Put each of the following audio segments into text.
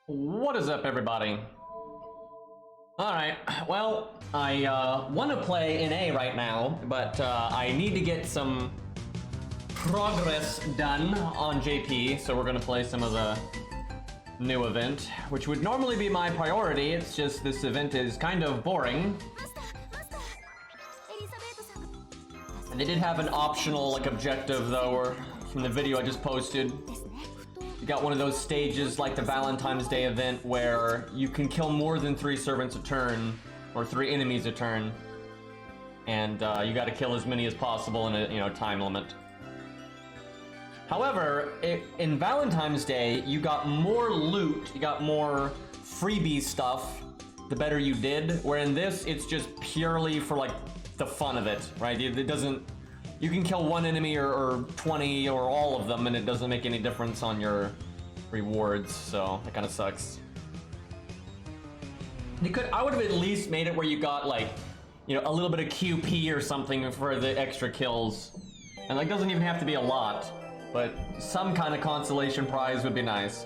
What is up, everybody? Alright, well, I want to play in A right now, but I need to get some progress done on JP, so we're going to play some of the new event, which would normally be my priority. It's just this event is kind of boring. And they did have an optional, like, objective, though, or from the video I just posted. You got one of those stages like the Valentine's Day event where you can kill more than 3 servants a turn, or 3 enemies a turn, and you got to kill as many as possible in a time limit. However, in Valentine's Day, you got more loot, you got more freebie stuff the better you did, where in this it's just purely for like the fun of it, right? It doesn't. You can kill 1 enemy or 20 or all of them, and it doesn't make any difference on your rewards, so that kind of sucks. I would have at least made it where you got, like, a little bit of QP or something for the extra kills. And, like, doesn't even have to be a lot, but some kind of consolation prize would be nice.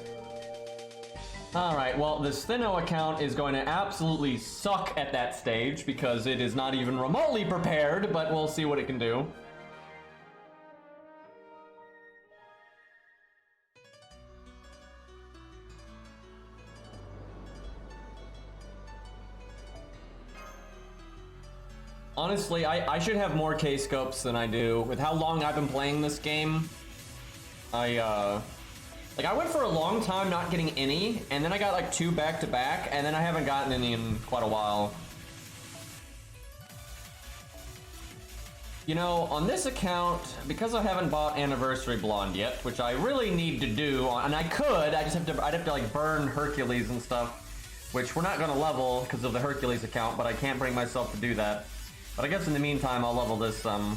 Alright, well, the Steno account is going to absolutely suck at that stage because it is not even remotely prepared, but we'll see what it can do. Honestly, I should have more K-scopes than I do. With how long I've been playing this game, I went for a long time not getting any, and then I got like 2 back-to-back, and then I haven't gotten any in quite a while. On this account, because I haven't bought Anniversary Blonde yet, which I really need to do, and I could, I'd have to like burn Hercules and stuff, which we're not gonna level because of the Hercules account, but I can't bring myself to do that. But I guess in the meantime, I'll level this, I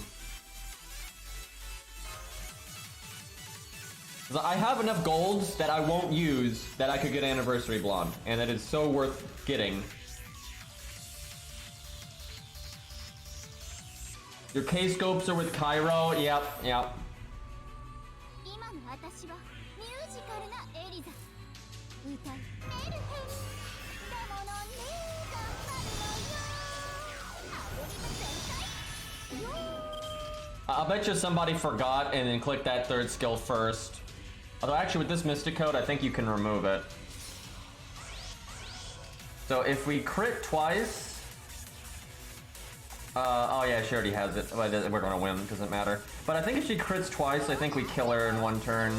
have enough golds that I won't use that I could get Anniversary Blonde, and that is so worth getting. Your K-scopes are with Cairo? Yep. I'll bet you somebody forgot and then clicked that third skill first. Although actually with this Mystic Code, I think you can remove it. So if we crit twice... oh yeah, she already has it. We're gonna win, doesn't matter. But I think if she crits twice, I think we kill her in one turn.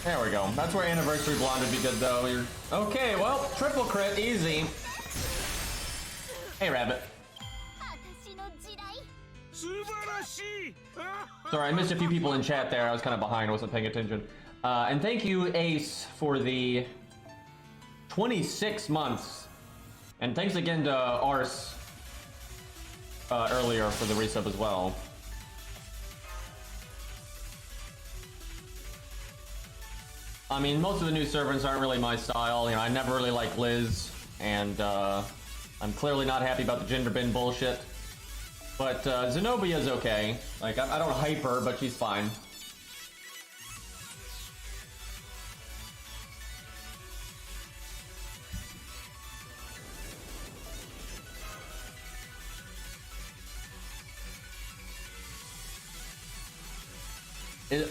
There we go. That's where Anniversary Blonde would be good, though. Okay, well, triple crit, easy. Hey, Rabbit. Sorry, I missed a few people in chat there. I was kind of behind, wasn't paying attention. And thank you, Ace, for the 26 months. And thanks again to Ars earlier for the resub as well. I mean, most of the new servants aren't really my style. You know, I never really liked Liz, and I'm clearly not happy about the gender bin bullshit. But Zenobia's okay. Like, I don't hype her, but she's fine.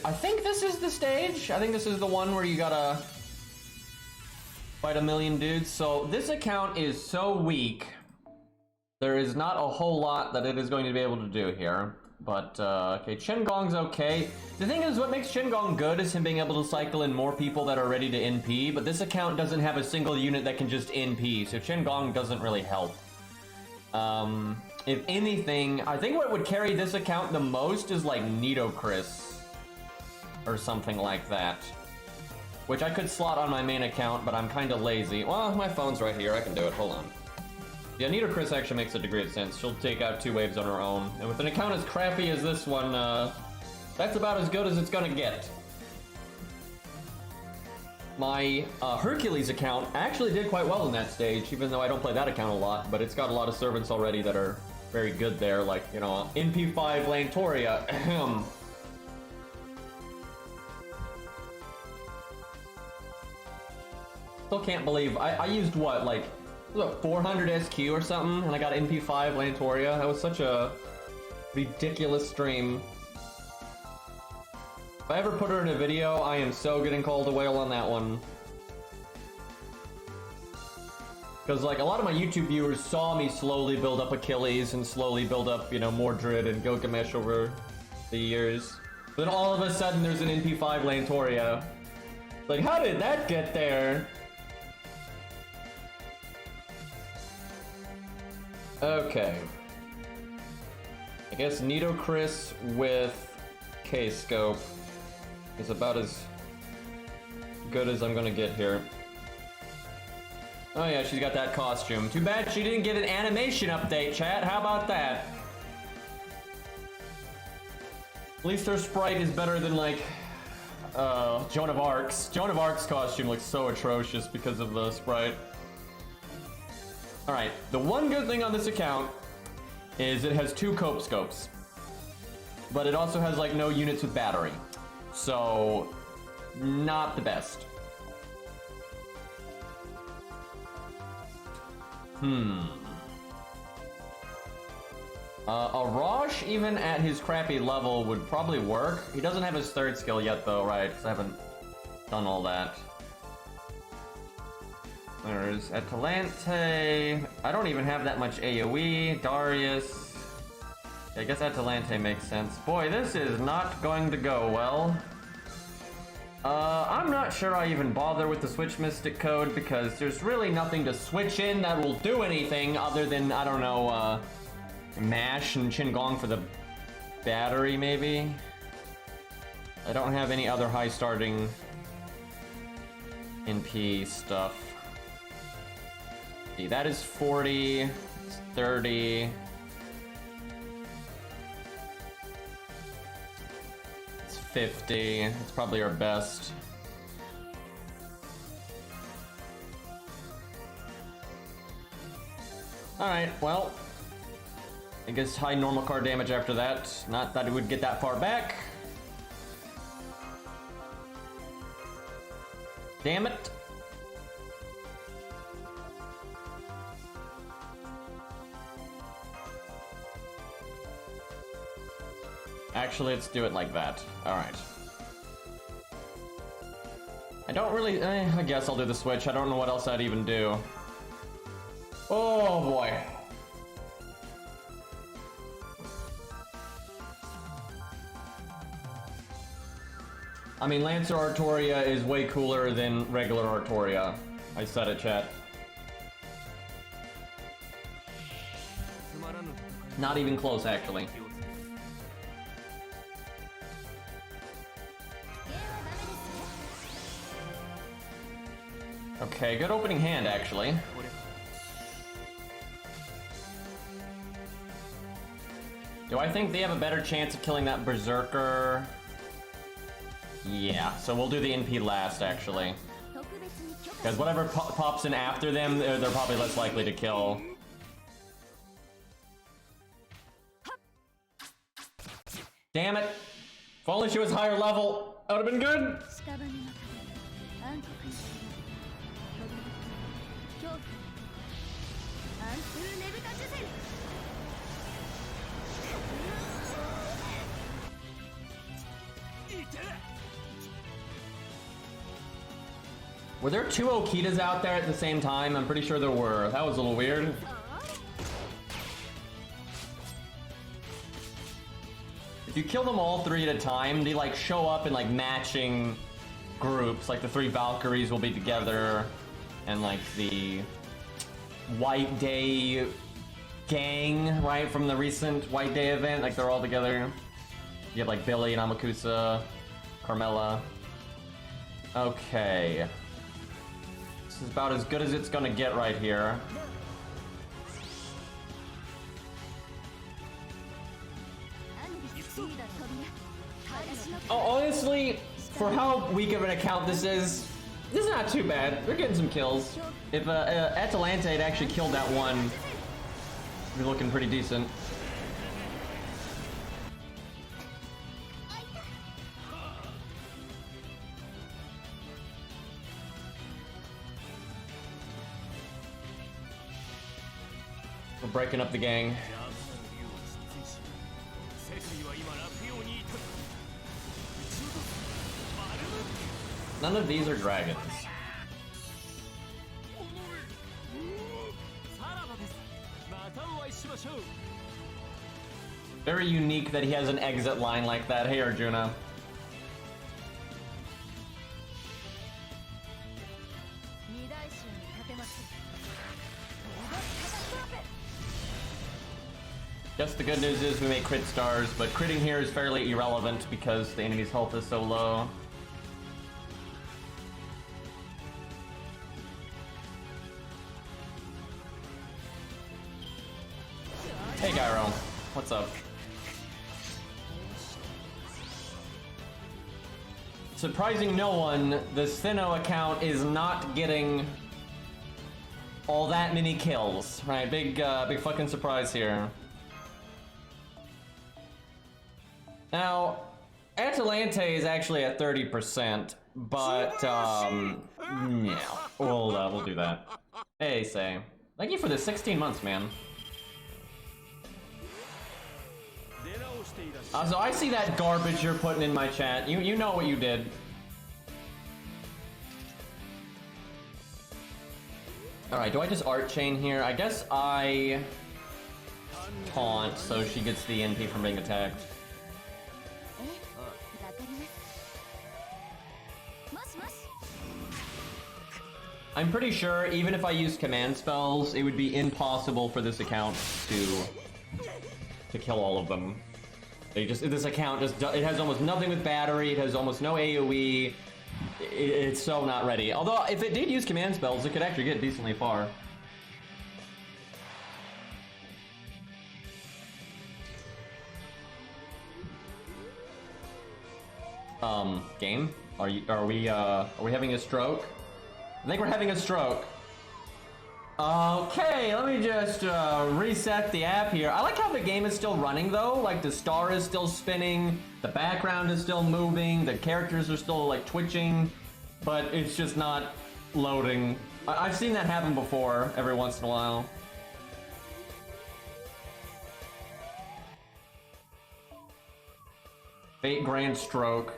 I think this is the stage. I think this is the one where you gotta fight a million dudes. So this account is so weak. There is not a whole lot that it is going to be able to do here. But, okay, Qingong's okay. The thing is, what makes Qingong good is him being able to cycle in more people that are ready to NP, but this account doesn't have a single unit that can just NP, so Qingong doesn't really help. If anything, I think what would carry this account the most is, like, Nitocris. Or something like that. Which I could slot on my main account, but I'm kind of lazy. Well, my phone's right here, I can do it, hold on. Yeah, Nitocris actually makes a degree of sense. She'll take out 2 waves on her own. And with an account as crappy as this one, that's about as good as it's gonna get. My Hercules account actually did quite well in that stage, even though I don't play that account a lot, but it's got a lot of servants already that are very good there, like, you know, NP5 Lantoria, ahem. Still can't believe, I used what, like, 400 SQ or something, and I got NP5 Lantoria. That was such a ridiculous stream. If I ever put her in a video, I am so getting called a whale on that one. Because, like, a lot of my YouTube viewers saw me slowly build up Achilles and slowly build up, you know, Mordred and Gilgamesh over the years. Then all of a sudden there's an NP5 Lantoria. Like, how did that get there? Okay. I guess Nitocris with K-Scope is about as good as I'm gonna get here. Oh yeah, she's got that costume. Too bad she didn't get an animation update, chat. How about that? At least her sprite is better than, like, Joan of Arc's. Joan of Arc's costume looks so atrocious because of the sprite. Alright, the one good thing on this account is it has 2 cope scopes. But it also has, like, no units with battery. So, not the best. Arash, even at his crappy level, would probably work. He doesn't have his 3rd skill yet, though, right? Because I haven't done all that. There's Atalante. I don't even have that much AoE. Darius. I guess Atalante makes sense. Boy, this is not going to go well. I'm not sure I even bother with the Switch Mystic Code because there's really nothing to switch in that will do anything other than, I don't know, Mash and Qingong for the battery, maybe? I don't have any other high starting NP stuff. See, that is 40, it's 30. It's 50, it's probably our best. Alright, well, I guess high normal card damage after that. Not that it would get that far back. Damn it. Actually, let's do it like that. Alright. I don't really... I guess I'll do the switch. I don't know what else I'd even do. Oh, boy. I mean, Lancer Artoria is way cooler than regular Artoria. I said it, chat. Not even close, actually. Okay, good opening hand, actually. Do I think they have a better chance of killing that Berserker? Yeah, so we'll do the NP last, actually. Because whatever pops in after them, they're probably less likely to kill. Damn it! If only she was higher level, that would have been good! Were there two Okitas out there at the same time? I'm pretty sure there were. That was a little weird. If you kill them all three at a time, they like show up in like matching groups. Like the three Valkyries will be together, and like the White Day gang, right, from the recent White Day event, like they're all together. You have like Billy and Amakusa, Carmella. Okay. This is about as good as it's gonna get right here. Oh, honestly, for how weak of an account this is not too bad. We're getting some kills. If Atalante had actually killed that one, we'd be looking pretty decent. We're breaking up the gang. None of these are dragons. Very unique that he has an exit line like that. Hey, Arjuna. Guess the good news is we make crit stars, but critting here is fairly irrelevant because the enemy's health is so low. Hey Gyro, what's up? Surprising no one, the Sinnoh account is not getting all that many kills, right? Big fucking surprise here. Now, Atalante is actually at 30%, but yeah, we'll do that. Hey, Say, thank you for the 16 months, man. So I see that garbage you're putting in my chat. You know what you did. Alright, do I just art chain here? I guess I taunt so she gets the NP from being attacked. I'm pretty sure even if I use command spells, it would be impossible for this account to kill all of them. This account it has almost nothing with battery, it has almost no AoE, it's so not ready. Although, if it did use command spells, it could actually get decently far. Game? Are we having a stroke? I think we're having a stroke. Okay, let me just reset the app here. I like how the game is still running though. Like the star is still spinning, the background is still moving, the characters are still like twitching, but it's just not loading. I've seen that happen before every once in a while. Fate Grand Stroke.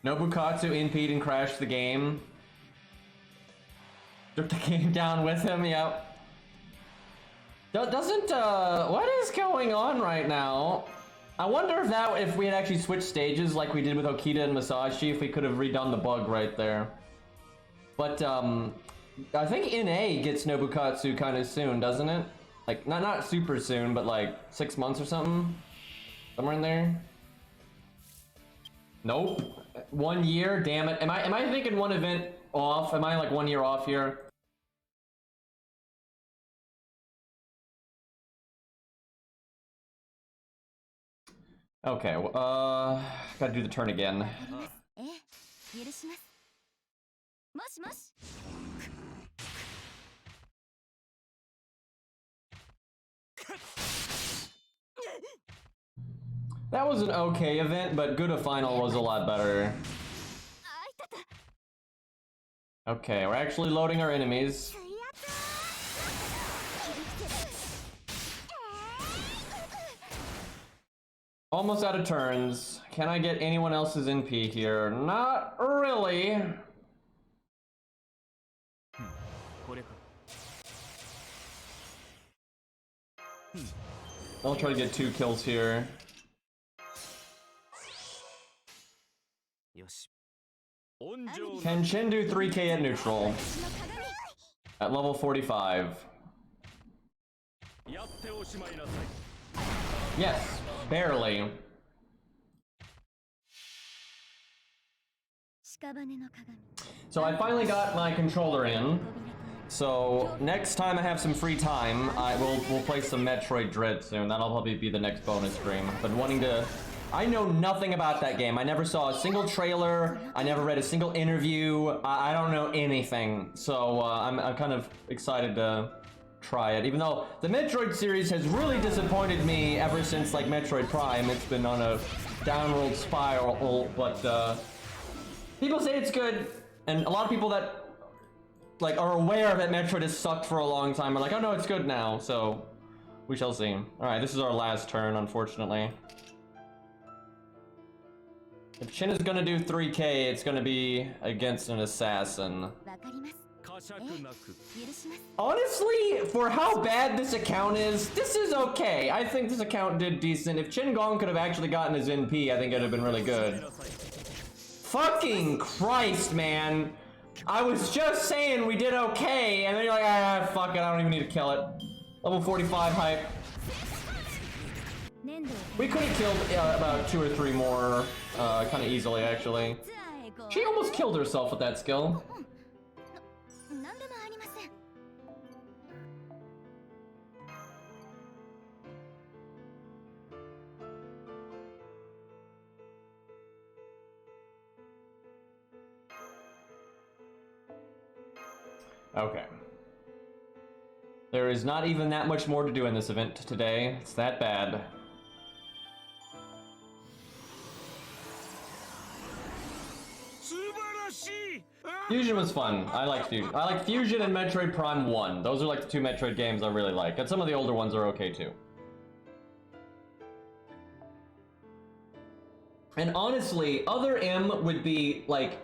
Nobukatsu impede and crash the game. Took the game down with him, yep. Doesn't, what is going on right now? I wonder if we had actually switched stages like we did with Okita and Masashi, if we could have redone the bug right there. But, I think NA gets Nobukatsu kind of soon, doesn't it? Like, not super soon, but like 6 months or something? Somewhere in there? Nope. 1 year? Damn it. Am I thinking one event off? Am I like 1 year off here? Okay, gotta do the turn again. That was an okay event, but Gouda Final was a lot better. Okay, we're actually loading our enemies. Almost out of turns. Can I get anyone else's NP here? Not really. I'll try to get 2 kills here. Can Shin do 3k at neutral? At level 45. Yes, barely. So I finally got my controller in. So next time I have some free time, we'll play some Metroid Dread soon. That'll probably be the next bonus stream. But wanting to, I know nothing about that game. I never saw a single trailer. I never read a single interview. I don't know anything. So I'm kind of excited to try it. Even though the Metroid series has really disappointed me ever since like Metroid Prime. It's been on a downward spiral. But people say it's good, and a lot of people that like are aware that Metroid has sucked for a long time are like, oh no, it's good now. So we shall see. All right, this is our last turn, unfortunately. If Shin is gonna do 3k, it's gonna be against an assassin. Honestly, for how bad this account is, this is okay. I think this account did decent. If Chin Gong could have actually gotten his NP, I think it'd have been really good. Fucking Christ, man. I was just saying we did okay, and then you're like, ah, fuck it, I don't even need to kill it. Level 45 hype. We could have killed about 2 or 3 more, kind of easily, actually. She almost killed herself with that skill. Okay. There is not even that much more to do in this event today. It's that bad. Fusion was fun. I like Fusion. I like Fusion and Metroid Prime 1. Those are like the 2 Metroid games I really like. And some of the older ones are okay too. And honestly, Other M would be like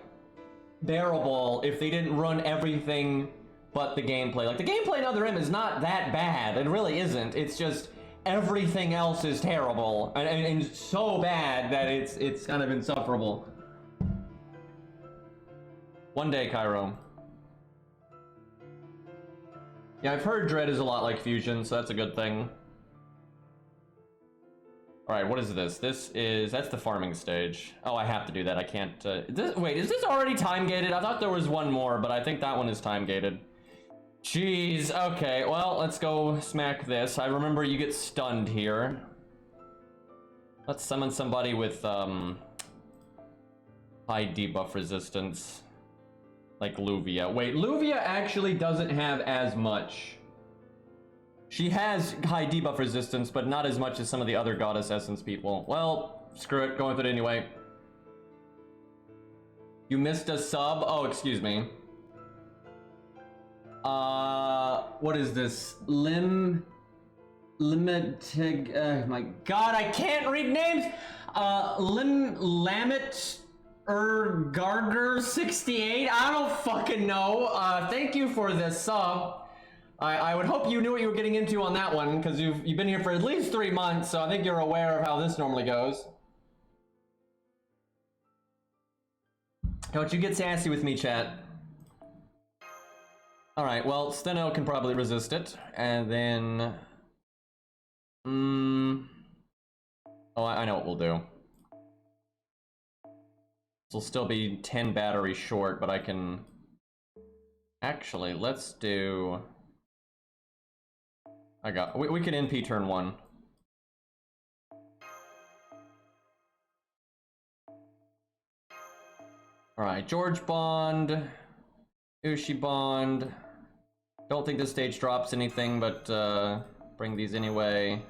bearable if they didn't run everything but the gameplay. Like the gameplay in Other M is not that bad. It really isn't. It's just everything else is terrible and so bad that it's kind of insufferable. One day, Cairo. Yeah, I've heard Dread is a lot like Fusion, so that's a good thing. Alright, what is this? That's the farming stage. Oh, I have to do that. I can't, wait, is this already time-gated? I thought there was one more, but I think that one is time-gated. Jeez, okay, well, let's go smack this. I remember you get stunned here. Let's summon somebody with, high debuff resistance. Like Luvia. Wait, Luvia actually doesn't have as much. She has high debuff resistance, but not as much as some of the other Goddess Essence people. Well, screw it, going with it anyway. You missed a sub? Oh, excuse me. What is this? Limited, my god, I can't read names! Lamit Gardner 68? I don't fucking know. Thank you for this sub. I would hope you knew what you were getting into on that one, because you've been here for at least 3 months, so I think you're aware of how this normally goes. Don't you get sassy with me, chat. Alright, well, Steno can probably resist it, and then... Oh, I know what we'll do. This will still be 10 batteries short, but I can... Actually, let's do... We can NP turn 1. Alright, George Bond, Ushi Bond. Don't think this stage drops anything, but bring these anyway.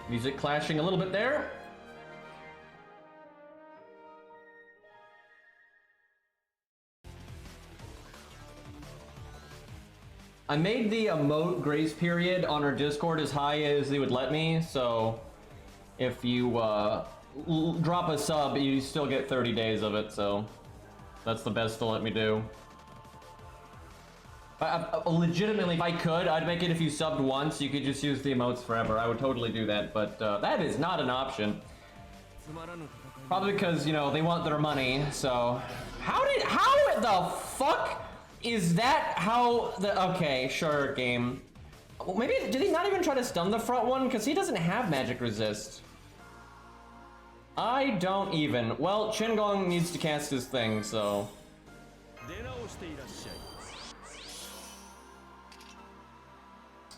Music clashing a little bit there. I made the emote grace period on our Discord as high as they would let me, so if you drop a sub, you still get 30 days of it, so that's the best they'll let me do. Legitimately, if I could, I'd make it if you subbed once, you could just use the emotes forever. I would totally do that, but that is not an option. Probably because, you know, they want their money, so... How the fuck is that how the... Okay, sure, game. Well, maybe, did he not even try to stun the front one? Because he doesn't have magic resist. I don't even. Well, Qingong needs to cast his thing, so...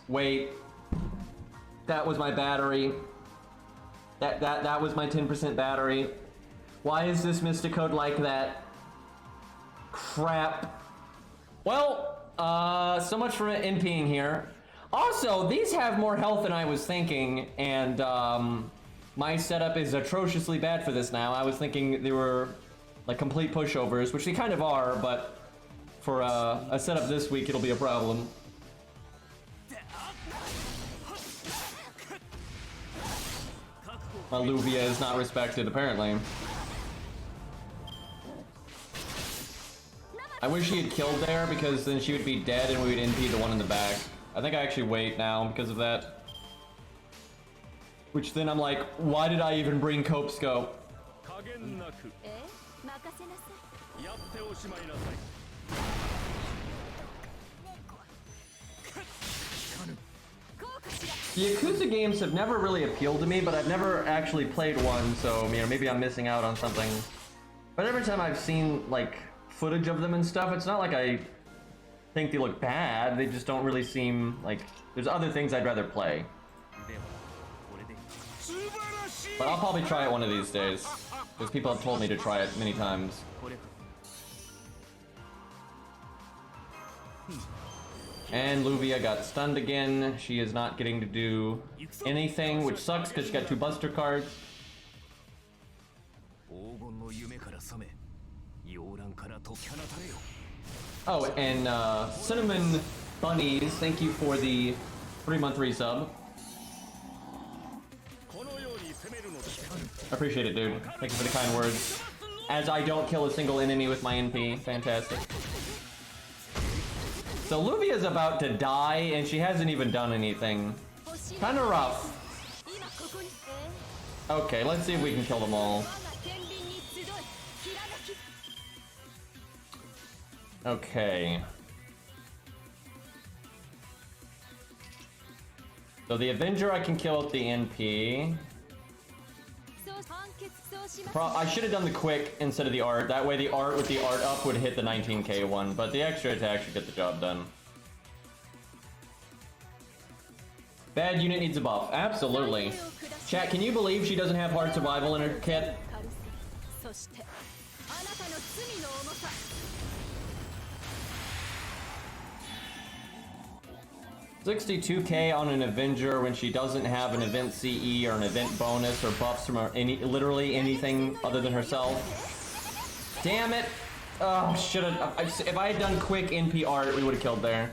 Wait, that was my battery. That was my 10% battery. Why is this Mystic Code like that? Crap. Well, so much for NPing here. Also, these have more health than I was thinking, and my setup is atrociously bad for this now. I was thinking they were like complete pushovers, which they kind of are, but for a setup this week, it'll be a problem. Luvia is not respected, apparently. I wish she had killed there, because then she would be dead and we would NP the one in the back. I think I actually wait now because of that. Which then I'm like, why did I even bring Cope Scope? The Yakuza games have never really appealed to me, but I've never actually played one, so, you know, maybe I'm missing out on something. But every time I've seen, like, footage of them and stuff, it's not like I think they look bad, they just don't really seem like... There's other things I'd rather play. But I'll probably try it one of these days, because people have told me to try it many times. And Luvia got stunned again. She is not getting to do anything, which sucks because she got 2 Buster cards. Oh, and Cinnamon Bunnies, thank you for the 3-month resub. I appreciate it, dude. Thank you for the kind words. As I don't kill a single enemy with my NP. Fantastic. So Luvia's about to die, and she hasn't even done anything. Kinda rough. Okay, let's see if we can kill them all. Okay. So the Avenger I can kill with the NP. I should have done the quick instead of the art. That way the art with the art up would hit the 19k one, but the extra attack should get the job done. Bad unit needs a buff. Absolutely. Chat, can you believe she doesn't have hard survival in her kit? 62k on an Avenger when she doesn't have an event CE or an event bonus or buffs from literally anything other than herself. Damn it! Oh, if I had done quick NP art, we would have killed there.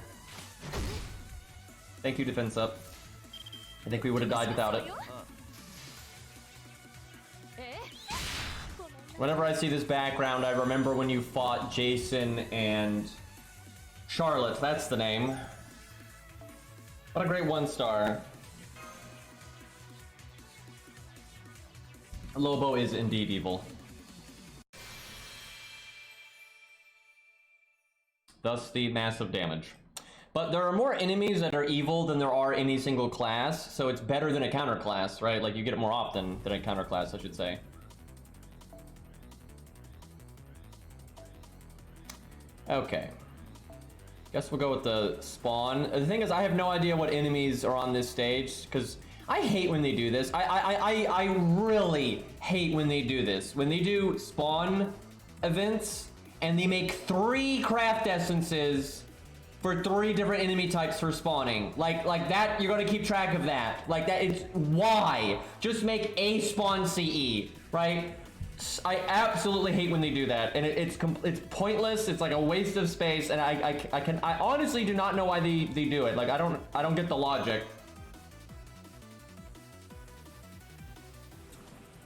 Thank you, Defense Up. I think we would have died without it. Whenever I see this background, I remember when you fought Jason and Charlotte. That's the name. What a great 1-star. Lobo is indeed evil. Thus the massive damage. But there are more enemies that are evil than there are any single class, so it's better than a counter class, right? Like, you get it more often than a counter class, I should say. Okay. Guess we'll go with the spawn. The thing is, I have no idea what enemies are on this stage, because I hate when they do this. I really hate when they do this. When they do spawn events, and they make 3 craft essences for 3 different enemy types for spawning. Like that, you're gonna keep track of that. Like that, it's why? Just make a spawn CE, right? I absolutely hate when they do that, and it's pointless. It's like a waste of space, and I honestly do not know why they do it. Like I don't get the logic.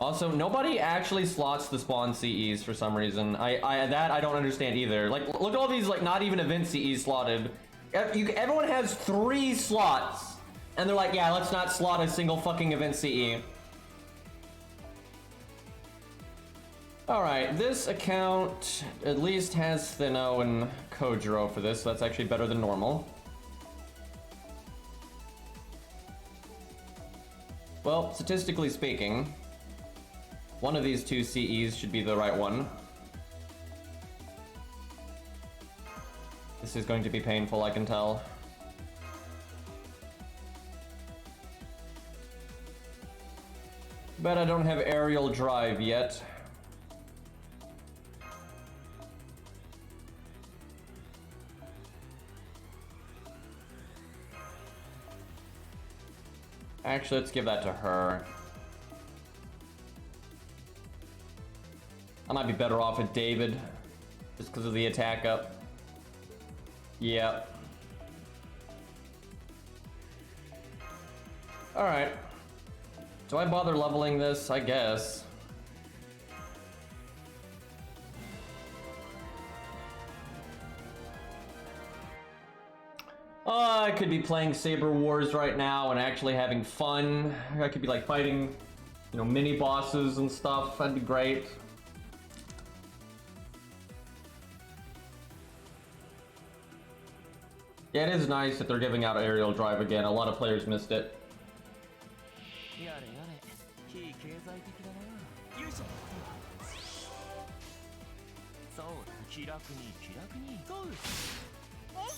Also, nobody actually slots the spawn CEs for some reason. I don't understand either. Like, look at all these like not even event CEs slotted. Everyone has 3 slots, and they're like, yeah, let's not slot a single fucking event CE. Alright, this account at least has Thinno and Kojiro for this, so that's actually better than normal. Well, statistically speaking, one of these 2 CEs should be the right one. This is going to be painful, I can tell. Bet I don't have aerial drive yet. Actually, let's give that to her. I might be better off with David, just because of the attack up. Yeah. Alright. Do I bother leveling this? I guess. I could be playing Saber Wars right now and actually having fun. I could be like fighting, you know, mini bosses and stuff. That'd be great. Yeah, it is nice that they're giving out aerial drive again. A lot of players missed it.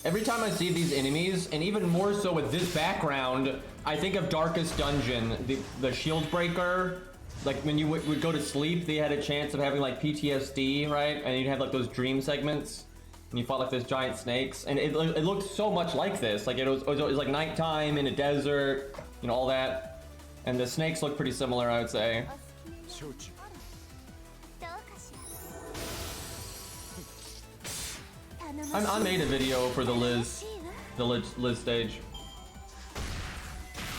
Every time I see these enemies, and even more so with this background, I think of Darkest Dungeon, the shield breaker. Like when you would go to sleep, they had a chance of having like PTSD, right? And you'd have like those dream segments, and you fought like those giant snakes, and it looked so much like this. Like it was like nighttime in a desert, you know, all that. And the snakes look pretty similar, I would say. I made a video for the Liz stage,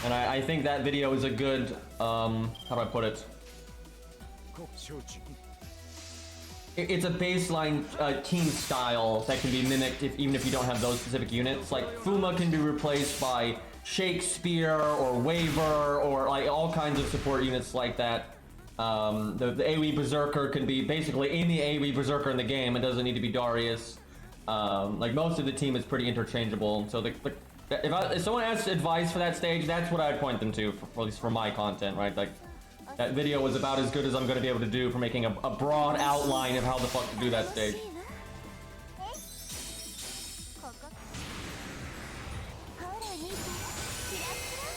and I think that video is a good, how do I put it? It's a baseline team style that can be mimicked even if you don't have those specific units. Like Fuma can be replaced by Shakespeare or Waver or like all kinds of support units like that. The AoE Berserker can be basically any AoE Berserker in the game. It doesn't need to be Darius. Like most of the team is pretty interchangeable. So if someone asks advice for that stage, that's what I'd point them to, at least for my content, right? Like that video was about as good as I'm going to be able to do for making a broad outline of how the fuck to do that stage.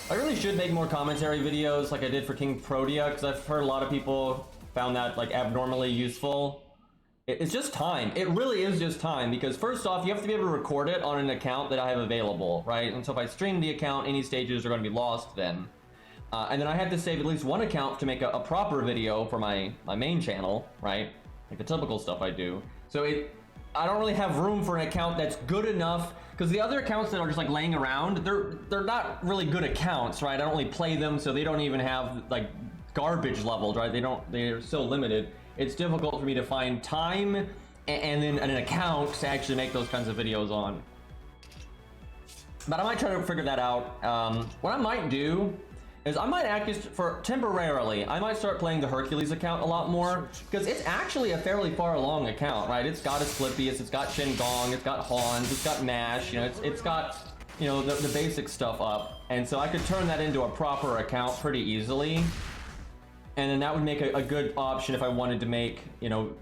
I really should make more commentary videos like I did for King Protea, because I've heard a lot of people found that like abnormally useful. It's just time. It really is just time, because first off, you have to be able to record it on an account that I have available, right? And so if I stream the account, any stages are going to be lost then. And then I had to save at least one account to make a proper video for my main channel, right? Like the typical stuff I do. So I don't really have room for an account that's good enough, because the other accounts that are just like laying around, they're not really good accounts, right? I don't really play them, so they don't even have like garbage leveled, right? They're so limited. It's difficult for me to find time and then an account to actually make those kinds of videos on. But I might try to figure that out. What I might do is I might temporarily, I might start playing the Hercules account a lot more, because it's actually a fairly far along account, right? It's got Asclepius, it's got Shingon, it's got Hans, it's got Mash, you know, it's got, you know, the basic stuff up. And so I could turn that into a proper account pretty easily. And then that would make a good option if I wanted to make, you know,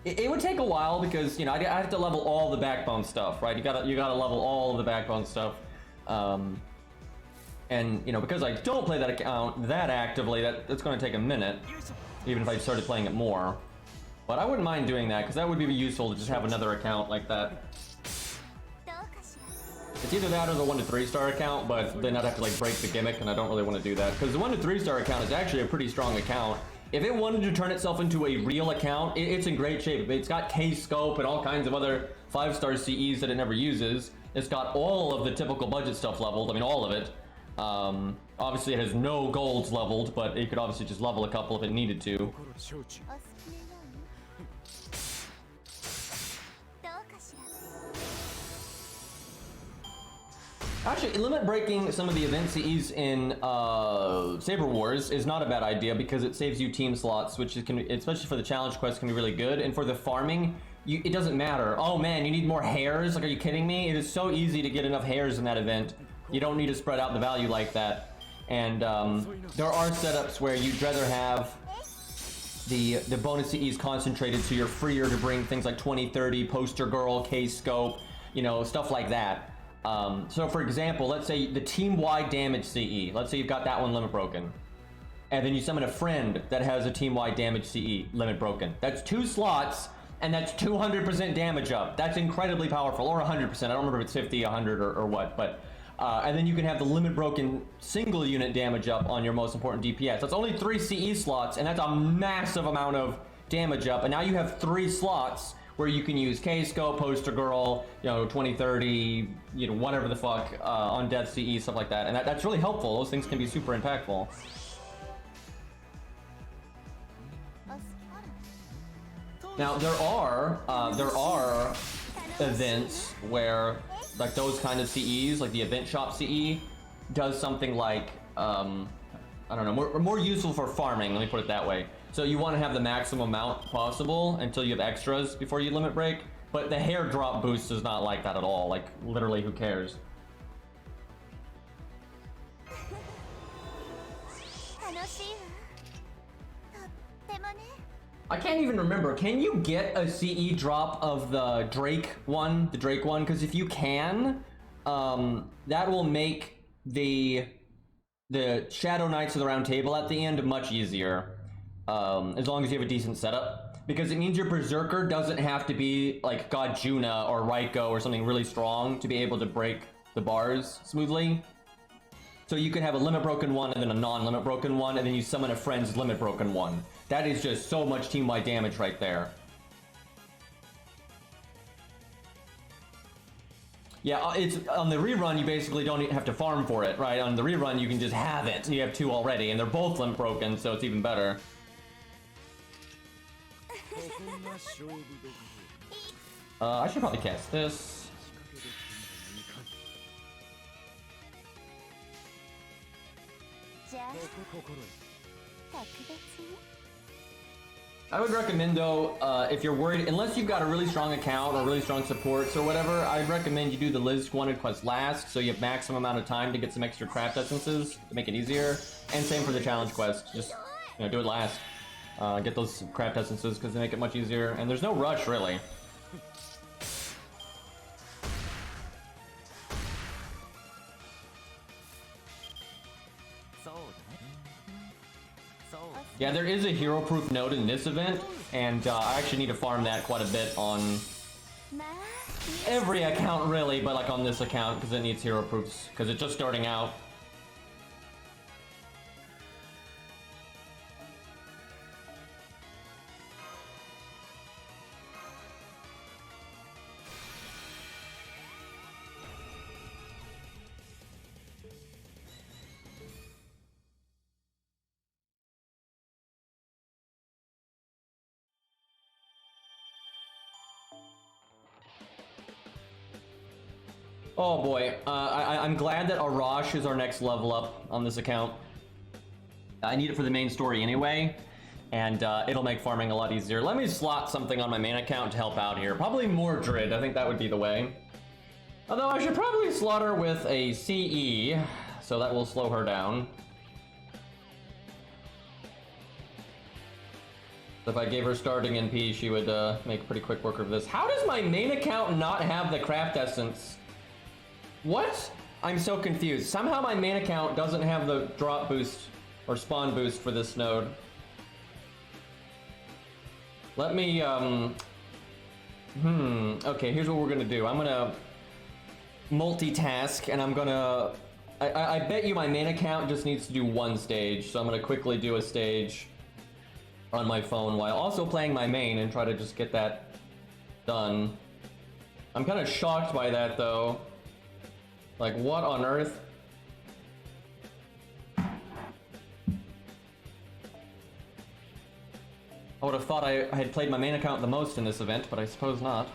it would take a while, because, you know, I have to level all the backbone stuff, right? You gotta level all of the backbone stuff. And, you know, because I don't play that account that actively, that's going to take a minute, even if I started playing it more. But I wouldn't mind doing that, because that would be useful to just have another account like that. It's either that or the 1 to 3 star account, but then I'd have to like break the gimmick, and I don't really want to do that, because the 1 to 3 star account is actually a pretty strong account. If it wanted to turn itself into a real account, it's in great shape. It's got K-scope and all kinds of other 5-star CEs that it never uses. It's got all of the typical budget stuff leveled, I mean all of it. Obviously it has no golds leveled, but it could obviously just level a couple if it needed to. Actually, limit breaking some of the event CEs in Saber Wars is not a bad idea, because it saves you team slots, which especially for the challenge quest, can be really good. And for the farming, it doesn't matter. Oh man, you need more hairs? Like, are you kidding me? It is so easy to get enough hairs in that event. You don't need to spread out the value like that. And there are setups where you'd rather have the bonus CEs concentrated, so you're freer to bring things like 2030, Poster Girl, K-scope, you know, stuff like that. So for example, let's say the team-wide damage CE, let's say you've got that one limit broken, and then you summon a friend that has a team-wide damage CE limit broken. That's 2 slots, and that's 200% damage up. That's incredibly powerful, or 100%. I don't remember if it's 50, 100, or what, but and then you can have the limit broken single unit damage up on your most important DPS. That's only 3 CE slots, and that's a massive amount of damage up, and now you have 3 slots where you can use K-scope, Poster Girl, you know, 2030, you know, whatever the fuck, on Death CE, stuff like that. And that's really helpful. Those things can be super impactful. Now, there are events where, like, those kind of CEs, like the event shop CE, does something like, I don't know, more useful for farming, let me put it that way. So you want to have the maximum amount possible until you have extras before you limit break, but the hair drop boost is not like that at all. Like, literally, who cares? I can't even remember. Can you get a CE drop of the Drake one? Because if you can, that will make the Shadow Knights of the Round Table at the end much easier. As long as you have a decent setup, because it means your Berserker doesn't have to be like God Juna or Raiko or something really strong to be able to break the bars smoothly. So you can have a limit broken one and then a non-limit broken one, and then you summon a friend's limit broken one. That is just so much team-wide damage right there. Yeah, it's on the rerun, you basically don't have to farm for it, right? On the rerun, you can just have it. You have 2 already, and they're both limit broken, so it's even better. I should probably cast this. I would recommend, though, if you're worried, unless you've got a really strong account or really strong supports or whatever, I'd recommend you do the Liz wanted quest last, so you have maximum amount of time to get some extra craft essences to make it easier. And same for the challenge quest, just, you know, do it last. Get those craft essences because they make it much easier, and there's no rush really. Yeah, there is a hero proof node in this event, And I actually need to farm that quite a bit on every account really, but like on this account because it needs hero proofs because it's just starting out. Oh boy, I'm glad that Arash is our next level up on this account. I need it for the main story anyway, and it'll make farming a lot easier. Let me slot something on my main account to help out here. Probably Mordred, I think that would be the way. Although I should probably slot her with a CE, so that will slow her down. If I gave her starting NP, she would make pretty quick work of this. How does my main account not have the craft essence? What? I'm so confused. Somehow my main account doesn't have the drop boost or spawn boost for this node. Let me, okay, here's what we're gonna do. I'm gonna multitask and I'm gonna, I bet you my main account just needs to do one stage. So I'm gonna quickly do a stage on my phone while also playing my main and try to just get that done. I'm kind of shocked by that though. Like, what on earth? I would have thought I had played my main account the most in this event, but I suppose not.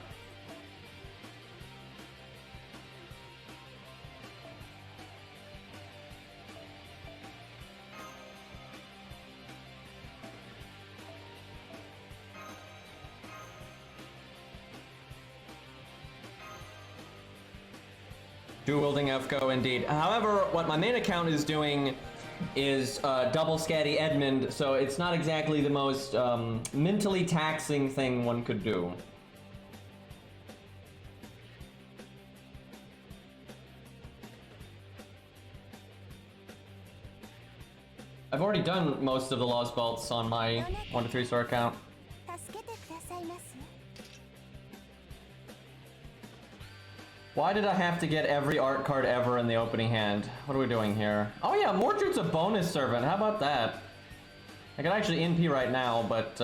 Dual wielding FGO indeed. However, what my main account is doing is double scatty Edmund, so it's not exactly the most mentally taxing thing one could do. I've already done most of the Lost Belts on my 1 to 3 star account. Why did I have to get every art card ever in the opening hand? What are we doing here? Oh yeah, Mordred's a bonus servant. How about that? I could actually NP right now, but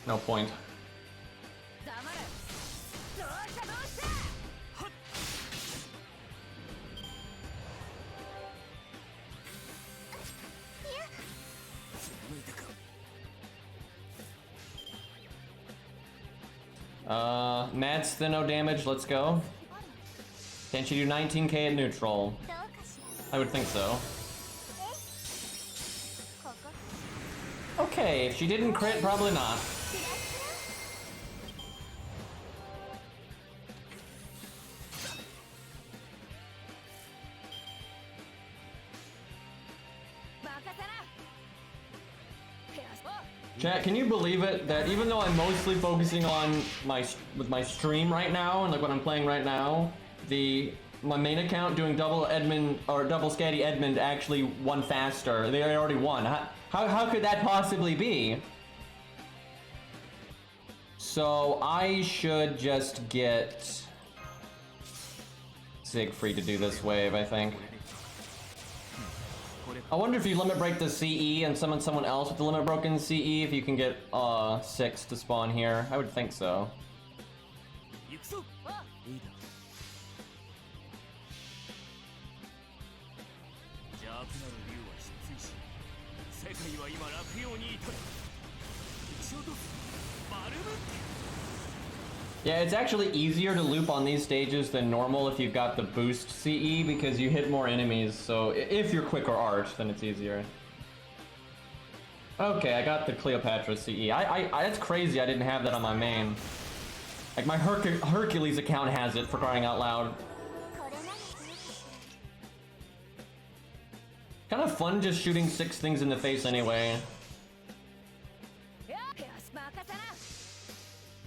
no point. Mads, then no damage, let's go. Can she do 19k at neutral? I would think so. Okay, if she didn't crit, probably not. Chat, can you believe it that even though I'm mostly focusing on my stream right now and like what I'm playing right now, my main account doing double Edmund or double scatty Edmund actually won faster. They already won. How could that possibly be? So I should just get Siegfried to do this wave, I think. I wonder if you limit break the CE and summon someone else with the limit broken CE, if you can get 6 to spawn here. I would think so. Yeah, it's actually easier to loop on these stages than normal if you've got the boost CE because you hit more enemies, so if you're quick or arch, then it's easier. Okay, I got the Cleopatra CE. That's crazy I didn't have that on my main. Like, my Hercules account has it, for crying out loud. Kind of fun just shooting 6 things in the face anyway.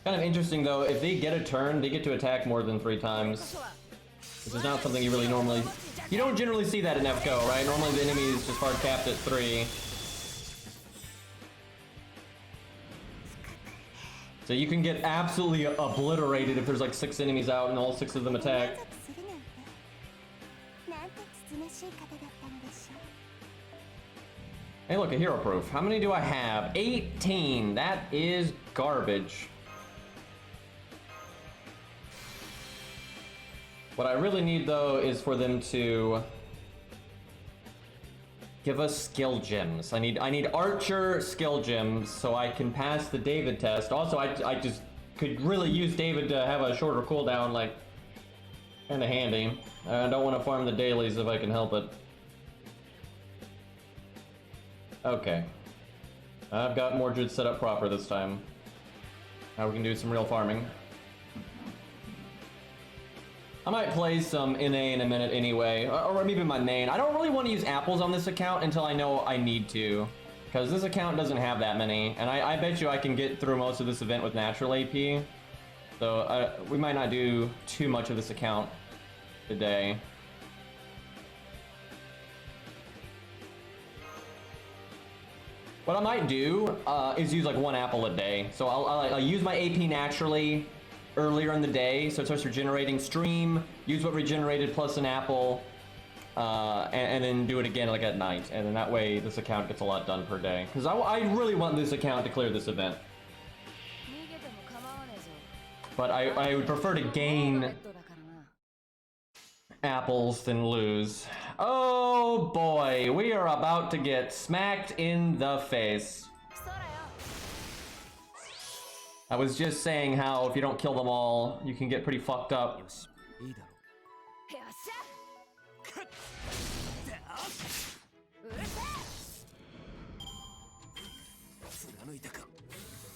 Kind of interesting though, if they get a turn, they get to attack more than 3 times. This is not something you really normally... You don't generally see that in FGO, right? Normally the enemy is just hard capped at 3. So you can get absolutely obliterated if there's like 6 enemies out and all 6 of them attack. Hey look, a hero proof. How many do I have? 18! That is garbage. What I really need though is for them to give us skill gems. I need archer skill gems so I can pass the David test. Also, I just could really use David to have a shorter cooldown, like kinda handy. I don't want to farm the dailies if I can help it. Okay. I've got Mordred set up proper this time. Now we can do some real farming. I might play some NA in a minute anyway, or maybe my main. I don't really want to use apples on this account until I know I need to, because this account doesn't have that many, and I bet you I can get through most of this event with natural AP. So we might not do too much of this account today. What I might do is use like 1 apple a day. So I'll use my AP naturally earlier in the day, so it starts regenerating. Stream, use what regenerated plus an apple, and then do it again like at night. And then that way this account gets a lot done per day. Because I really want this account to clear this event. But I would prefer to gain apples than lose. Oh boy, we are about to get smacked in the face. I was just saying how if you don't kill them all, you can get pretty fucked up.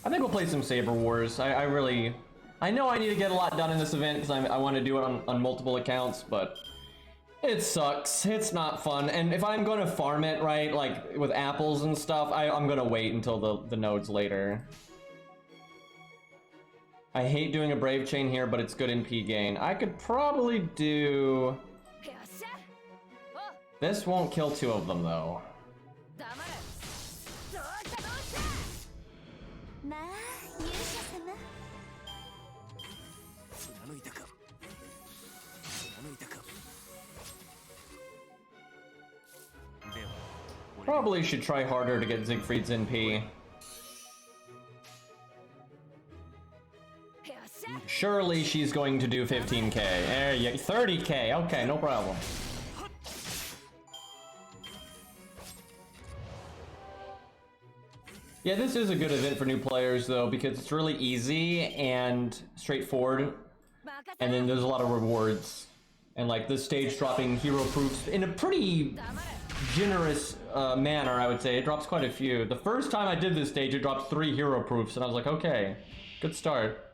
I think we'll play some Saber Wars. I know I need to get a lot done in this event because I want to do it on multiple accounts, but it sucks. It's not fun. And if I'm going to farm it, right, like with apples and stuff, I'm going to wait until the nodes later. I hate doing a Brave Chain here, but it's good NP gain. I could probably do... This won't kill 2 of them, though. Probably should try harder to get Siegfried's NP. Surely she's going to do 15k. There you 30k. Okay, no problem. Yeah, this is a good event for new players though, because it's really easy and straightforward. And then there's a lot of rewards. And like this stage dropping hero proofs in a pretty generous manner, I would say. It drops quite a few. The first time I did this stage, it dropped 3 hero proofs, and I was like, okay, good start.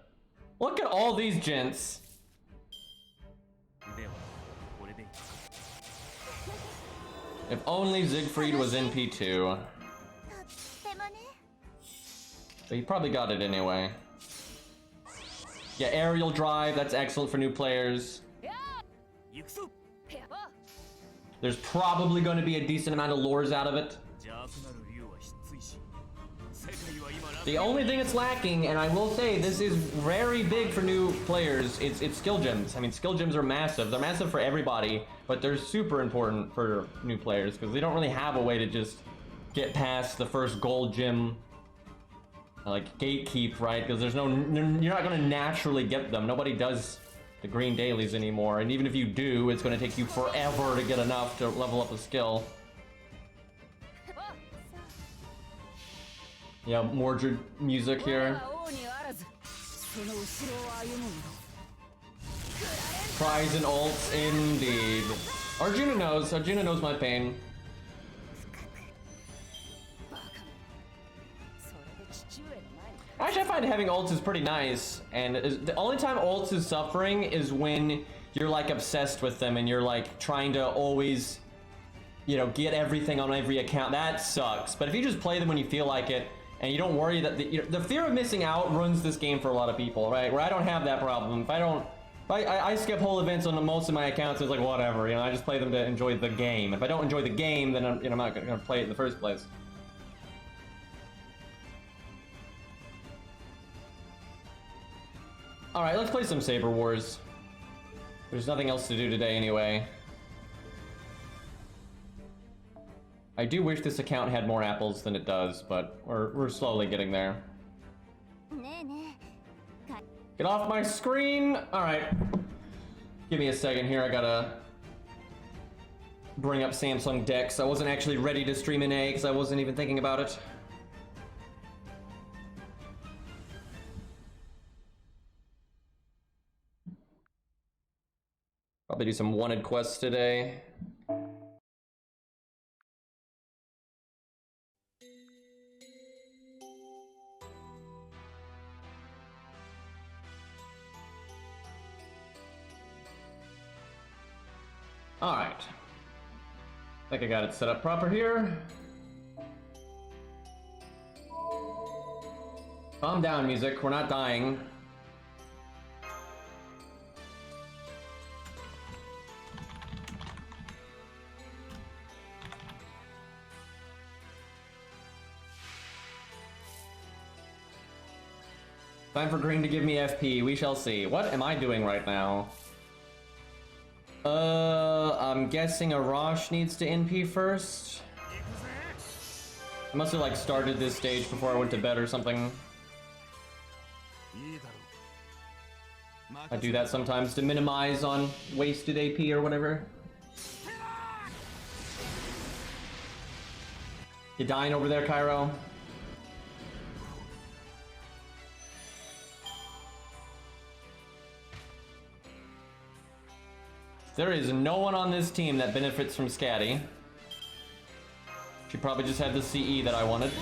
Look at all these gents. If only Siegfried was NP2. But he probably got it anyway. Yeah, aerial drive, that's excellent for new players. There's probably going to be a decent amount of lures out of it. The only thing it's lacking, and I will say this is very big for new players, it's skill gems. I mean, skill gems are massive. They're massive for everybody, but they're super important for new players because they don't really have a way to just get past the first gold gem, like gatekeep, right? Because there's no, you're not going to naturally get them. Nobody does the green dailies anymore, and even if you do, it's going to take you forever to get enough to level up a skill. Yeah, Mordred music here. Prize and ults, indeed. Arjuna knows my pain. Actually, I find having ults is pretty nice, and the only time ults is suffering is when you're like obsessed with them and you're like trying to always, you know, get everything on every account. That sucks. But if you just play them when you feel like it, and you don't worry that the fear of missing out runs this game for a lot of people, right? Where I don't have that problem. If I skip whole events on most of my accounts, it's like whatever, you know, I just play them to enjoy the game. If I don't enjoy the game, then I'm not gonna play it in the first place. Alright, let's play some Saber Wars. There's nothing else to do today anyway. I do wish this account had more apples than it does, but we're slowly getting there. Get off my screen! Alright. Give me a second here, I gotta bring up Samsung Dex. I wasn't actually ready to stream an A because I wasn't even thinking about it. Probably do some wanted quests today. All right. I think I got it set up proper here. Calm down, music. We're not dying. Time for Green to give me FP. We shall see. What am I doing right now? I'm guessing Arash needs to NP first. I must have like started this stage before I went to bed or something. I do that sometimes to minimize on wasted AP or whatever. You dying over there, Cairo? There is no one on this team that benefits from Scatty. She probably just had the CE that I wanted.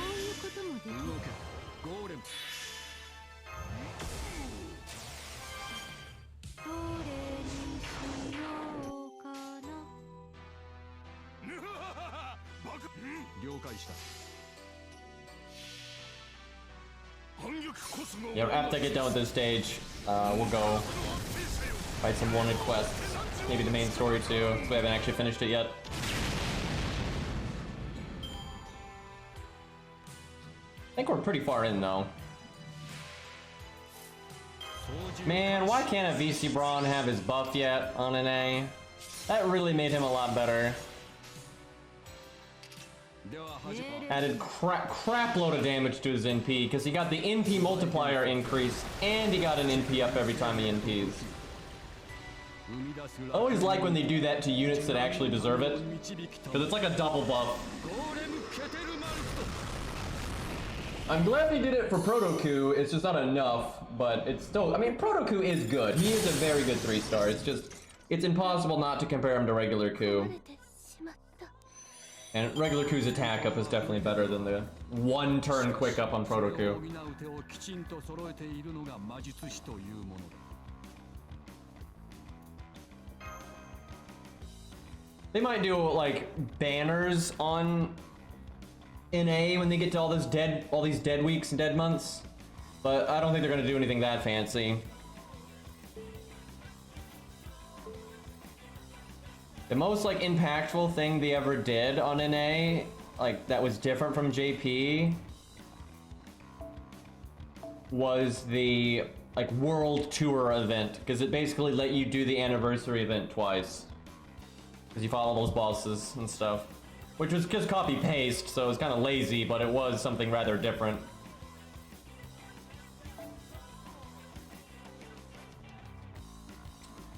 Yeah, after I get done with this stage, we'll go fight some wanted quests. Maybe the main story too, because we haven't actually finished it yet. I think we're pretty far in though. Man, why can't a VC Braun have his buff yet on an A? That really made him a lot better. Added crap load of damage to his NP, because he got the NP multiplier increase, and he got an NP up every time he NPs. I always like when they do that to units that actually deserve it, because it's like a double buff. I'm glad they did it for Protoku. It's just not enough, but it's still, I mean, Protoku is good. He is a very good 3-star. It's just, it's impossible not to compare him to regular Ku. And regular Ku's attack up is definitely better than the one turn quick up on Protoku. They might do like banners on NA when they get to all these dead weeks and dead months, but I don't think they're gonna do anything that fancy. The most like impactful thing they ever did on NA, like that was different from JP, was the like world tour event, because it basically let you do the anniversary event twice. Because you follow those bosses and stuff. Which was just copy-paste, so it was kind of lazy, but it was something rather different.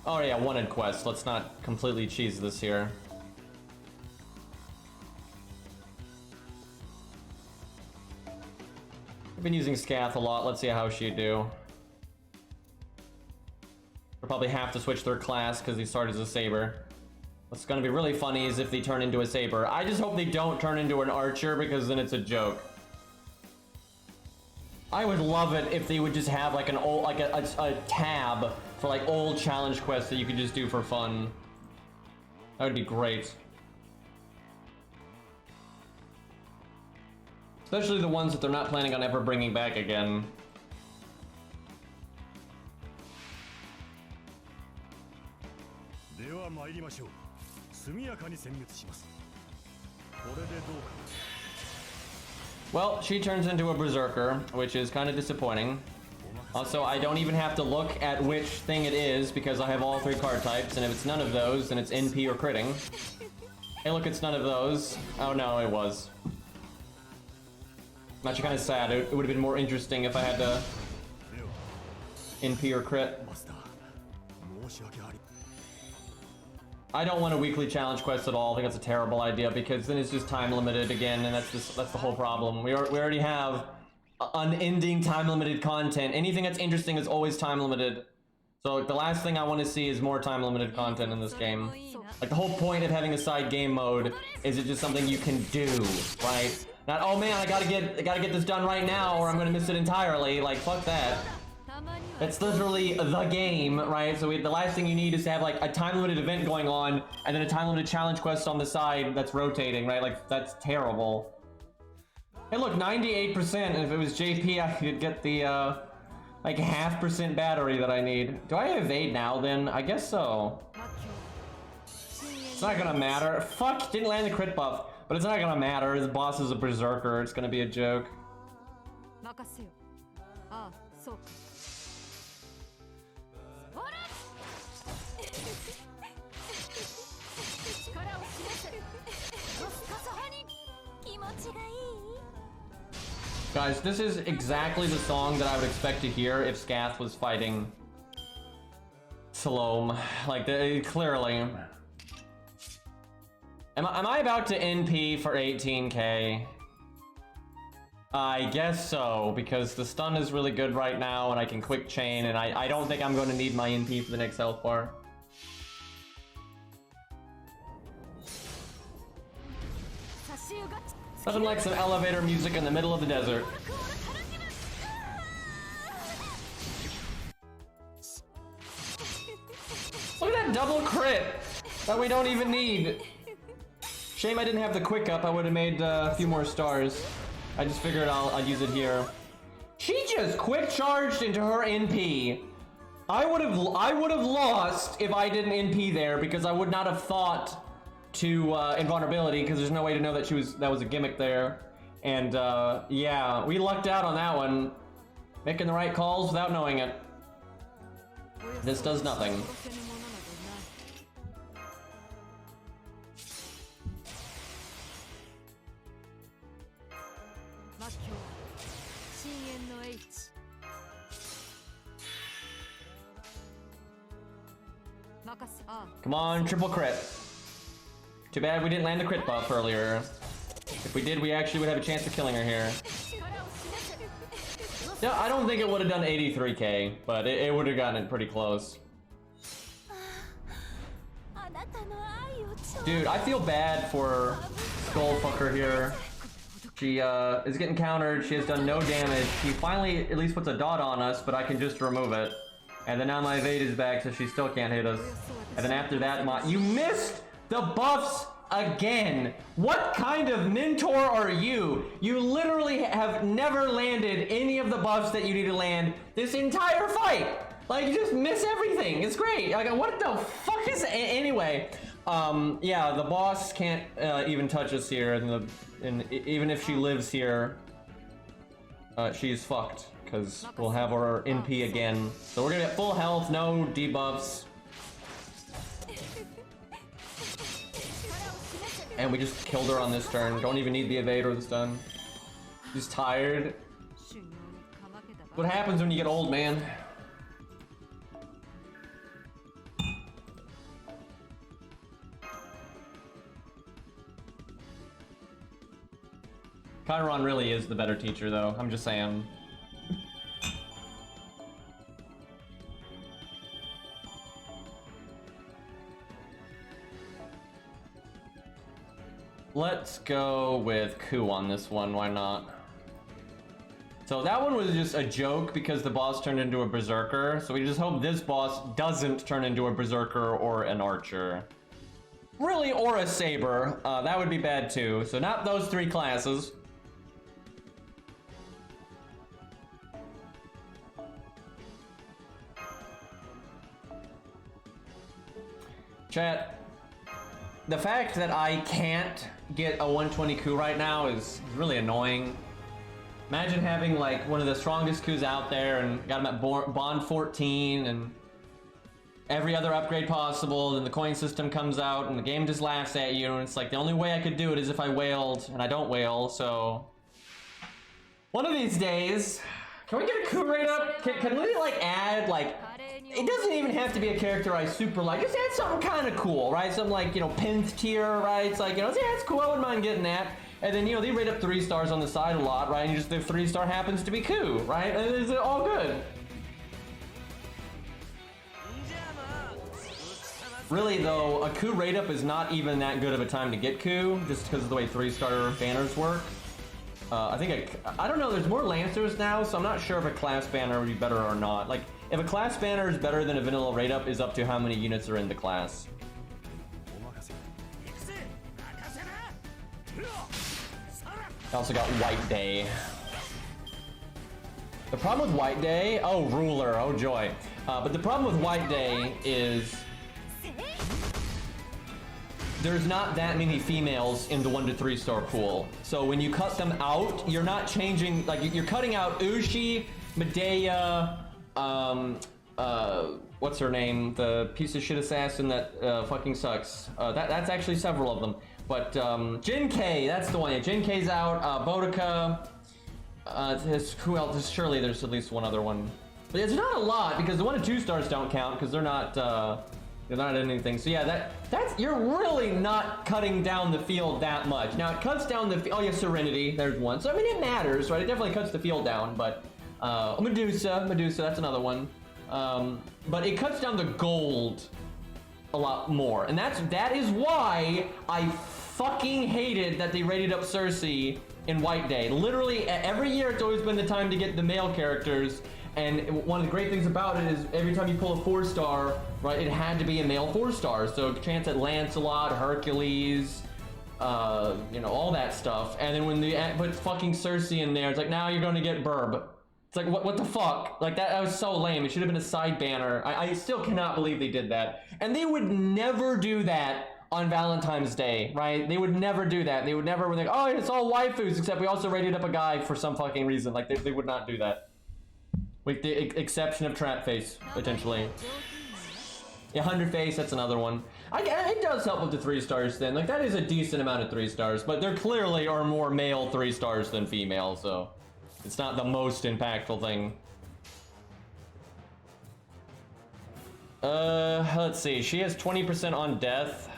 Oh yeah, wanted quest. Let's not completely cheese this here. I've been using Scath a lot. Let's see how she do. We'll probably have to switch their class because they start as a Saber. What's gonna be really funny is if they turn into a Saber. I just hope they don't turn into an Archer, because then it's a joke. I would love it if they would just have like an old, like a tab for like old challenge quests that you could just do for fun. That would be great. Especially the ones that they're not planning on ever bringing back again. Well, she turns into a berserker, which is kind of disappointing. Also, I don't even have to look at which thing it is because I have all 3 card types, and if it's none of those, then it's NP or critting. Hey, look, it's none of those. Oh no, it was. I'm actually kind of sad. It would have been more interesting if I had to NP or crit. I don't want a weekly challenge quest at all. I think that's a terrible idea because then it's just time limited again, and that's the whole problem. We already have unending time limited content. Anything that's interesting is always time limited. So the last thing I want to see is more time limited content in this game. Like the whole point of having a side game mode is it just something you can do, right? Not, oh man, I gotta get this done right now or I'm gonna miss it entirely. Like, fuck that. It's literally the game, right? So the last thing you need is to have like a time limited event going on and then a time limited challenge quest on the side that's rotating, right? Like, that's terrible. Hey look, 98%, and if it was JP, I could get the, like, 0.5% battery that I need. Do I evade now, then? I guess so. It's not gonna matter. Fuck, didn't land the crit buff. But it's not gonna matter. His boss is a berserker. It's gonna be a joke. Guys, this is exactly the song that I would expect to hear if Scath was fighting Salome. Like, clearly. Am I about to NP for 18k? I guess so, because the stun is really good right now and I can quick chain, and I don't think I'm going to need my NP for the next health bar. Nothing like some elevator music in the middle of the desert. Look at that double crit that we don't even need. Shame I didn't have the quick up. I would have made a few more stars. I just figured I'll use it here. She just quick charged into her NP. I would have lost if I didn't NP there because I would not have thought to invulnerability because there's no way to know that that was a gimmick there. And yeah, we lucked out on that one. Making the right calls without knowing it. This does nothing. Come on, triple crit. Too bad we didn't land the crit buff earlier. If we did, we actually would have a chance of killing her here. No, I don't think it would have done 83k, but it would have gotten it pretty close. Dude, I feel bad for Skullfucker here. She is getting countered. She has done no damage. She finally at least puts a dot on us, but I can just remove it. And then now my evade is back, so she still can't hit us. And then after that, you missed the buffs again. What kind of mentor are you? You literally have never landed any of the buffs that you need to land this entire fight. Like, you just miss everything. It's great. Like, what the fuck is it? Anyway, yeah, the boss can't even touch us here, and even if she lives here, she's fucked because we'll have our NP again. So we're gonna get full health, no debuffs. And we just killed her on this turn. Don't even need the evade or the stun. Just tired. What happens when you get old, man? Chiron really is the better teacher, though. I'm just saying. Let's go with Ku on this one, why not? So that one was just a joke because the boss turned into a berserker, so we just hope this boss doesn't turn into a berserker or an archer. Really, or a saber. That would be bad too, so not those 3 classes. Chat. The fact that I can't get a 120 Ku right now is really annoying. Imagine having like one of the strongest coups out there and got him at Bond 14 and every other upgrade possible, then the coin system comes out and the game just laughs at you, and it's like the only way I could do it is if I wailed, and I don't wail, so... One of these days, can we get a coup rate up? Can we like add like... It doesn't even have to be a character I super like, just add something kind of cool, right? Something like, you know, 10th tier, right? It's like, you know, yeah, it's cool, I wouldn't mind getting that. And then, you know, they rate up 3 stars on the side a lot, right? And you just, the 3-star happens to be coup, right? And it's all good. Really, though, a coup rate up is not even that good of a time to get coup, just because of the way 3-star banners work. I don't know, there's more Lancers now, so I'm not sure if a class banner would be better or not. Like, if a class banner is better than a vanilla rate up is up to how many units are in the class. I also got White Day. The problem with White Day, oh, Ruler, oh joy. But the problem with White Day is there's not that many females in the 1 to 3 star pool. So when you cut them out, you're not changing, like you're cutting out Ushi, Medea, what's her name? The piece of shit assassin that fucking sucks. That's actually several of them. But Jin K, that's the one. Yeah, Jin K's out. Boudica. Who else? Surely there's at least one other one. But it's not a lot because the 1 and 2 stars don't count because they're not anything. So yeah, that's you're really not cutting down the field that much. Now it cuts down the oh yeah, Serenity. There's one. So I mean it matters, right? It definitely cuts the field down. But Medusa, that's another one. But it cuts down the gold a lot more, and that is why I fucking hated that they rated up Cersei in White Day. Literally every year it's always been the time to get the male characters, and one of the great things about it is every time you pull a 4-star, right, it had to be a male 4-star, so chance at Lancelot, Hercules, you know, all that stuff. And then when they put fucking Cersei in there, it's like, now you're gonna get Burb. It's like, what the fuck? Like, that was so lame. It should have been a side banner. I still cannot believe they did that. And they would never do that on Valentine's Day, right? They would never do that. They would never, when they, oh, it's all waifus, except we also rated up a guy for some fucking reason. Like, they would not do that. With the exception of Trap Face, potentially. Yeah, 100 Face, that's another one. It does help with the 3 stars then. Like, that is a decent amount of 3 stars, but there clearly are more male 3 stars than female, so it's not the most impactful thing. Let's see. She has 20% on death,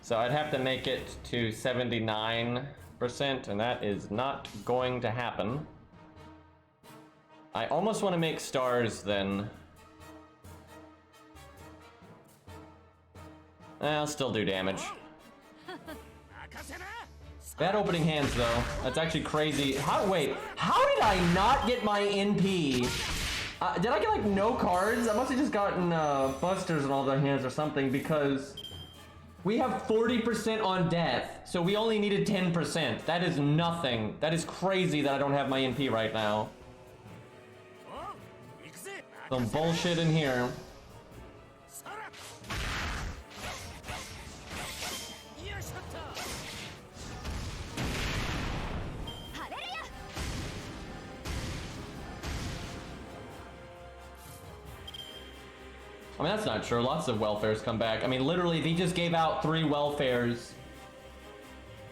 so I'd have to make it to 79%, and that is not going to happen. I almost want to make stars then. I'll still do damage. Bad opening hands though. That's actually crazy. Wait, how did I not get my NP? Did I get like no cards? I must have just gotten busters in all the hands or something, because we have 40% on death, so we only needed 10%. That is nothing. That is crazy that I don't have my NP right now. Some bullshit in here. I mean, that's not true. Lots of welfares come back. I mean, literally, they just gave out 3 welfares,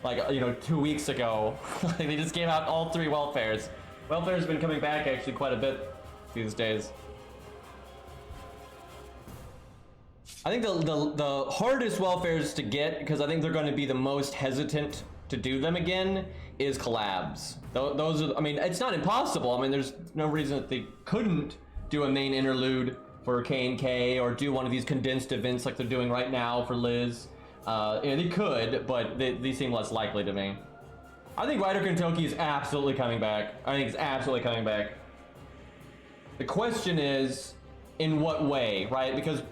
like, you know, 2 weeks ago. Like, they just gave out all 3 welfares. Welfare's been coming back, actually, quite a bit these days. I think the hardest welfares to get, because I think they're going to be the most hesitant to do them again, is collabs. Those are, I mean, it's not impossible. I mean, there's no reason that they couldn't do a main interlude for K&K, or do one of these condensed events like they're doing right now for Liz. You know, they could, but they seem less likely to me. I think Ryder Kentucky is absolutely coming back. I think it's absolutely coming back. The question is, in what way, right? Because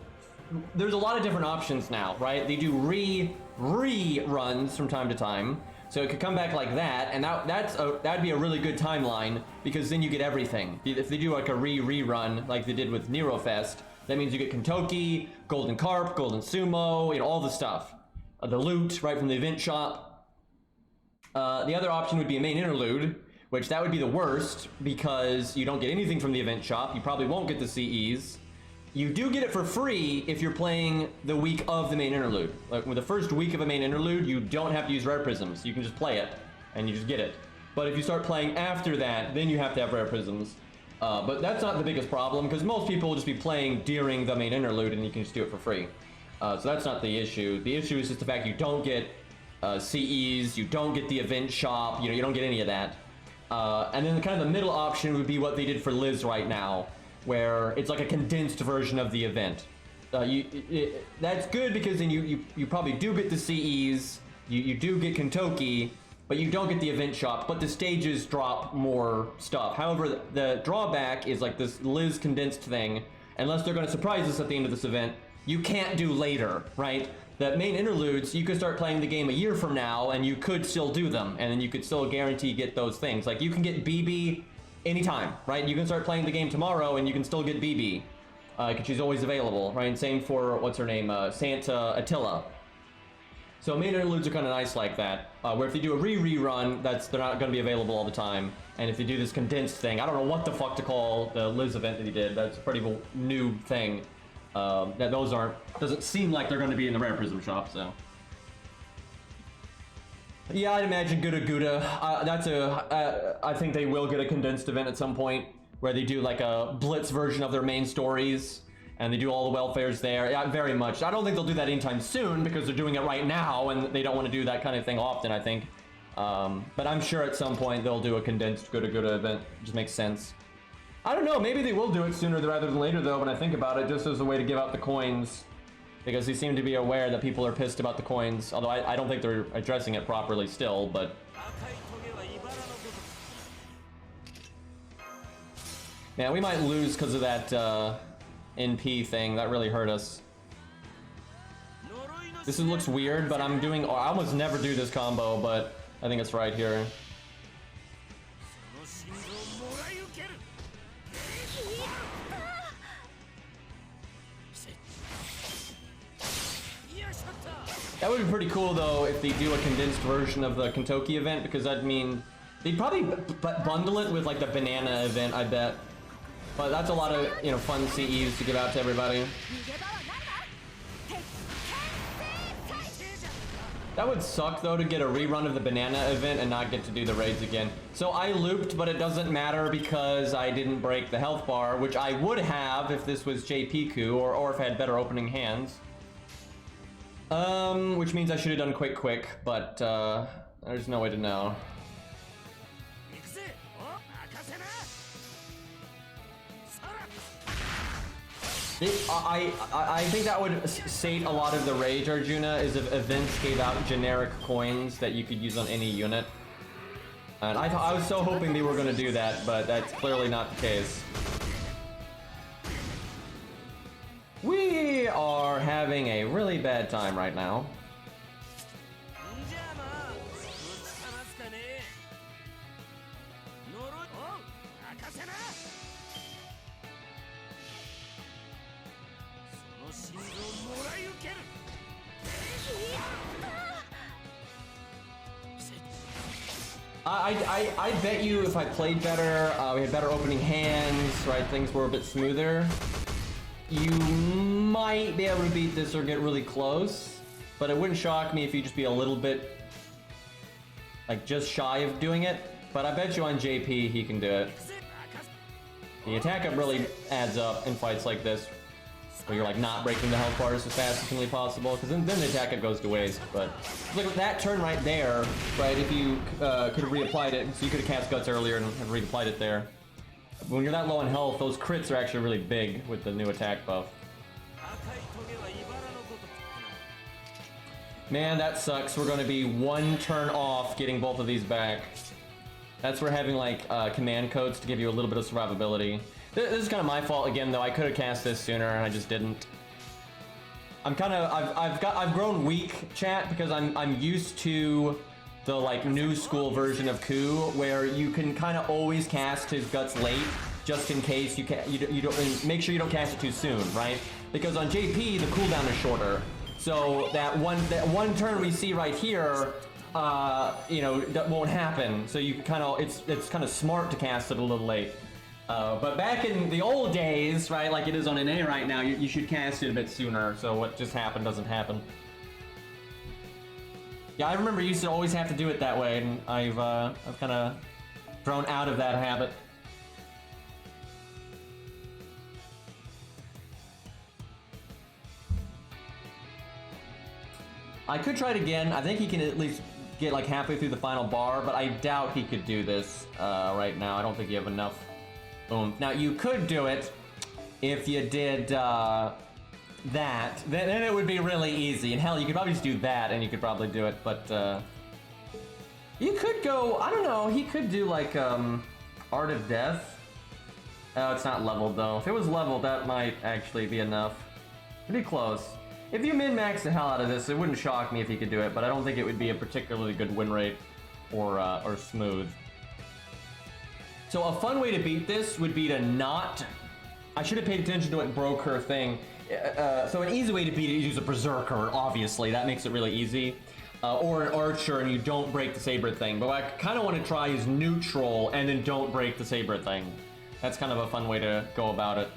there's a lot of different options now, right? They do reruns from time to time, so it could come back like that, and that'd be a really good timeline, because then you get everything. If they do like a rerun like they did with Nerofest, that means you get Kentucky, Golden Carp, Golden Sumo, you know, all the stuff, the loot right from the event shop. The other option would be a main interlude, which that would be the worst because you don't get anything from the event shop. You probably won't get the CEs. You do get it for free if you're playing the week of the main interlude. Like with the first week of a main interlude, you don't have to use rare prisms. You can just play it and you just get it. But if you start playing after that, then you have to have rare prisms. But that's not the biggest problem because most people will just be playing during the main interlude and you can just do it for free. So that's not the issue. The issue is just the fact you don't get CEs, you don't get the event shop, you don't get any of that. And then kind of the middle option would be what they did for Liz right now, where it's like a condensed version of the event. That's good because then you probably do get the CEs, you do get Kentucky, but you don't get the event shop, but the stages drop more stuff. However, the drawback is like this Liz condensed thing, unless they're gonna surprise us at the end of this event, you can't do later, right? The main interludes, you could start playing the game a year from now and you could still do them, and then you could still guarantee get those things. Like you can get BB anytime, right? You can start playing the game tomorrow and you can still get BB, because she's always available, right? And same for, what's her name, Santa Attila. So main interludes are kind of nice like that, where if they do a rerun, they're not going to be available all the time. And if they do this condensed thing, I don't know what the fuck to call the Liz event that he did. That's a pretty new thing. That those doesn't seem like they're going to be in the rare prism shop, so. Yeah, I'd imagine Guda Guda. I think they will get a condensed event at some point where they do like a blitz version of their main stories and they do all the welfares there. Yeah, very much. I don't think they'll do that anytime soon because they're doing it right now and they don't want to do that kind of thing often, I think. But I'm sure at some point they'll do a condensed Guda Guda event. It just makes sense. I don't know, maybe they will do it sooner rather than later though when I think about it, just as a way to give out the coins. Because they seem to be aware that people are pissed about the coins, although I don't think they're addressing it properly still, but... Man, we might lose because of that NP thing, that really hurt us. This looks weird, but I almost never do this combo, but I think it's right here. That would be pretty cool though if they do a condensed version of the Kentucky event, because that'd mean they'd probably bundle it with like the banana event, I bet. But that's a lot of fun CEs to give out to everybody. That would suck though to get a rerun of the banana event and not get to do the raids again. So I looped, but it doesn't matter because I didn't break the health bar, which I would have if this was JP-ku or if I had better opening hands. Which means I should have done quick, but there's no way to know. I think that would sate a lot of the rage, Arjuna, is if events gave out generic coins that you could use on any unit. And I was so hoping they were going to do that, but that's clearly not the case. We are having a really bad time right now. I bet you if I played better, we had better opening hands, right, things were a bit smoother, you might be able to beat this or get really close, but it wouldn't shock me if you just be a little bit, like, just shy of doing it, but I bet you on JP he can do it. The attack up really adds up in fights like this, where you're like not breaking the health bars as fast as humanly possible, because then the attack up goes to waste. But look at that turn right there, right? If you could have reapplied it, so you could have cast Guts earlier and reapplied it there. When you're that low on health, those crits are actually really big with the new attack buff. Man, that sucks. We're going to be one turn off getting both of these back. That's where having like command codes to give you a little bit of survivability. This is kind of my fault again, though. I could have cast this sooner and I just didn't. I've grown weak, chat, because I'm used to the like new school version of Ku, where you can kind of always cast his Guts late, just in case you don't make sure you don't cast it too soon, right? Because on JP the cooldown is shorter. So that one turn we see right here, you know, that won't happen. So you kind of, it's kind of smart to cast it a little late. But back in the old days, right, like it is on an A right now, you should cast it a bit sooner. So what just happened doesn't happen. Yeah, I remember you used to always have to do it that way, and I've kind of grown out of that habit. I could try it again. I think he can at least get like halfway through the final bar, but I doubt he could do this right now. I don't think you have enough. Boom. Now you could do it if you did that. Then it would be really easy. And hell, you could probably just do that, and you could probably do it. But you could go. I don't know. He could do like Art of Death. Oh, it's not leveled though. If it was leveled, that might actually be enough. Pretty close. If you min-max the hell out of this, it wouldn't shock me if he could do it, but I don't think it would be a particularly good win rate or smooth. So a fun way to beat this would be to not... I should have paid attention to what broke her thing. So an easy way to beat it is use a Berserker, obviously. That makes it really easy. Or an Archer and you don't break the Saber thing. But what I kind of want to try is neutral and then don't break the Saber thing. That's kind of a fun way to go about it.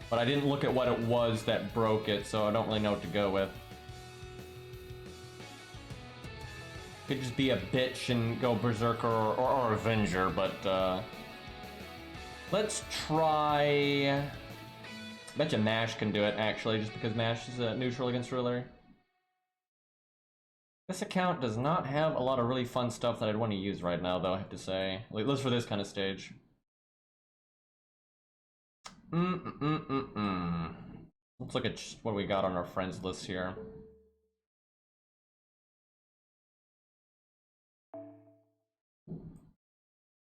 But I didn't look at what it was that broke it, so I don't really know what to go with. Could just be a bitch and go Berserker or Avenger, but let's try... I bet you Mash can do it, actually, just because Mash is neutral against Ruler. This account does not have a lot of really fun stuff that I'd want to use right now, though, I have to say. At least for this kind of stage. Let's look at what we got on our friends list here.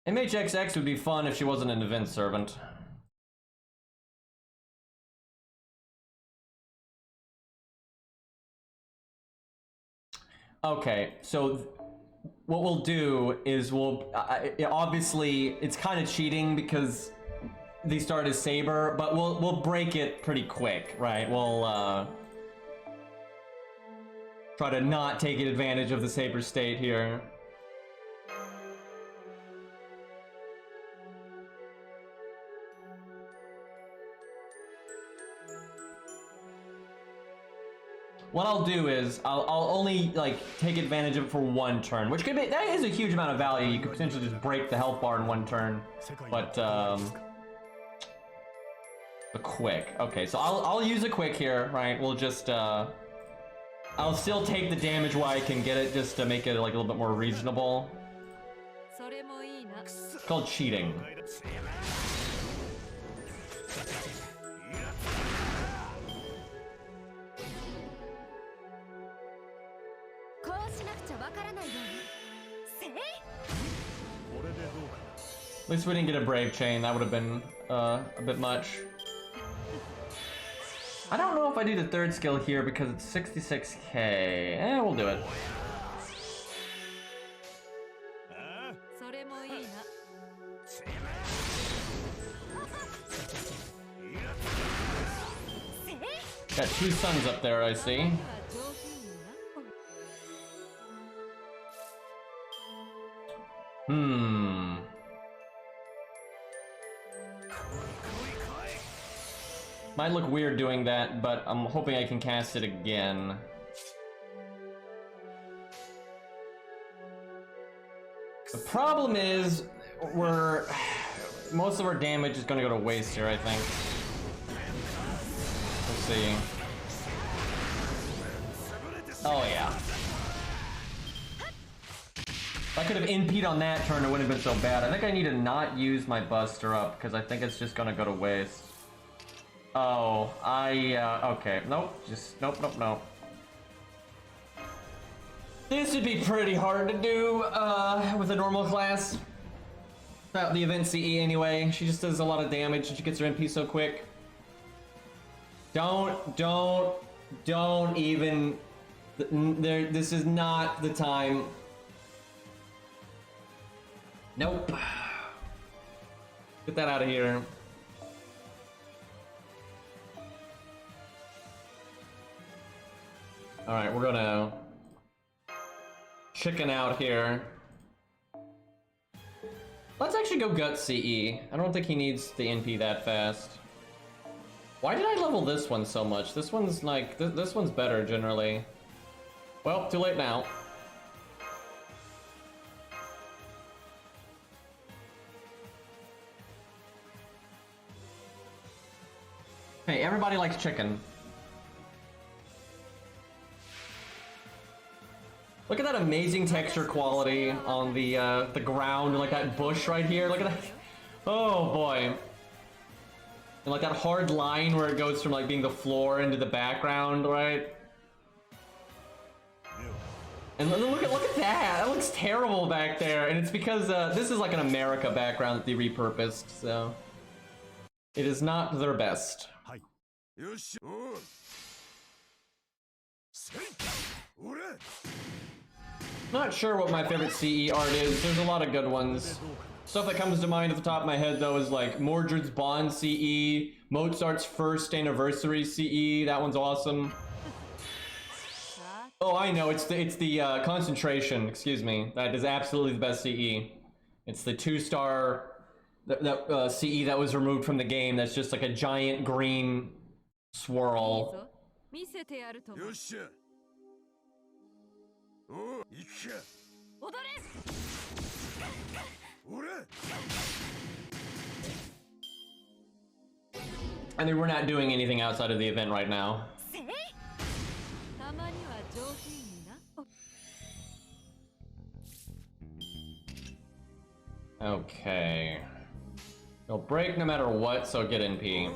MHXX would be fun if she wasn't an event servant. Okay, so what we'll do is we'll obviously it's kind of cheating because they start as Saber, but we'll break it pretty quick, right? We'll try to not take advantage of the Saber state here. What I'll do is I'll only like take advantage of it for one turn, which could be, that is a huge amount of value. You could potentially just break the health bar in one turn, but a quick. Okay, so I'll use a quick here, right? We'll just I'll still take the damage while I can get it, just to make it like a little bit more reasonable. It's called cheating. At least we didn't get a Brave Chain. That would have been a bit much. I don't know if I do the third skill here because it's 66k. We'll do it. Got two suns up there, I see. Might look weird doing that, but I'm hoping I can cast it again. The problem is, most of our damage is going to go to waste here, I think. Let's see. Oh yeah. If I could have NP'd on that turn, it wouldn't have been so bad. I think I need to not use my Buster Up, because I think it's just going to go to waste. Oh, okay. Nope, nope. This would be pretty hard to do, with a normal class. Without the event CE anyway. She just does a lot of damage and she gets her MP so quick. Don't even... This is not the time. Nope. Get that out of here. Alright, we're gonna chicken out here. Let's actually go Gut CE. I don't think he needs the NP that fast. Why did I level this one so much? This one's like, this one's better generally. Well, too late now. Hey, everybody likes chicken. Look at that amazing texture quality on the ground, like that bush right here. Look at that. Oh boy. And like that hard line where it goes from like being the floor into the background, right? And look at that. That looks terrible back there. And it's because this is like an America background that they repurposed, so it is not their best. Not sure what my favorite CE art is. There's a lot of good ones. Stuff that comes to mind at the top of my head though is like Mordred's Bond CE, Mozart's first anniversary CE. That one's awesome. Oh, I know. It's the concentration. Excuse me. That is absolutely the best CE. It's the 2-star CE that was removed from the game. That's just like a giant green swirl. I mean, we're not doing anything outside of the event right now. Okay. It'll break no matter what, so get NP.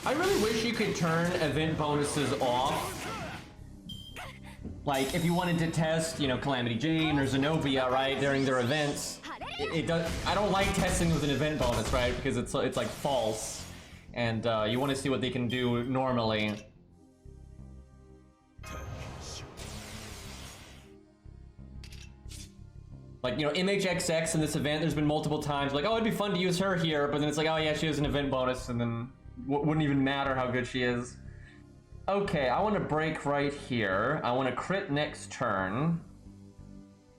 I really wish you could turn event bonuses off. Like, if you wanted to test, you know, Calamity Jane or Zenobia, right, during their events, it does. I don't like testing with an event bonus, right, because it's like false, and you want to see what they can do normally. Like, you know, MHXX in this event, there's been multiple times, like, oh, it'd be fun to use her here, but then it's like, oh yeah, she has an event bonus, and then wouldn't even matter how good she is. Okay, I want to break right here. I want to crit next turn.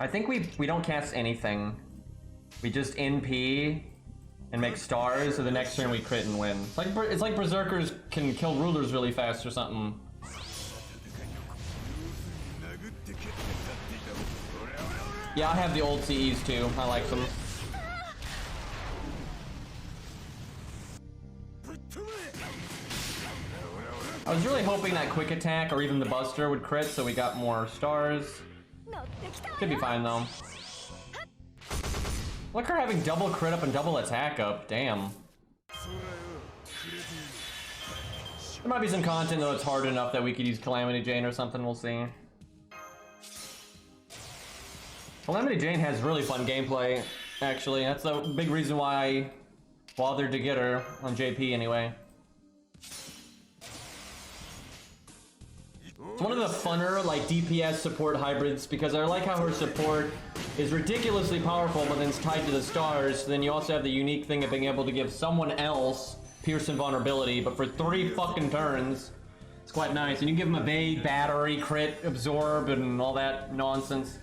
I think we don't cast anything. We just NP and make stars, so the next turn we crit and win. It's like Berserkers can kill rulers really fast or something. Yeah, I have the old CEs too. I like them. I was really hoping that quick attack or even the buster would crit so we got more stars. Should be fine though. Look, her having double crit up and double attack up. Damn. There might be some content though that's hard enough that we could use Calamity Jane or something. We'll see. Calamity Jane has really fun gameplay, actually. That's the big reason why I bothered to get her on JP anyway. It's one of the funner, like, DPS support hybrids, because I like how her support is ridiculously powerful, but then it's tied to the stars. Then you also have the unique thing of being able to give someone else Pierce and Vulnerability, but for 3 fucking turns. It's quite nice. And you can give them Evade, Battery, Crit, Absorb, and all that nonsense.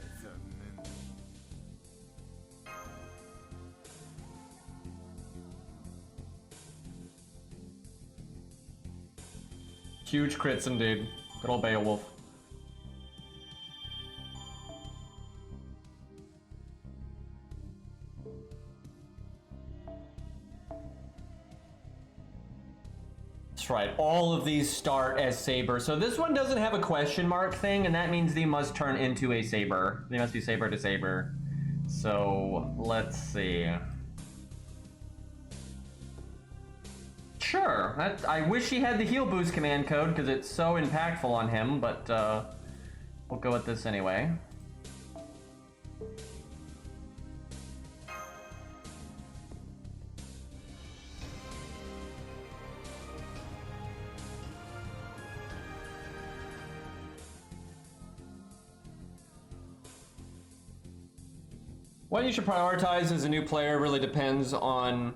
Huge crits indeed. Good old Beowulf. That's right, all of these start as Saber. So this one doesn't have a question mark thing, and that means they must turn into a Saber. They must be Saber to Saber. So, let's see. Sure, I wish he had the heal boost command code because it's so impactful on him, but we'll go with this anyway. What you should prioritize as a new player really depends on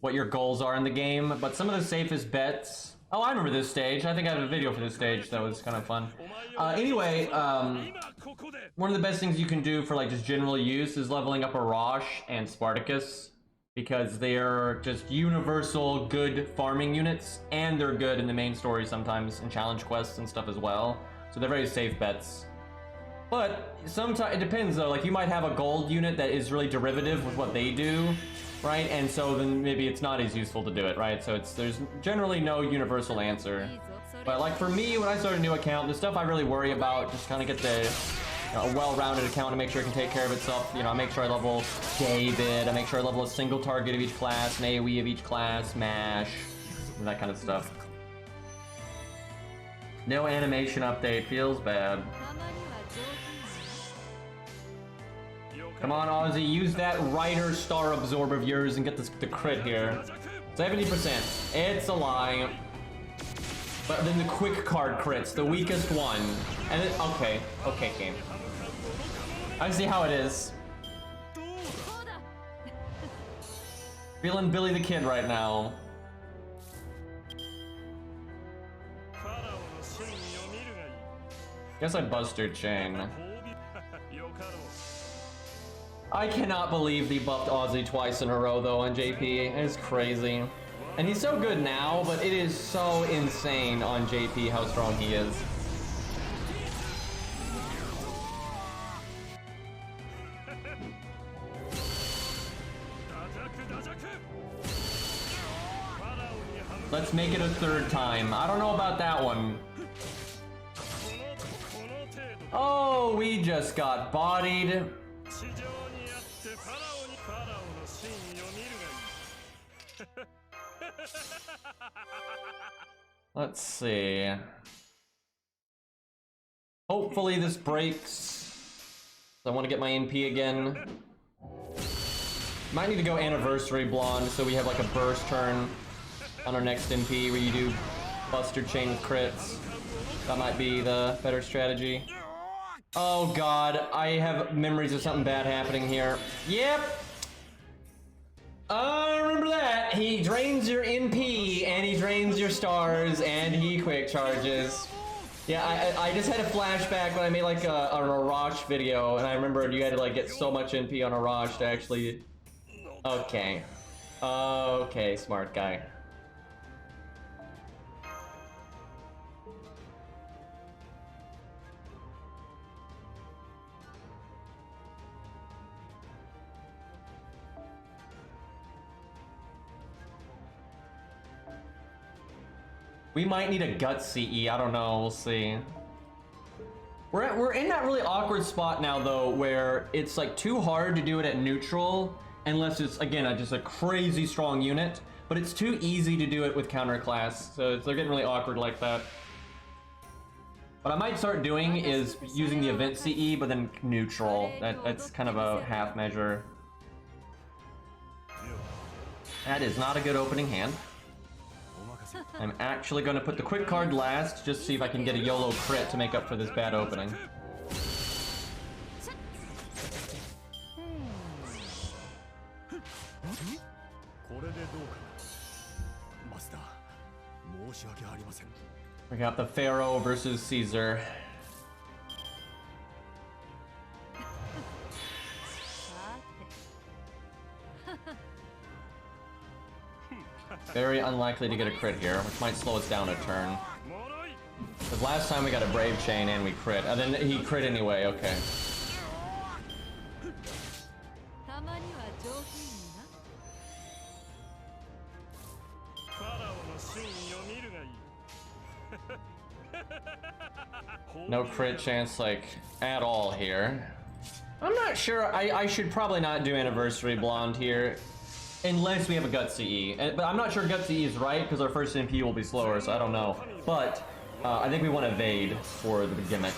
what your goals are in the game, but some of the safest bets Oh, I remember this stage. I think I have a video for this stage that was kind of fun. Anyway, one of the best things you can do for like just general use is leveling up Arash and Spartacus, because they're just universal good farming units, and they're good in the main story sometimes, in challenge quests and stuff as well. So they're very safe bets. But sometimes it depends though, like you might have a gold unit that is really derivative with what they do, right? And so then maybe it's not as useful to do it, right? So there's generally no universal answer. But like for me, when I start a new account, the stuff I really worry about, just kind of get the a well-rounded account to make sure it can take care of itself. You know, I make sure I level David, I make sure I level a single target of each class, an AoE of each class, MASH, and that kind of stuff. No animation update, feels bad. Come on, Ozzy, use that Rider Star Absorb of yours and get the crit here. 70%. It's a lie. But then the quick card crits, the weakest one. And then, okay, game. I see how it is. Feeling Billy the Kid right now. Guess I'd Buster Chain. I cannot believe they buffed Ozzy twice in a row though on JP. It's crazy. And he's so good now, but it is so insane on JP how strong he is. Let's make it a third time. I don't know about that one. Oh, we just got bodied. Let's see. Hopefully this breaks. I want to get my NP again. Might need to go Anniversary Blonde so we have like a burst turn on our next NP where you do Buster Chain with crits. That might be the better strategy. Oh god, I have memories of something bad happening here. Yep! I remember that. He drains your NP, and he drains your stars, and he quick charges. Yeah, I just had a flashback when I made like an Arash video, and I remember you had to like get so much NP on Arash to actually... Okay. Okay, smart guy. We might need a gut CE, I don't know, we'll see. We're in that really awkward spot now though, where it's like too hard to do it at neutral, unless it's, again, just a crazy strong unit, but it's too easy to do it with counterclass, so they're getting really awkward like that. What I might start doing is using the event CE, but then neutral. That's kind of a half measure. That is not a good opening hand. I'm actually going to put the quick card last, just to see if I can get a YOLO crit to make up for this bad opening. We got the Pharaoh versus Caesar. Very unlikely to get a crit here, which might slow us down a turn. Because last time we got a Brave Chain and we crit. And then he crit anyway, okay. No crit chance, like, at all here. I'm not sure, I should probably not do Anniversary Blonde here. Unless we have a Gut CE. But I'm not sure Gut CE is right, because our first NP will be slower, so I don't know. But, I think we want to evade for the gimmick.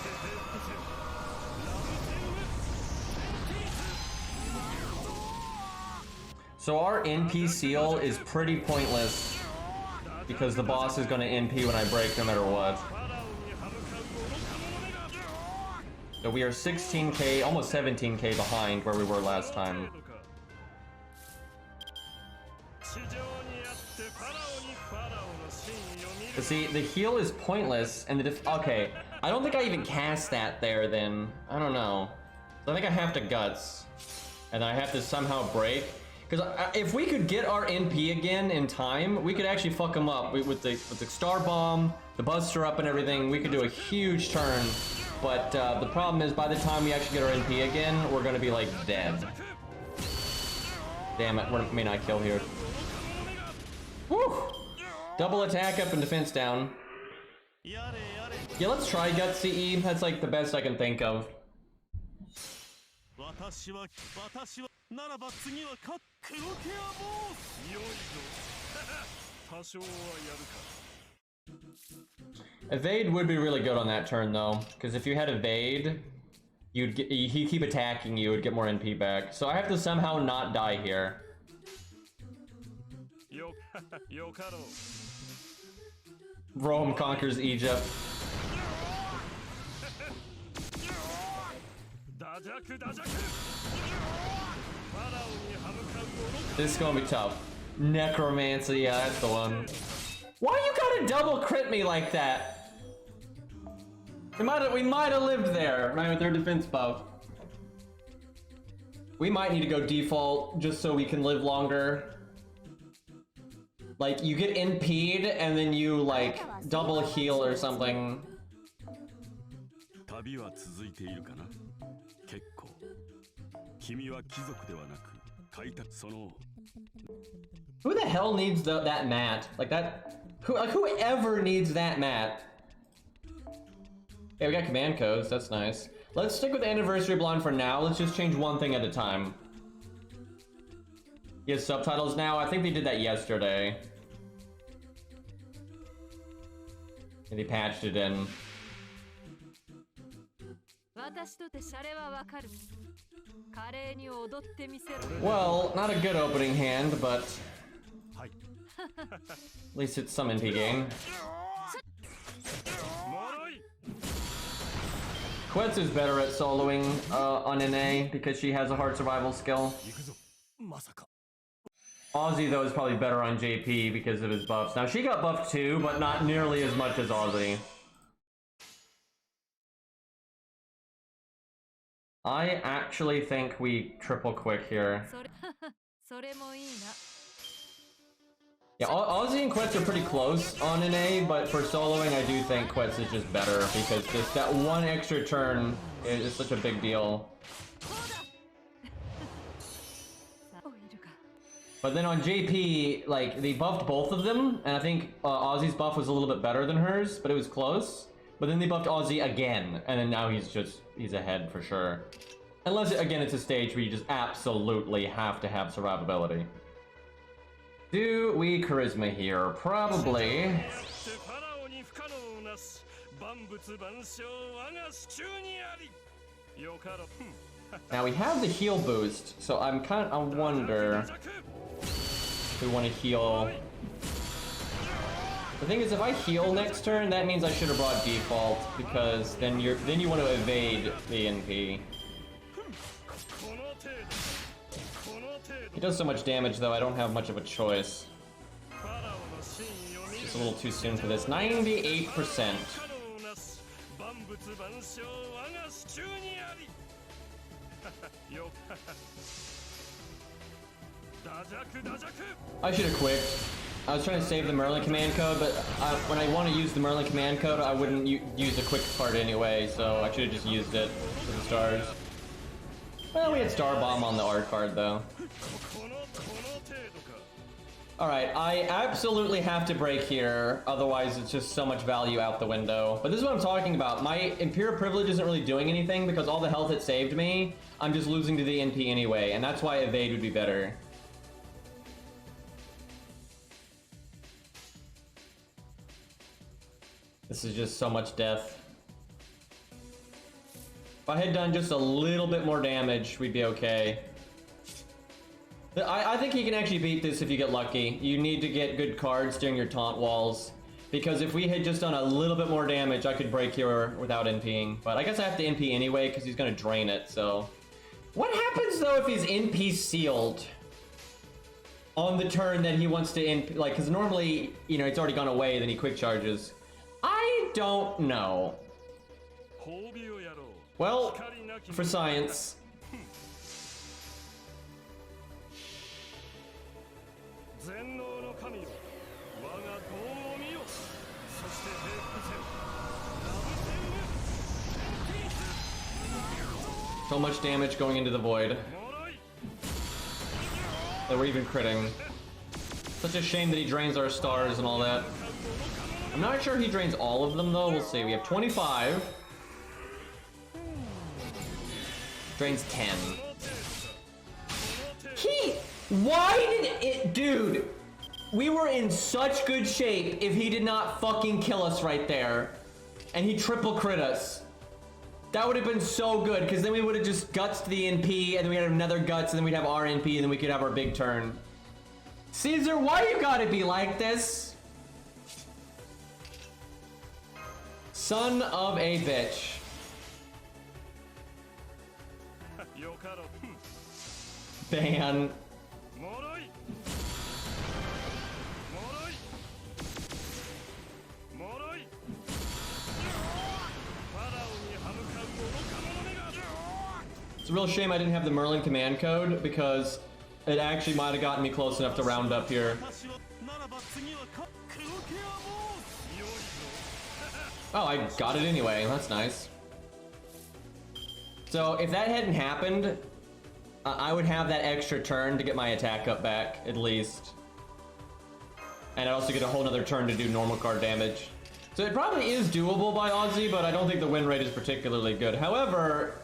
So our NP seal is pretty pointless, because the boss is going to NP when I break no matter what. So we are 16k, almost 17k behind where we were last time. But see, the heal is pointless, and okay, I don't think I even cast that there then. I don't know. So I think I have to guts, and I have to somehow break. Because if we could get our NP again in time, we could actually fuck them up with the Star Bomb, the Buster Up and everything. We could do a huge turn, but the problem is by the time we actually get our NP again, we're gonna be like dead. Damn it, we may not kill here. Woo! Double attack up and defense down. Yeah, let's try Gut CE. That's like the best I can think of. Evade would be really good on that turn though, because if you had evade, he'd keep attacking you, would get more NP back. So I have to somehow not die here. Rome conquers Egypt. This is gonna be tough. Necromancy, yeah, that's the one. Why you gotta double crit me like that? We might have lived there, right, with their defense buff. We might need to go default just so we can live longer. Like, you get NP'd and then you, like, double heal or something. Who the hell needs that mat? Like that, whoever needs that mat? Okay, we got command codes, that's nice. Let's stick with the anniversary blonde for now. Let's just change one thing at a time. He has subtitles now. I think they did that yesterday. And they patched it in. Well, not a good opening hand, but at least it's some NP gain. Quetz is better at soloing on NA because she has a hard survival skill. Aussie, though, is probably better on JP because of his buffs. Now, she got buffed too, but not nearly as much as Aussie. I actually think we triple quick here. Yeah, Aussie and Quetz are pretty close on NA, but for soloing, I do think Quetz is just better because just that one extra turn is such a big deal. But then on JP, like, they buffed both of them, and I think Aussie's buff was a little bit better than hers, but it was close. But then they buffed Aussie again, and then now he's ahead for sure. Unless, again, it's a stage where you just absolutely have to have survivability. Do we charisma here? Probably. Now we have the heal boost, so I wonder if we want to heal. The thing is, if I heal next turn, that means I should have brought default, because then you want to evade the NP. He does so much damage, though, I don't have much of a choice. Just a little too soon for this. 98%. I should have quit. I was trying to save the Merlin command code, but when I want to use the Merlin command code, I wouldn't use the quick card anyway, so I should have just used it for the stars. Well, we had Star Bomb on the art card, though. Alright, I absolutely have to break here, otherwise it's just so much value out the window. But this is what I'm talking about. My Imperial Privilege isn't really doing anything because all the health it saved me, I'm just losing to the NP anyway, and that's why Evade would be better. This is just so much death. If I had done just a little bit more damage, we'd be okay. I think you can actually beat this if you get lucky. You need to get good cards during your taunt walls. Because if we had just done a little bit more damage, I could break here without NPing. But I guess I have to NP anyway, because he's going to drain it, so... What happens, though, if he's NP sealed? on the turn that he wants to end, like, because normally, you know, it's already gone away, then he quick charges. I don't know. Well, for science. So much damage going into the void. That we're even critting. Such a shame that he drains our stars and all that. I'm not sure he drains all of them though. We'll see. We have 25. Drains 10. Why did it, dude? We were in such good shape if he did not fucking kill us right there. And he triple crit us. That would have been so good, because then we would have just guts to the NP, and then we had another guts, and then we'd have our NP, and then we could have our big turn. Caesar, why you gotta be like this? Son of a bitch. Ban. It's a real shame I didn't have the Merlin command code, because it actually might have gotten me close enough to round up here. Oh, I got it anyway. That's nice. So if that hadn't happened, I would have that extra turn to get my attack up back, at least. And I also get a whole nother turn to do normal card damage. So it probably is doable by Aussie, but I don't think the win rate is particularly good. However,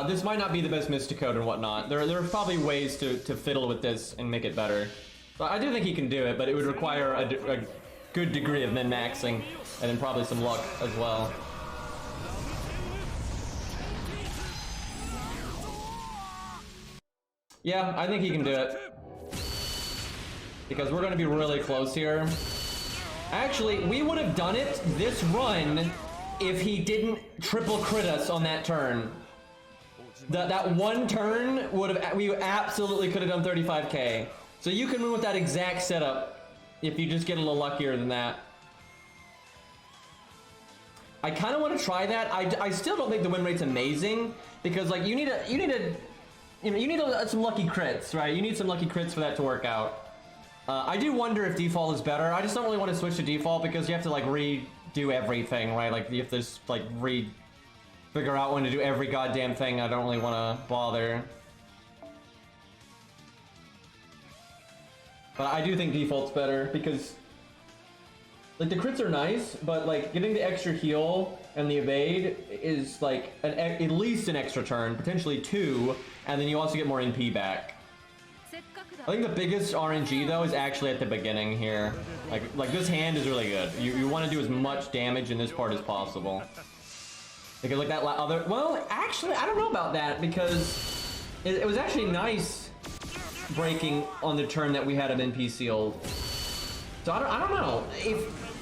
this might not be the best Mystic Code and whatnot. There are probably ways to fiddle with this and make it better. So I do think he can do it, but it would require a good degree of min-maxing, and then probably some luck as well. Yeah, I think he can do it. Because we're going to be really close here. Actually, we would have done it this run if he didn't triple crit us on that turn. That one turn would have, we absolutely could have done 35k. So you can win with that exact setup if you just get a little luckier than that. I kind of want to try that. I still don't think the win rate's amazing, because like you need some lucky crits, right? You need some lucky crits for that to work out. I do wonder if default is better. I just don't really want to switch to default, because you have to like redo everything, right? Like you have to just like figure out when to do every goddamn thing. I don't really want to bother. But I do think default's better, because like the crits are nice, but like getting the extra heal and the evade is like at least an extra turn, potentially 2, and then you also get more NP back. I think the biggest RNG though is actually at the beginning here. Like this hand is really good. You want to do as much damage in this part as possible. Because like that other, well, actually I don't know about that, because it was actually nice breaking on the turn that we had him NP sealed. So I don't know.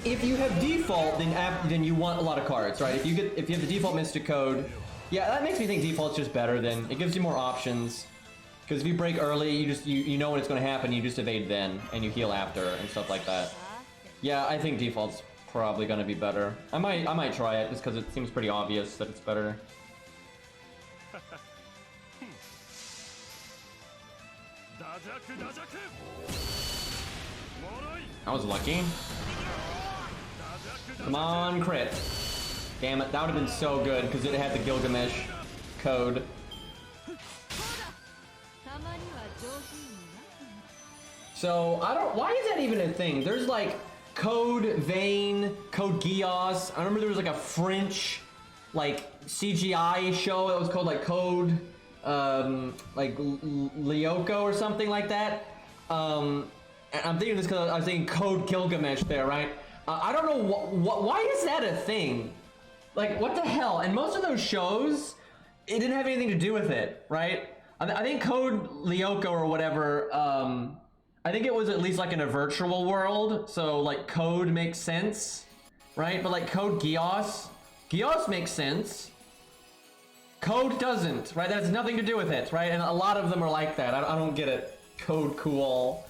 If you have default, then you want a lot of cards, right? If you have the default Mystic Code, yeah, that makes me think default's just better. Then it gives you more options. Because if you break early, you know when it's going to happen. You just evade then, and you heal after and stuff like that. Yeah, I think default's probably going to be better. I might try it just because it seems pretty obvious that it's better. I was lucky. Come on, crit. Damn it, that would have been so good because it had the Gilgamesh code. So, why is that even a thing? There's like Code Vein, Code Geass. I remember there was like a French like CGI show that was called like Code like Lyoko or something like that. And I'm thinking this because I was thinking Code Gilgamesh there, right? I don't know why is that a thing? Like, what the hell? And most of those shows, it didn't have anything to do with it, right? I think Code Lyoko or whatever, I think it was at least like in a virtual world, so like code makes sense, right? But like Code Geass makes sense. Code doesn't, right? That has nothing to do with it, right? And a lot of them are like that. I don't get it. Code cool.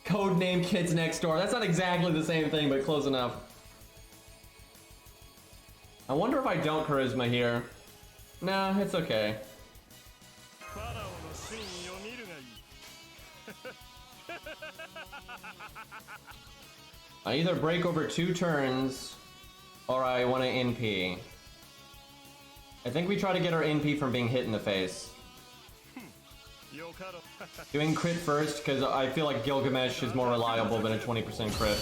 Code name Kids Next Door. That's not exactly the same thing, but close enough. I wonder if I don't charisma here. Nah, it's okay. I either break over 2 turns, or I want to NP. I think we try to get our NP from being hit in the face. Doing crit first, because I feel like Gilgamesh is more reliable than a 20% crit.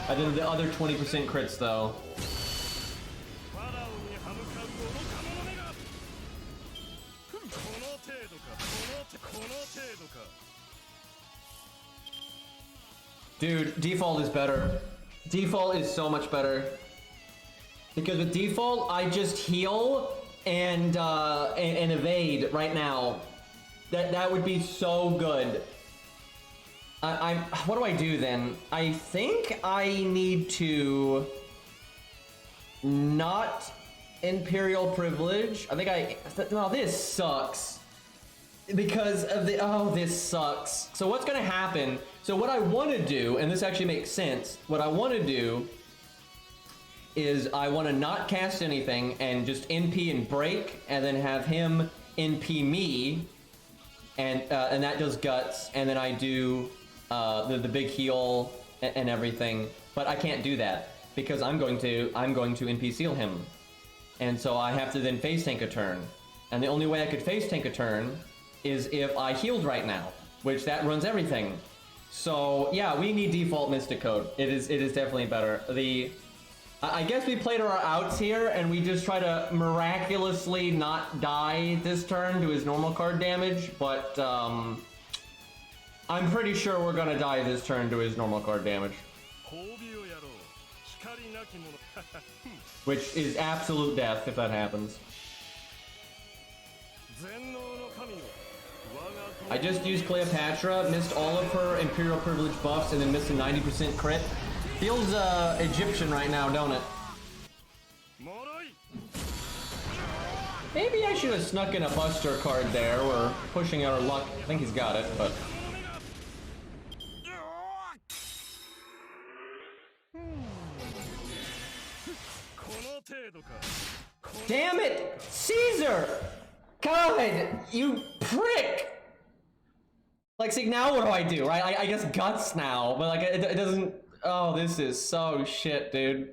I did the other 20% crits though. Dude, default is better. Default is so much better. Because with default, I just heal and evade right now. That would be so good. What do I do then? I think I need to not Imperial Privilege. I think well, this sucks. Because of the, oh, this sucks. So what's gonna happen, so what I wanna do, and this actually makes sense, what I wanna do is I wanna not cast anything and just NP and break, and then have him NP me, and that does guts, and then I do the big heal and everything, but I can't do that because I'm going to NP seal him, and so I have to then face tank a turn, and the only way I could face tank a turn is if I healed right now, which that runs everything. So yeah, we need default Mystic Code. It is definitely better. I guess we played our outs here, and we just try to miraculously not die this turn to his normal card damage, but I'm pretty sure we're gonna die this turn to his normal card damage. Which is absolute death if that happens. I just used Cleopatra, missed all of her Imperial Privilege buffs, and then missed a 90% crit. Feels Egyptian right now, don't it? Maybe I should have snuck in a Buster card there. We're pushing our luck. I think he's got it, but... Damn it! Caesar! God! You prick! Like, see, now what do I do, right? I guess guts now, but like, it doesn't... Oh, this is so shit, dude.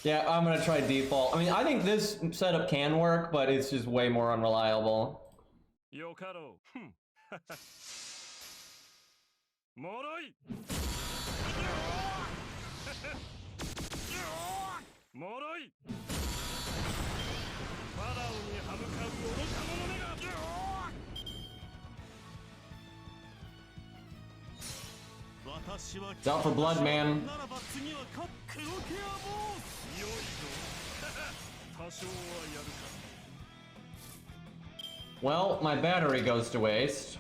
Yeah, I'm gonna try default. I mean, I think this setup can work, but it's just way more unreliable. Yokaro. Moroi. Moroi. It's out for blood, man. Well, my battery goes to waste.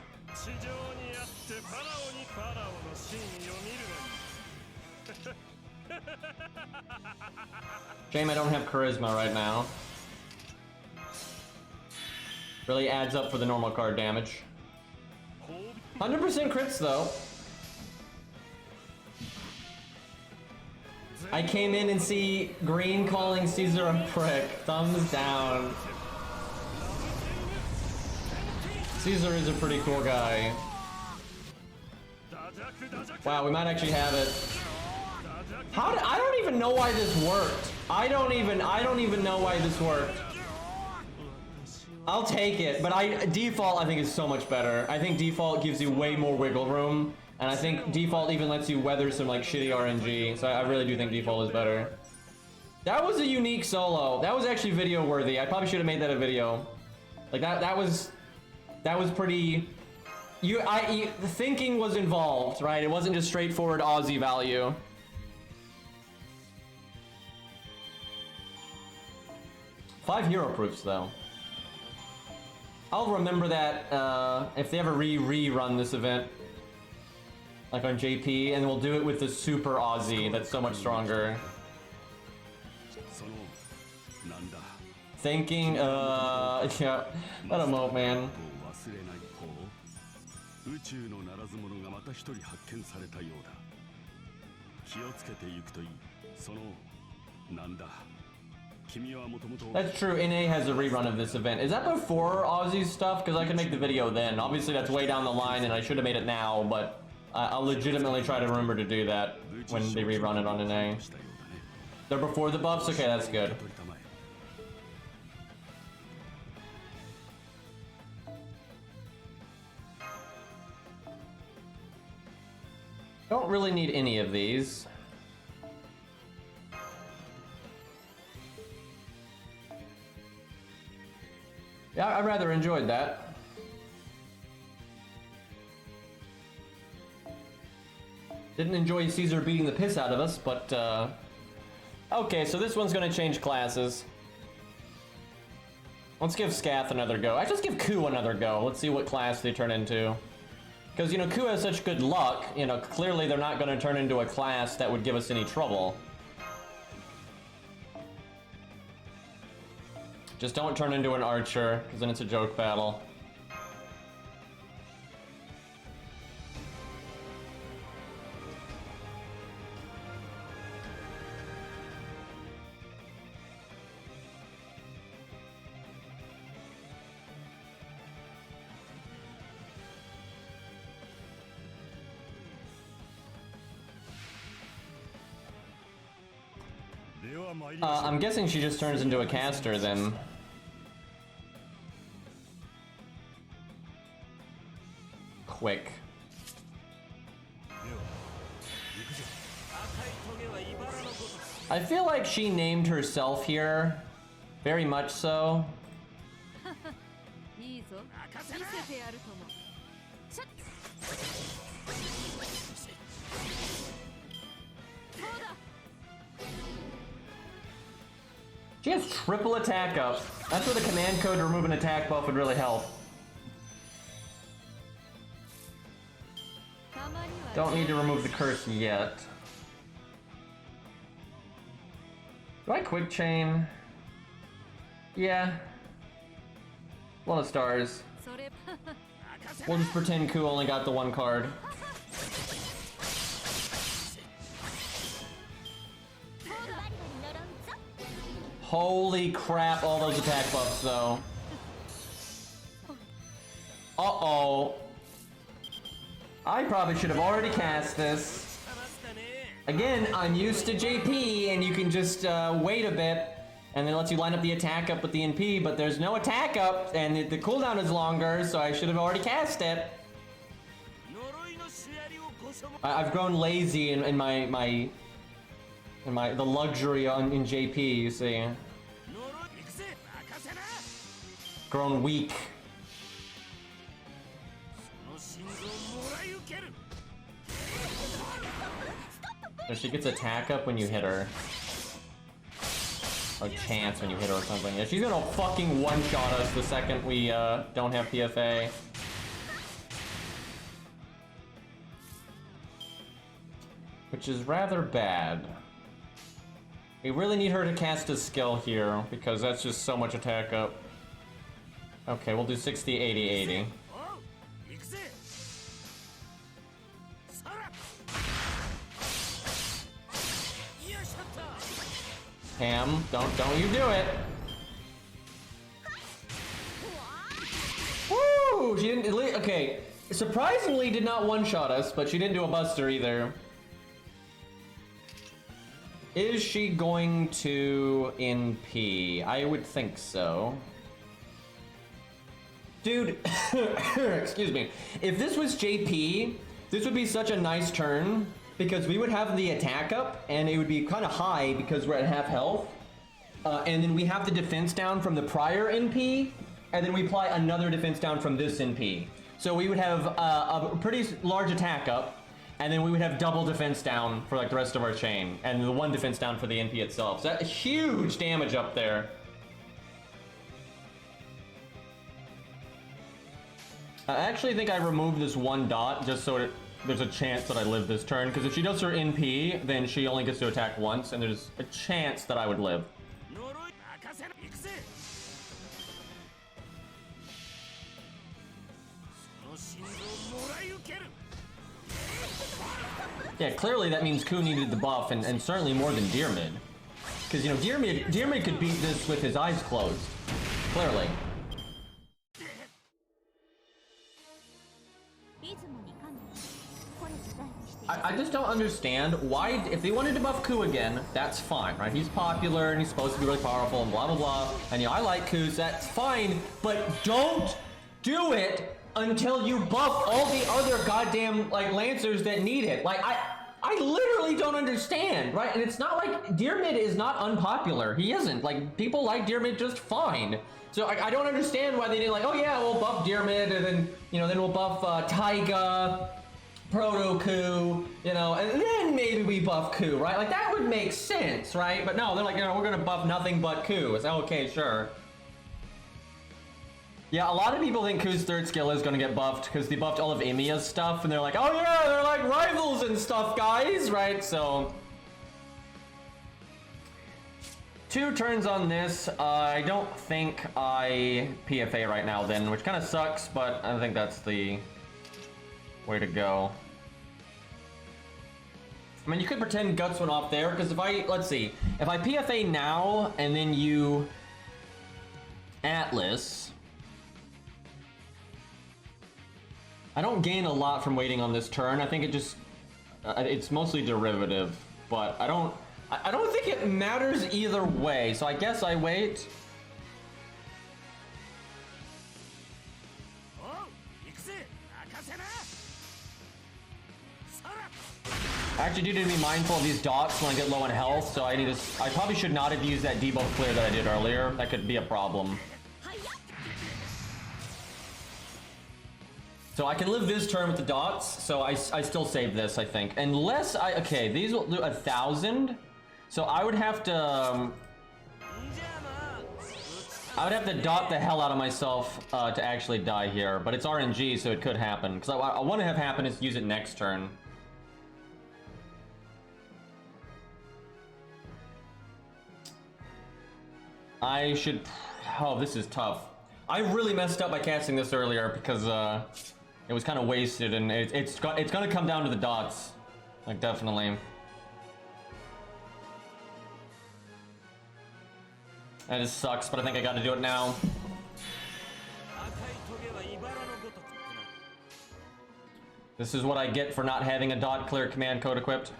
Shame I don't have charisma right now. Really adds up for the normal card damage. 100% crits though. I came in and see Green calling Caesar a prick. Thumbs down. Caesar is a pretty cool guy. Wow, we might actually have it. I don't even know why this worked. I don't even know why this worked. I'll take it, but default I think is so much better. I think default gives you way more wiggle room, and I think default even lets you weather some like shitty RNG. So I really do think default is better. That was a unique solo. That was actually video worthy. I probably should have made that a video. Like that was pretty. The thinking was involved, right? It wasn't just straightforward Aussie value. Five hero proofs though. I'll remember that if they ever rerun this event, like on JP, and we'll do it with the super Aussie that's so much stronger. Thinking, yeah, let him out, man. 宇宙のならず者がまた一人発見されたようだ。気をつけていくといい。そのなんだ。君はもともと。That's true. NA has a rerun of this event. Is that before Aussie's stuff? Because I could make the video then. Obviously, that's way down the line, and I should have made it now. But I'll legitimately try to remember to do that when they rerun it on NA. They're before the buffs. Okay, that's good. Don't really need any of these. Yeah, I rather enjoyed that. Didn't enjoy Caesar beating the piss out of us, but okay, so this one's gonna change classes. Let's give Scath another go. I just give Ku another go. Let's see what class they turn into. Because, you know, Ku has such good luck, you know, clearly they're not going to turn into a class that would give us any trouble. Just don't turn into an archer, because then it's a joke battle. I'm guessing she just turns into a caster then. Quick. I feel like she named herself here. Very much so. She has triple attack up. That's where the command code to remove an attack buff would really help. Don't need to remove the curse yet. Do I quick chain? Yeah. A lot of stars. We'll just pretend Ku only got the one card. Holy crap, all those attack buffs though. Uh-oh. I probably should have already cast this. Again, I'm used to JP, and you can just wait a bit, and then it lets you line up the attack up with the NP, but there's no attack up, and the cooldown is longer, so I should have already cast it. I've grown lazy in the luxury in JP, you see. Grown weak. So she gets attack up when you hit her. Or chance when you hit her or something. Yeah, she's gonna fucking one-shot us the second we don't have PFA. Which is rather bad. We really need her to cast a skill here, because that's just so much attack up. Okay, we'll do 60, 80, 80. Ham, don't you do it! Woo! She didn't, okay, surprisingly did not one-shot us, but she didn't do a buster either. Is she going to NP? I would think so. Dude, excuse me. If this was JP, this would be such a nice turn, because we would have the attack up, and it would be kind of high because we're at half health. And then we have the defense down from the prior NP, and then we apply another defense down from this NP. So we would have a pretty large attack up, and then we would have double defense down for like the rest of our chain, and the one defense down for the NP itself. So that's huge damage up there. I actually think I removed this one dot just so there's a chance that I live this turn, because if she does her NP, then she only gets to attack once, and there's a chance that I would live. Yeah, clearly that means Ku needed the buff, and certainly more than Deermid. Because, you know, Deermid could beat this with his eyes closed. Clearly. I just don't understand why, if they wanted to buff Ku again, that's fine, right? He's popular and he's supposed to be really powerful and blah blah blah. And you know, I like Ku, so that's fine, but don't do it until you buff all the other goddamn like Lancers that need it. Like I literally don't understand, right? And it's not like Deermid is not unpopular. He isn't. Like people like Deermid just fine. So I don't understand why they didn't like, oh yeah, we'll buff Deermid and then, you know, then we'll buff Taiga, Proto Ku, you know, and then maybe we buff Ku, right? Like that would make sense, right? But no, they're like, you know, we're gonna buff nothing but Ku. It's okay, sure. Yeah, a lot of people think Ku's third skill is gonna get buffed because they buffed all of Emiya's stuff, and they're like, oh yeah, they're like rivals and stuff, guys, right? So 2 turns on this. I don't think I PFA right now then, which kind of sucks, but I think that's the way to go. I mean, you could pretend Guts went off there, because if I, let's see, if I PFA now, and then you Atlas, I don't gain a lot from waiting on this turn. I think it just, it's mostly derivative, but I don't think it matters either way, so I guess I wait. I actually do need to be mindful of these dots when I get low on health, so I probably should not have used that debuff clear that I did earlier. That could be a problem. So I can live this turn with the dots, so I still save this, I think. Unless okay, these will do 1,000. So I would have to, dot the hell out of myself to actually die here. But it's RNG, so it could happen. Because I want to have happen is use it next turn. I should, oh, this is tough. I really messed up by casting this earlier because it was kind of wasted, and it's gonna come down to the dots, like definitely. That just sucks, but I think I got to do it now. This is what I get for not having a dot clear command code equipped.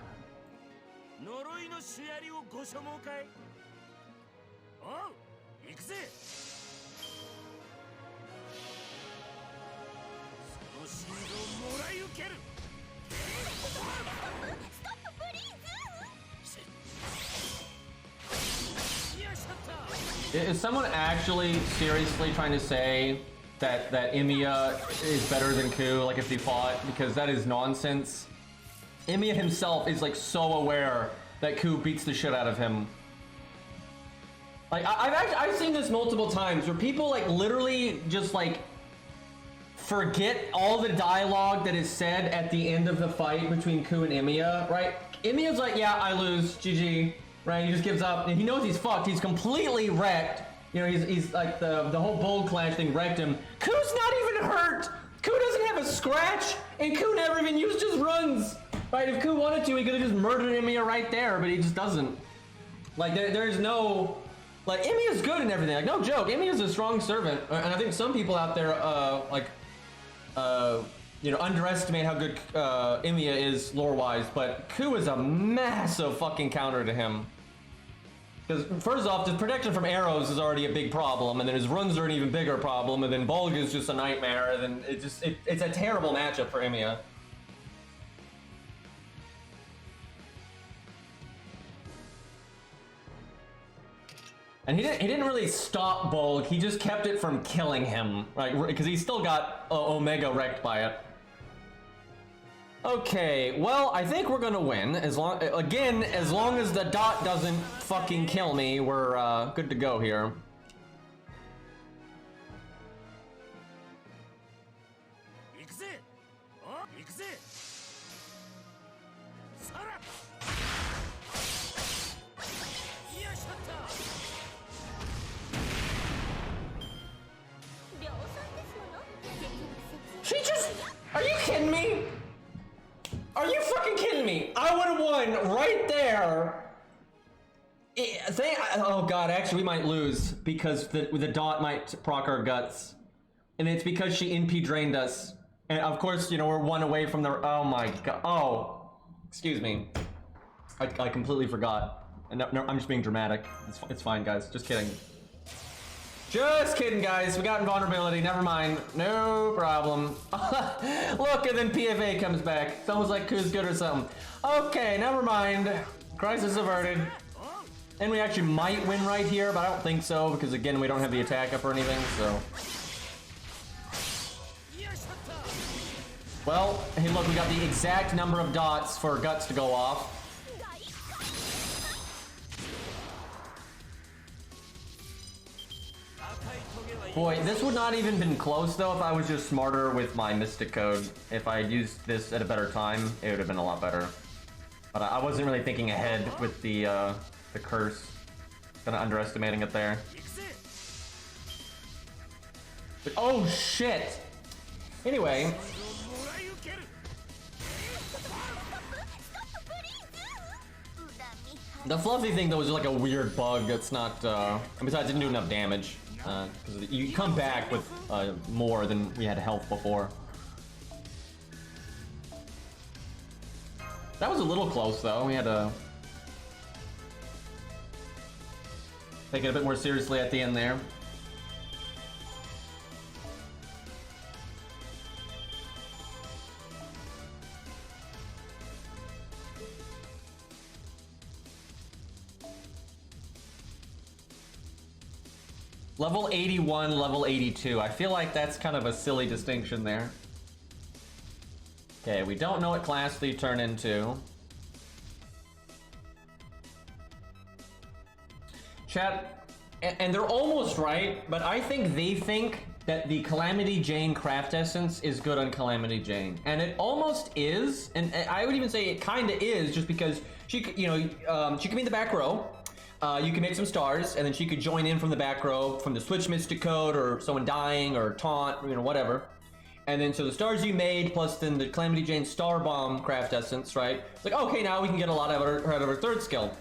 Is someone actually seriously trying to say that Emiya is better than Ku, like if they fought? Because that is nonsense. Emiya himself is like so aware that Ku beats the shit out of him. Like I've seen this multiple times where people like literally just like forget all the dialogue that is said at the end of the fight between Ku and Emiya, right? Emiya's like, yeah, I lose, GG. Right, he just gives up, and he knows he's fucked. He's completely wrecked. You know, he's like the whole Bold Clash thing wrecked him. Ku's not even hurt. Ku doesn't have a scratch, and Ku never even used his runs. Right, if Ku wanted to, he could have just murdered Emiya right there, but he just doesn't. Like there's no, like Emiya's good and everything. Like no joke, Emiya's a strong servant, and I think some people out there you know, underestimate how good Emiya is lore-wise, but Ku is a massive fucking counter to him. Because first off, the protection from arrows is already a big problem, and then his runs are an even bigger problem, and then Bolg is just a nightmare, and then it's a terrible matchup for Emiya. And he didn't really stop Bolg, he just kept it from killing him, right? Because he still got Omega wrecked by it. Okay, well, I think we're gonna win. As long as the dot doesn't fucking kill me, we're good to go here. Are you kidding me? Are you fucking kidding me? I would have won right there. Oh god, actually we might lose because the dot might proc our guts. And it's because she NP drained us. And of course, you know, we're one away from the, oh my god. Oh, excuse me. I completely forgot. And no, I'm just being dramatic. It's fine, guys. Just kidding. Just kidding, guys. We got invulnerability. Never mind. No problem. Look, and then PFA comes back. It's almost like who's good or something. Okay, never mind. Crisis averted. And we actually might win right here, but I don't think so because, again, we don't have the attack up or anything, so. Well, hey, look, we got the exact number of dots for guts to go off. Boy, this would not even been close though if I was just smarter with my Mystic Code. If I had used this at a better time, it would have been a lot better. But I wasn't really thinking ahead with the curse. Kinda underestimating it there. But, oh shit! Anyway. The fluffy thing though was like a weird bug that's not, besides it didn't do enough damage. Because you come back with more than we had health before. That was a little close though. We had to take it a bit more seriously at the end there. Level 81, level 82. I feel like that's kind of a silly distinction there. Okay, we don't know what class they turn into. Chat, and they're almost right, but I think they think that the Calamity Jane craft essence is good on Calamity Jane. And it almost is, and I would even say it kinda is, just because she, you know, she can be in the back row. You can make some stars, and then she could join in from the back row, from the Switch Mystic Code, or someone dying, or taunt, you know, whatever. And then, so the stars you made, plus then the Calamity Jane Star Bomb craft essence, right? It's like, okay, now we can get a lot out of her third skill.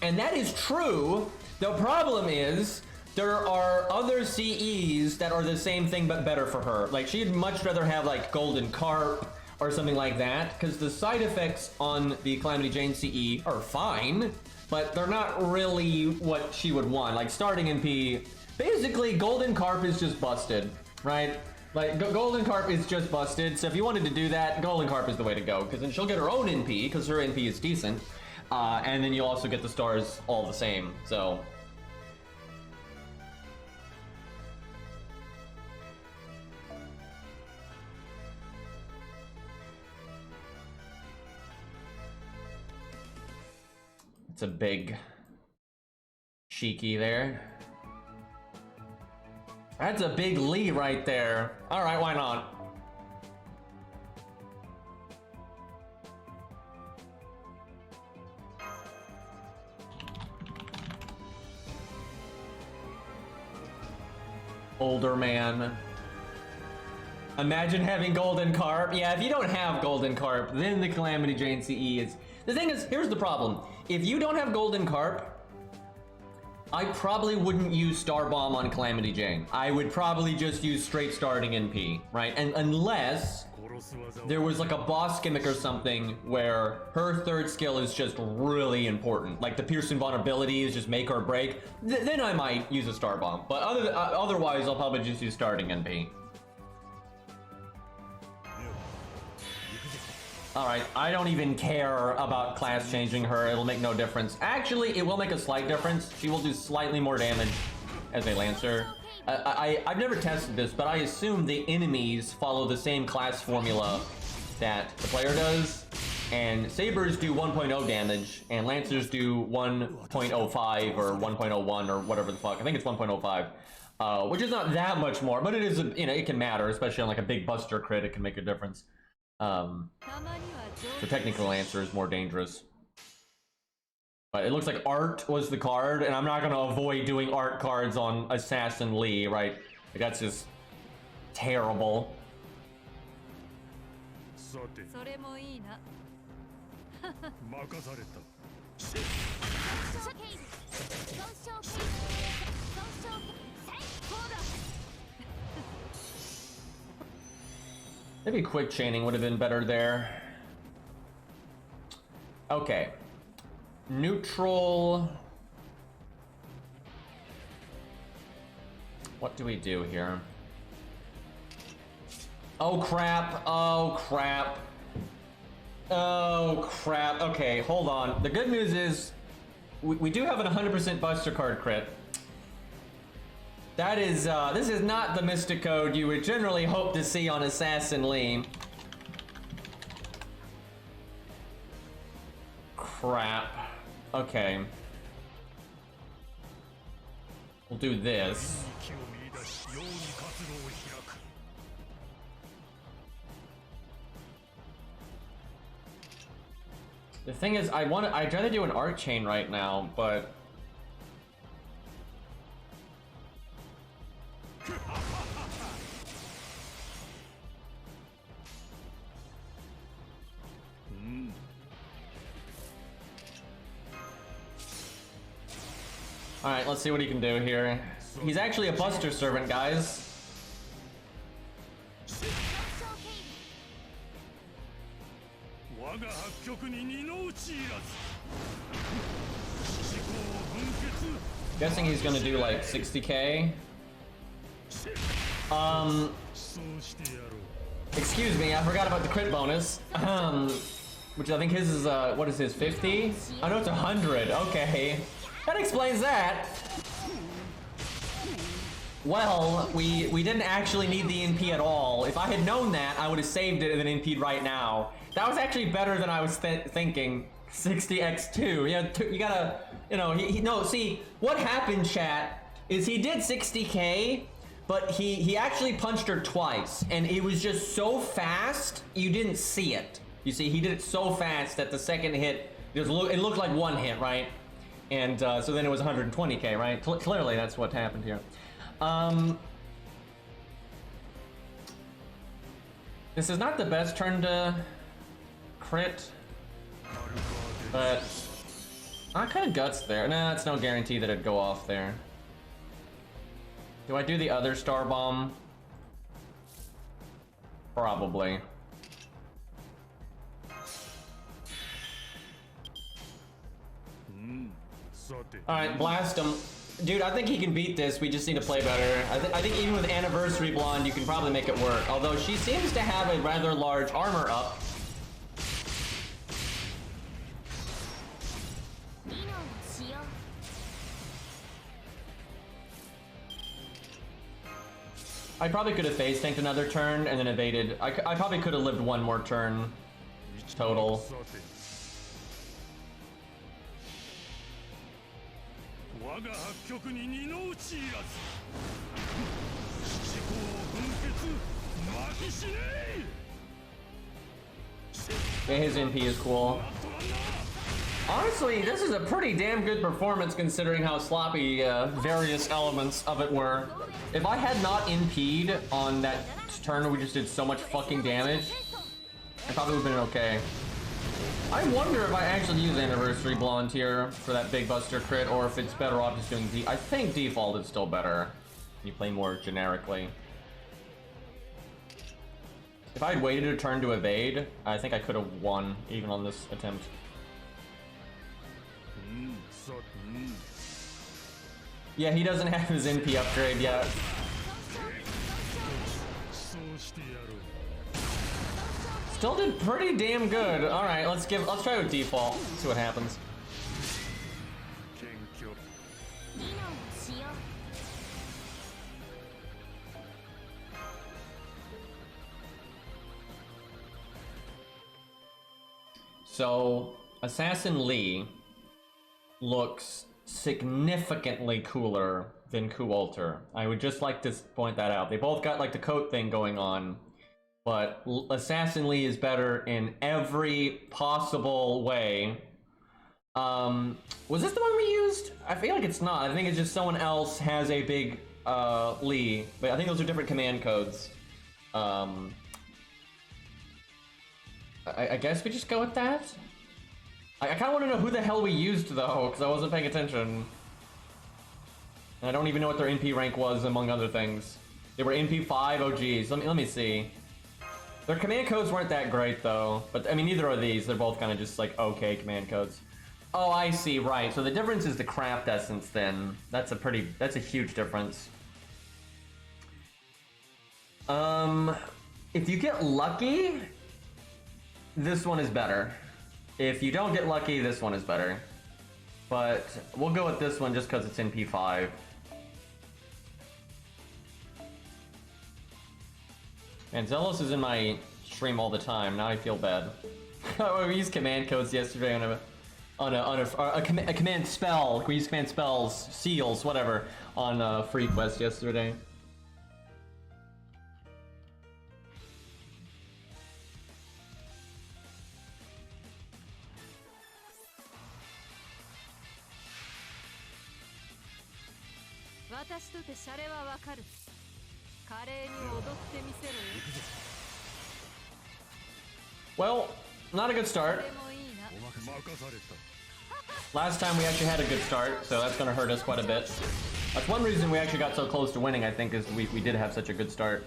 And that is true. The problem is, there are other CEs that are the same thing, but better for her. Like, she'd much rather have, like, Golden Carp, or something like that, because the side effects on the Calamity Jane CE are fine, but they're not really what she would want. Like starting NP, basically Golden Carp is just busted, right? Like Golden Carp is just busted. So if you wanted to do that, Golden Carp is the way to go, because then she'll get her own NP, because her NP is decent. And then you'll also get the stars all the same, so. It's a big Shiki there. That's a big Lee right there. All right, why not? Older man. Imagine having Golden Carp. Yeah, if you don't have Golden Carp, then the Calamity Jane CE is... The thing is, here's the problem. If you don't have Golden Carp, I probably wouldn't use Star Bomb on Calamity Jane. I would probably just use straight starting NP, right? And unless there was like a boss gimmick or something where her third skill is just really important, like the Pierce invulnerability is just make or break, then I might use a Star Bomb. But otherwise, I'll probably just use starting NP. Alright, I don't even care about class changing her, it'll make no difference. Actually, it will make a slight difference. She will do slightly more damage as a Lancer. I've never tested this, but I assume the enemies follow the same class formula that the player does. And Sabers do 1.0 damage, and Lancers do 1.05 or 1.01 or whatever the fuck. I think it's 1.05, which is not that much more, but it is, you know, it can matter, especially on like a big Buster crit, it can make a difference. So technically Lancer is more dangerous. But it looks like Art was the card, and I'm not going to avoid doing Art cards on Assassin Lee, right? Like, that's just terrible. さてそれもいいな。任された。 Maybe quick chaining would have been better there. Okay. Neutral. What do we do here? Oh crap, oh crap. Oh crap. Okay, hold on. The good news is we do have an 100% Buster card crit. That is, this is not the Mystic Code you would generally hope to see on Assassin Lee. Crap. Okay. We'll do this. The thing is, I'd try to do an art chain right now, but alright, let's see what he can do here. He's actually a Buster Servant, guys. Guessing he's gonna do like 60k. Excuse me, I forgot about the crit bonus. Which I think his is, what is his, 50? Oh no, it's 100, okay. That explains that. Well, we didn't actually need the NP at all. If I had known that, I would have saved it and then NP'd right now. That was actually better than I was thinking. 60x2, yeah, you gotta, you know, no, see, what happened, chat, is he did 60k, but he actually punched her twice, and it was just so fast, you didn't see it. You see, he did it so fast that the second hit, it looked like one hit, right? And so then it was 120k, right? Clearly that's what happened here. This is not the best turn to crit, but I kind of guts there. Nah, it's no guarantee that it'd go off there. Do I do the other star bomb? Probably. Alright, blast him. Dude, I think he can beat this. We just need to play better. I think even with Anniversary Blonde, you can probably make it work. Although she seems to have a rather large armor up. I probably could have phase tanked another turn and then evaded. I probably could have lived one more turn total. Yeah, his NP is cool. Honestly, this is a pretty damn good performance considering how sloppy various elements of it were. If I had not NP'd on that turn where we just did so much fucking damage, I probably would have been okay. I wonder if I actually use Anniversary Blonde here for that big Buster crit, or if it's better off just doing I think default is still better. You play more generically. If I had waited a turn to evade, I think I could have won even on this attempt. Yeah, he doesn't have his NP upgrade yet. Still did pretty damn good. All right, let's try with default. See what happens. So, Assassin Lee looks significantly cooler than Kualter. I would just like to point that out. They both got like the coat thing going on, but Assassin Lee is better in every possible way. Was this the one we used? I feel like it's not. I think it's just someone else has a big Lee, but I think those are different command codes. I guess we just go with that? I kind of want to know who the hell we used, though, because I wasn't paying attention. And I don't even know what their NP rank was, among other things. They were NP5, oh geez, let me see. Their command codes weren't that great, though. But, I mean, neither are these. They're both kind of just, like, okay command codes. Oh, I see, right. So the difference is the craft essence, then. That's a huge difference. If you get lucky, this one is better. If you don't get lucky, this one is better. But we'll go with this one just because it's in P5. And Zealous is in my stream all the time. Now I feel bad. We used command codes yesterday on a command spell. We used command spells, seals, whatever, on Free Quest yesterday. Well, not a good start. Last time we actually had a good start, so that's gonna hurt us quite a bit. That's one reason we actually got so close to winning, I think, is we did have such a good start.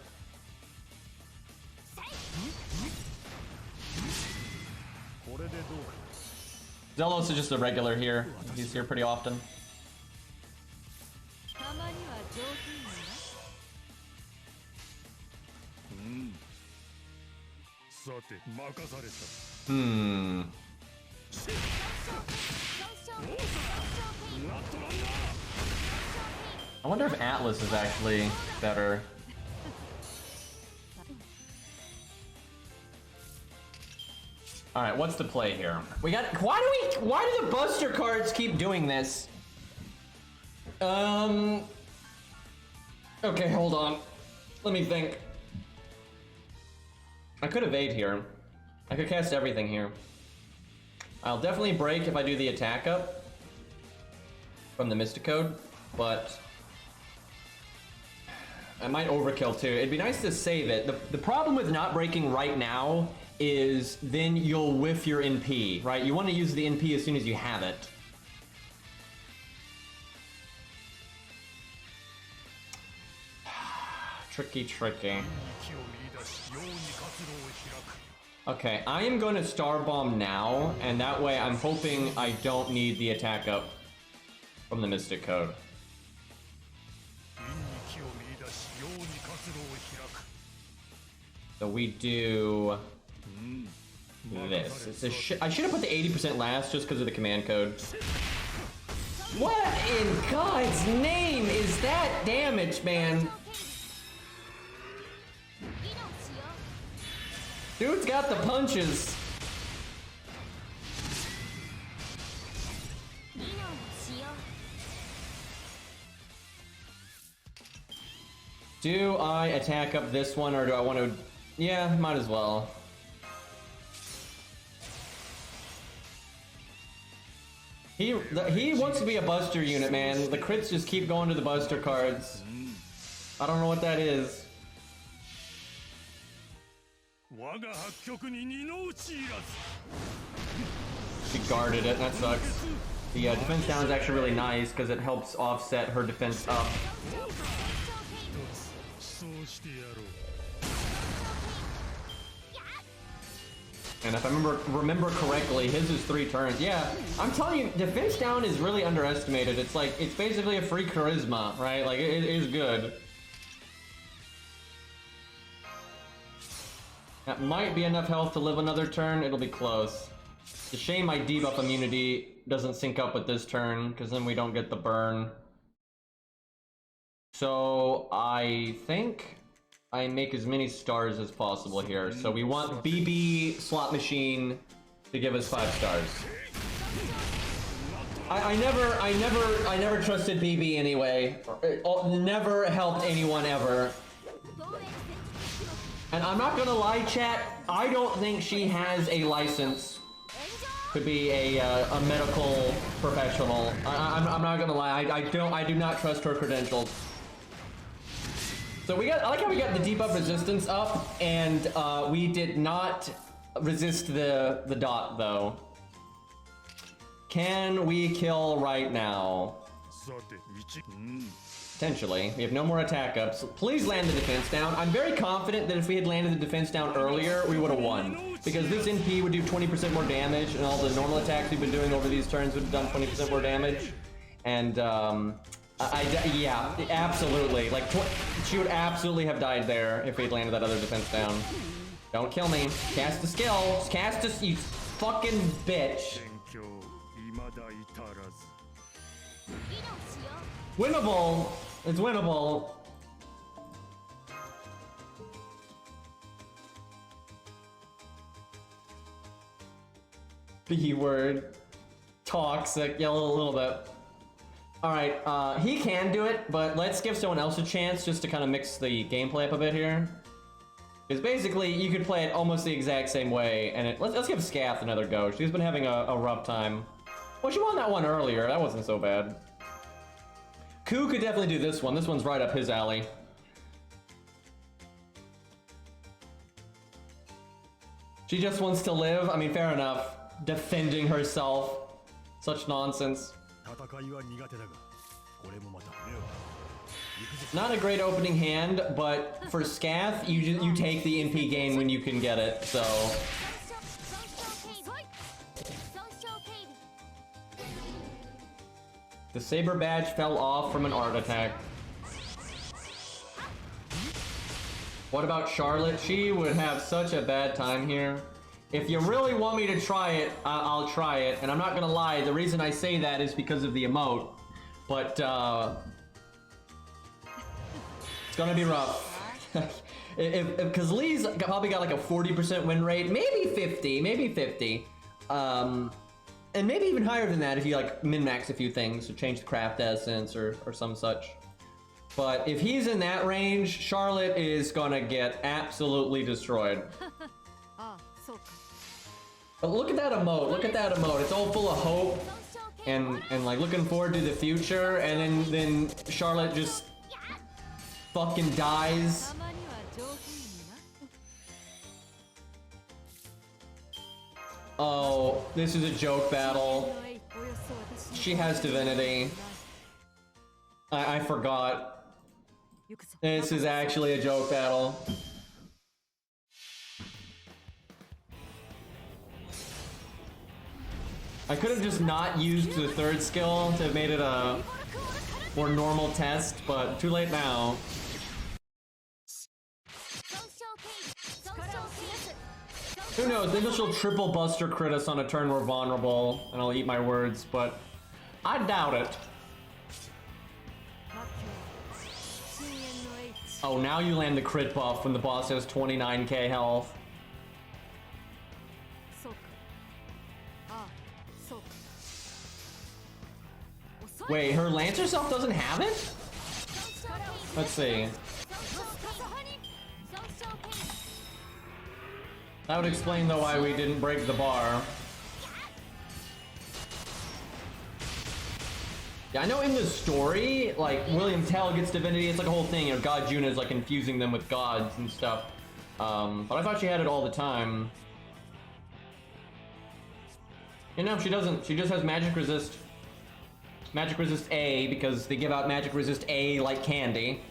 Zelos is just a regular here. He's here pretty often. I wonder if Atlas is actually better. Alright, what's the play here? We got. Why do the Buster cards keep doing this? Okay, hold on. Let me think. I could evade here. I could cast everything here. I'll definitely break if I do the attack up from the Mystic Code, but I might overkill too. It'd be nice to save it. The problem with not breaking right now is then you'll whiff your NP, right? You want to use the NP as soon as you have it. Tricky. Okay, I am going to Star Bomb now, and that way I'm hoping I don't need the attack up from the Mystic Code. So we do this. I should have put the 80% last just because of the command code. What in God's name is that damage, man? Dude's got the punches. Do I attack up this one, or do I want to... Yeah, might as well. He wants to be a Buster unit, man. The crits just keep going to the Buster cards. I don't know what that is. She guarded it, that sucks. The defense down is actually really nice because it helps offset her defense up. And if I remember correctly, his is 3 turns. Yeah, I'm telling you, defense down is really underestimated. It's like, it's basically a free charisma, right? Like, it is good. That might be enough health to live another turn. It'll be close. It's a shame my debuff immunity doesn't sync up with this turn, because then we don't get the burn. So I think I make as many stars as possible here. So we want BB Slot Machine to give us 5 stars. I never trusted BB anyway. It never helped anyone ever. And I'm not gonna lie, chat, I don't think she has a license to be a medical professional. I'm not gonna lie, I do not trust her credentials. So I like how we got the debuff resistance up, and we did not resist the dot though. Can we kill right now? Potentially. We have no more attack ups. Please land the defense down. I'm very confident that if we had landed the defense down earlier, we would have won. Because this NP would do 20% more damage, and all the normal attacks we've been doing over these turns would have done 20% more damage. And, yeah, absolutely. Like, she would absolutely have died there if we had landed that other defense down. Don't kill me. Cast a skill. Cast a, you fucking bitch. Winnable. It's winnable. B word. Toxic. Yeah, a little bit. Alright, he can do it, but let's give someone else a chance just to kind of mix the gameplay up a bit here. Because basically, you could play it almost the exact same way, and let's give Scath another go. She's been having a rough time. Well, she won that one earlier. That wasn't so bad. Ku could definitely do this one. This one's right up his alley. She just wants to live. I mean, fair enough. Defending herself. Such nonsense. Not a great opening hand, but for Scath, you take the NP gain when you can get it, so... The Saber badge fell off from an art attack. What about Charlotte? She would have such a bad time here. If you really want me to try it, I'll try it. And I'm not gonna lie, the reason I say that is because of the emote. But, it's gonna be rough. Because Lee's probably got like a 40% win rate, maybe 50. And maybe even higher than that if you like min-max a few things or change the craft essence or some such. But if he's in that range, Charlotte is gonna get absolutely destroyed. But look at that emote, look at that emote. It's all full of hope and like looking forward to the future, and then Charlotte just fucking dies. Oh, this is a joke battle. She has divinity. I forgot. This is actually a joke battle. I could have just not used the third skill to have made it a more normal test, but too late now. Who knows, maybe she'll triple buster crit us on a turn we're vulnerable, and I'll eat my words, but I doubt it. Oh, now you land the crit buff when the boss has 29k health. Wait, her Lancer self doesn't have it? Let's see. That would explain though why we didn't break the bar. Yeah, I know in the story, like, William Tell gets divinity, it's like a whole thing, you know, God Juna is like infusing them with gods and stuff. But I thought she had it all the time. You know, she doesn't, she just has magic resist. Magic resist A, because they give out magic resist A like candy.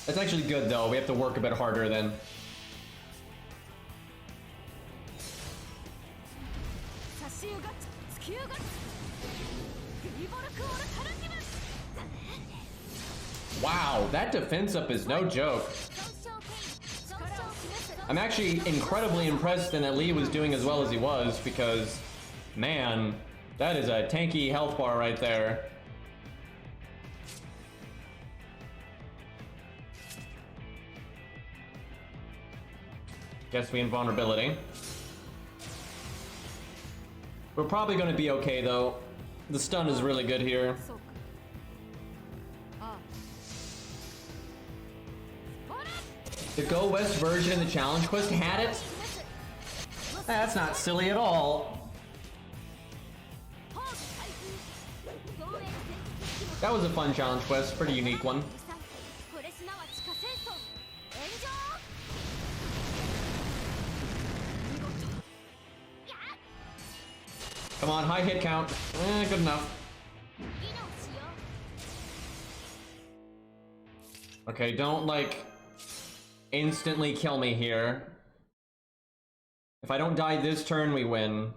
That's actually good though, we have to work a bit harder then. Wow, that defense up is no joke. I'm actually incredibly impressed that Lee was doing as well as he was, because, man, that is a tanky health bar right there. Guess we invulnerability. We're probably going to be okay though. The stun is really good here. The Go West version in the challenge quest had it? That's not silly at all. That was a fun challenge quest, pretty unique one. Come on, high hit count. Good enough. Okay, don't like instantly kill me here. If I don't die this turn, we win.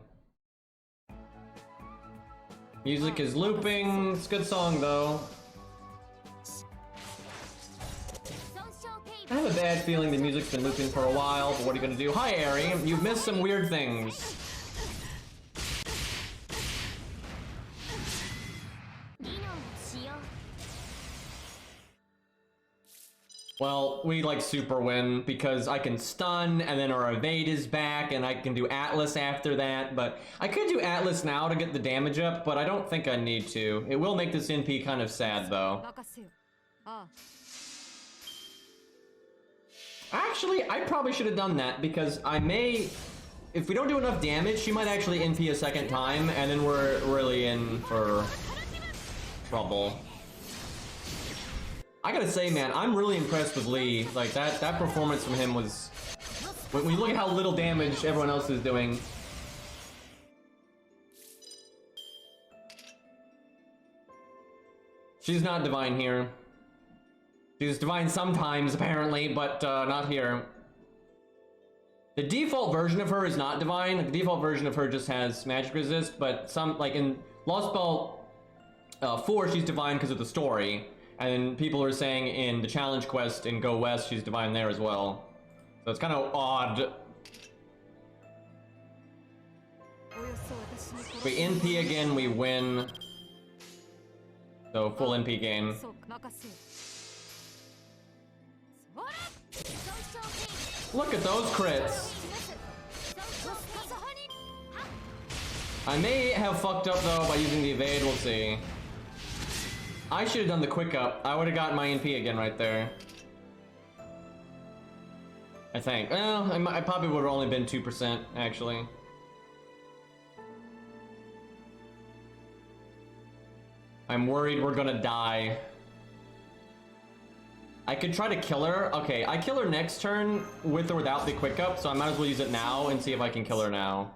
Music is looping. It's a good song though. I have a bad feeling the music's been looping for a while, but what are you gonna do? Hi, Ari. You've missed some weird things. Well, we like super win because I can stun and then our evade is back and I can do Atlas after that, but I could do Atlas now to get the damage up, but I don't think I need to. It will make this NP kind of sad though. Actually, I probably should have done that because I may, if we don't do enough damage, she might actually NP a second time and then we're really in for trouble. I gotta say, man, I'm really impressed with Lee. Like, that performance from him was... When you look at how little damage everyone else is doing. She's not divine here. She's divine sometimes, apparently, but not here. The default version of her is not divine. The default version of her just has magic resist, but some, like in Lost Ball 4, she's divine because of the story. And then people are saying in the challenge quest in Go West, she's divine there as well. So it's kind of odd. If we NP again, we win. So full NP gain. Look at those crits. I may have fucked up though by using the evade, we'll see. I should have done the quick up. I would have gotten my NP again right there. I think. Well, I probably would have only been 2%, actually. I'm worried we're gonna die. I could try to kill her. Okay, I kill her next turn with or without the quick up, so I might as well use it now and see if I can kill her now.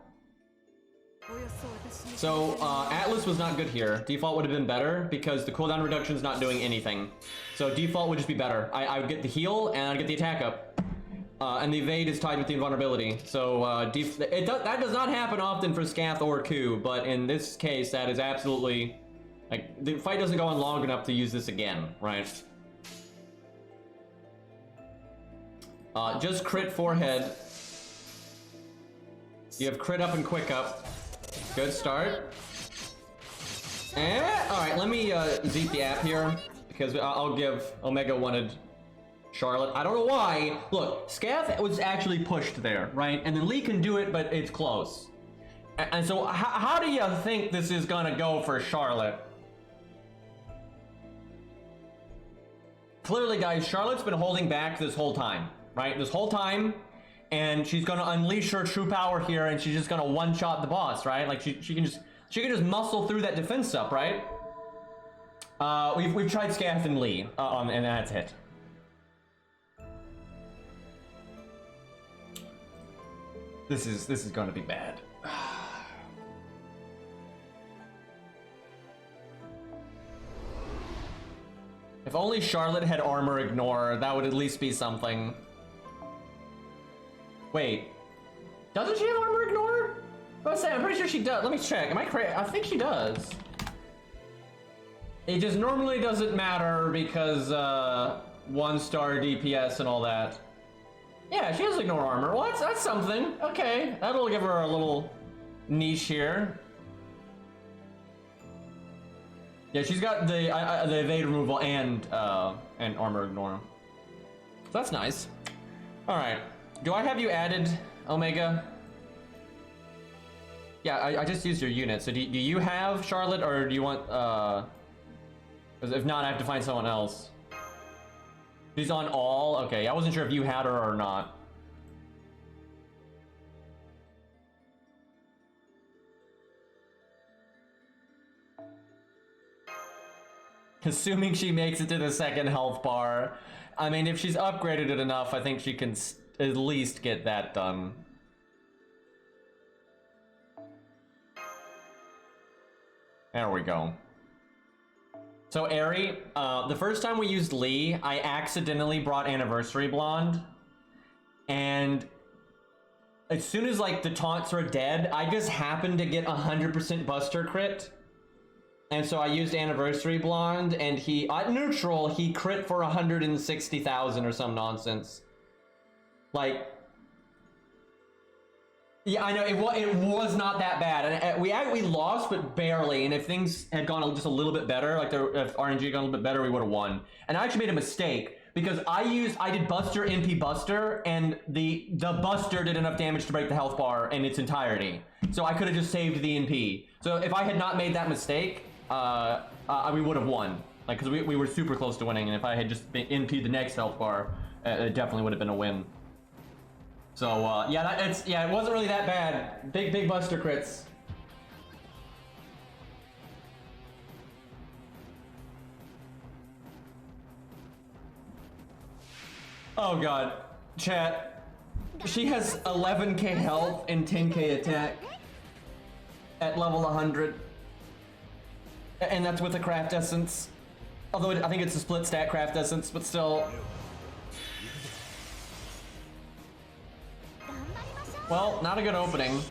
So, Atlas was not good here. Default would have been better because the cooldown reduction is not doing anything. So default would just be better. I would get the heal and I'd get the attack up. And the evade is tied with the invulnerability. So, that does not happen often for Scath or Ku, but in this case, that is absolutely... Like, the fight doesn't go on long enough to use this again, right? Just crit forehead. You have crit up and quick up. Good start. Alright, let me zeet the app here, because I'll give Omega wanted Charlotte. I don't know why. Look, Scath was actually pushed there, right? And then Lee can do it, but it's close. And so, how do you think this is gonna go for Charlotte? Clearly, guys, Charlotte's been holding back this whole time, right? This whole time. And she's gonna unleash her true power here, and she's just gonna one-shot the boss, right? Like she can just muscle through that defense up, right? We've tried Scath and Lee, and that's it. This is gonna be bad. If only Charlotte had armor ignore, that would at least be something. Wait, doesn't she have armor ignore? I'm pretty sure she does. Let me check. Am I correct? I think she does. It just normally doesn't matter because 1-star DPS and all that. Yeah, she has ignore armor. Well, that's something. Okay, that'll give her a little niche here. Yeah, she's got the evade removal and armor ignore. So that's nice. All right. Do I have you added, Omega? Yeah, I just used your unit. So do you have Charlotte, or do you want, because if not, I have to find someone else. She's on all? Okay, I wasn't sure if you had her or not. Assuming she makes it to the second health bar. I mean, if she's upgraded it enough, I think she can at least get that done. There we go. So Aerie, the first time we used Lee, I accidentally brought Anniversary Blonde. And as soon as like the taunts were dead, I just happened to get 100% Buster crit. And so I used Anniversary Blonde, and he, at neutral, he crit for 160,000 or some nonsense. Like, yeah, I know, it was not that bad. And we lost, but barely. And if things had gone just a little bit better, like if RNG had gone a little bit better, we would have won. And I actually made a mistake, because I did Buster, NP Buster, and the Buster did enough damage to break the health bar in its entirety. So I could have just saved the NP. So if I had not made that mistake, we would have won. Like, because we were super close to winning, and if I had just NP'd the next health bar, it definitely would have been a win. So, yeah, it wasn't really that bad. Big Buster crits. Oh god, chat. She has 11k health and 10k attack at level 100. And that's with a craft essence. Although I think it's a split stat craft essence, but still. Well, not a good opening.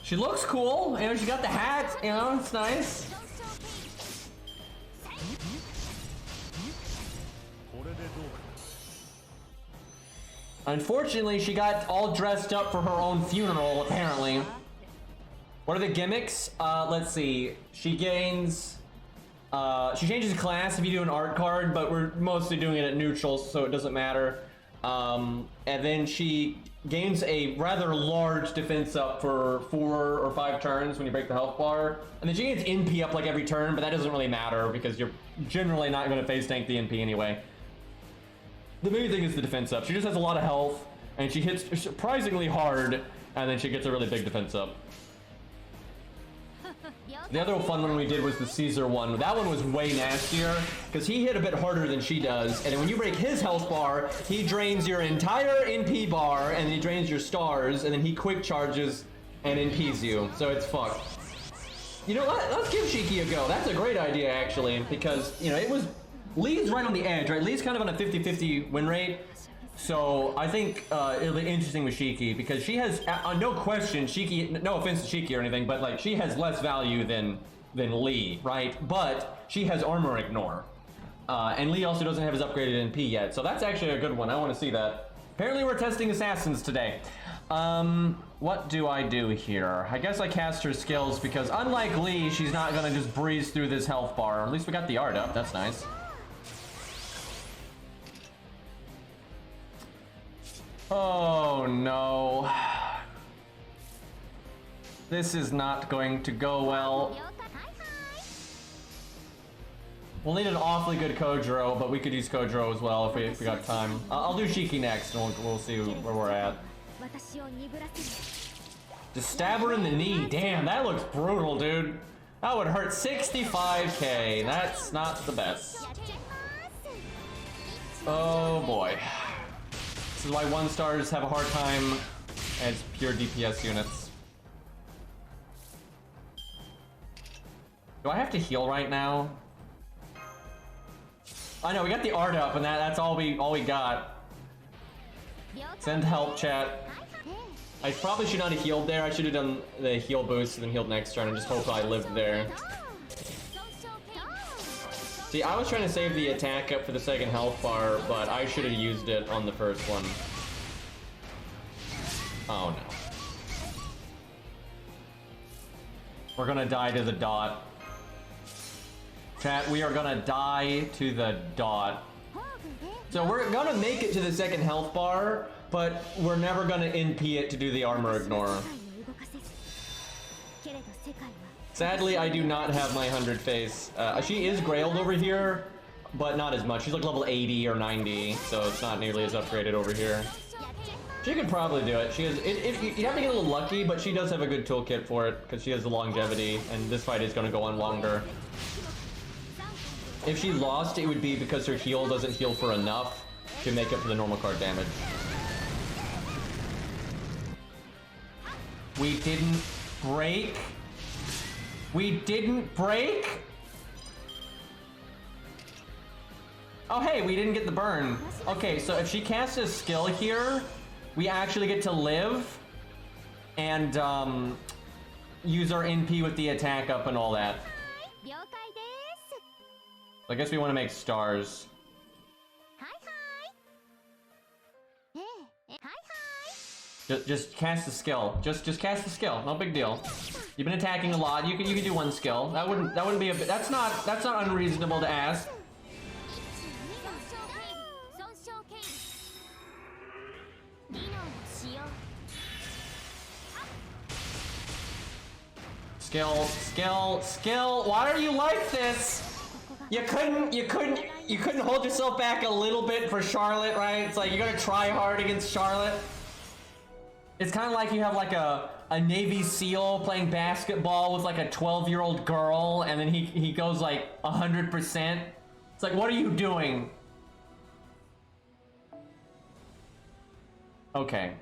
She looks cool, you know, she got the hat, you know, it's nice. Unfortunately, she got all dressed up for her own funeral, apparently. What are the gimmicks? Let's see. She gains... she changes class if you do an art card, but we're mostly doing it at neutral, so it doesn't matter. And then she gains a rather large defense up for 4 or 5 turns when you break the health bar. And then she gains NP up like every turn, but that doesn't really matter because you're generally not going to phase tank the NP anyway. The main thing is the defense up. She just has a lot of health, and she hits surprisingly hard, and then she gets a really big defense up. The other fun one we did was the Caesar one. That one was way nastier, because he hit a bit harder than she does, and when you break his health bar, he drains your entire NP bar, and then he drains your stars, and then he quick charges and NPs you, so it's fucked. You know, let's give Shiki a go. That's a great idea, actually, because, you know, it was... Lee's right on the edge, right? Lee's kind of on a 50-50 win rate. So I think it'll be interesting with Shiki because she has, no question, Shiki, no offense to Shiki or anything, but like she has less value than Lee, right? But she has armor ignore. And Lee also doesn't have his upgraded NP yet. So that's actually a good one. I want to see that. Apparently we're testing assassins today. What do I do here? I guess I cast her skills because unlike Lee, she's not gonna just breeze through this health bar. At least we got the art up, that's nice. Oh no. This is not going to go well. We'll need an awfully good Kojiro, but we could use Kojiro as well if we got time. I'll do Shiki next and we'll see where we're at. Just stab her in the knee. Damn, that looks brutal, dude. That would hurt 65k. That's not the best. Oh boy. This is why 1-stars have a hard time as pure DPS units. Do I have to heal right now? I know we got the art up, and that's all we got. Send help, chat. I probably should not have healed there. I should have done the heal boost and then healed next turn and just hope I lived there. See, I was trying to save the attack up for the second health bar, but I should have used it on the first one. Oh no. We're gonna die to the dot. Chat, we are gonna die to the dot. So we're gonna make it to the second health bar, but we're never gonna NP it to do the armor ignore. Sadly, I do not have my 100 face. She is grailed over here, but not as much. She's like level 80 or 90, so it's not nearly as upgraded over here. She could probably do it. She has. You have to get a little lucky, but she does have a good toolkit for it because she has the longevity, and this fight is going to go on longer. If she lost, it would be because her heal doesn't heal for enough to make up for the normal card damage. We didn't break. We didn't break? Oh hey, we didn't get the burn. Okay, so if she casts a skill here, we actually get to live and use our NP with the attack up and all that. I guess we want to make stars. Just cast the skill. Just cast the skill. No big deal. You've been attacking a lot. You can do one skill. That wouldn't be a bit. That's not unreasonable to ask. Skill. Why are you like this? You couldn't hold yourself back a little bit for Charlotte, right? It's like you gotta try hard against Charlotte. It's kind of like you have like a Navy SEAL playing basketball with like a 12-year-old girl, and then he goes like 100%. It's like, what are you doing? Okay.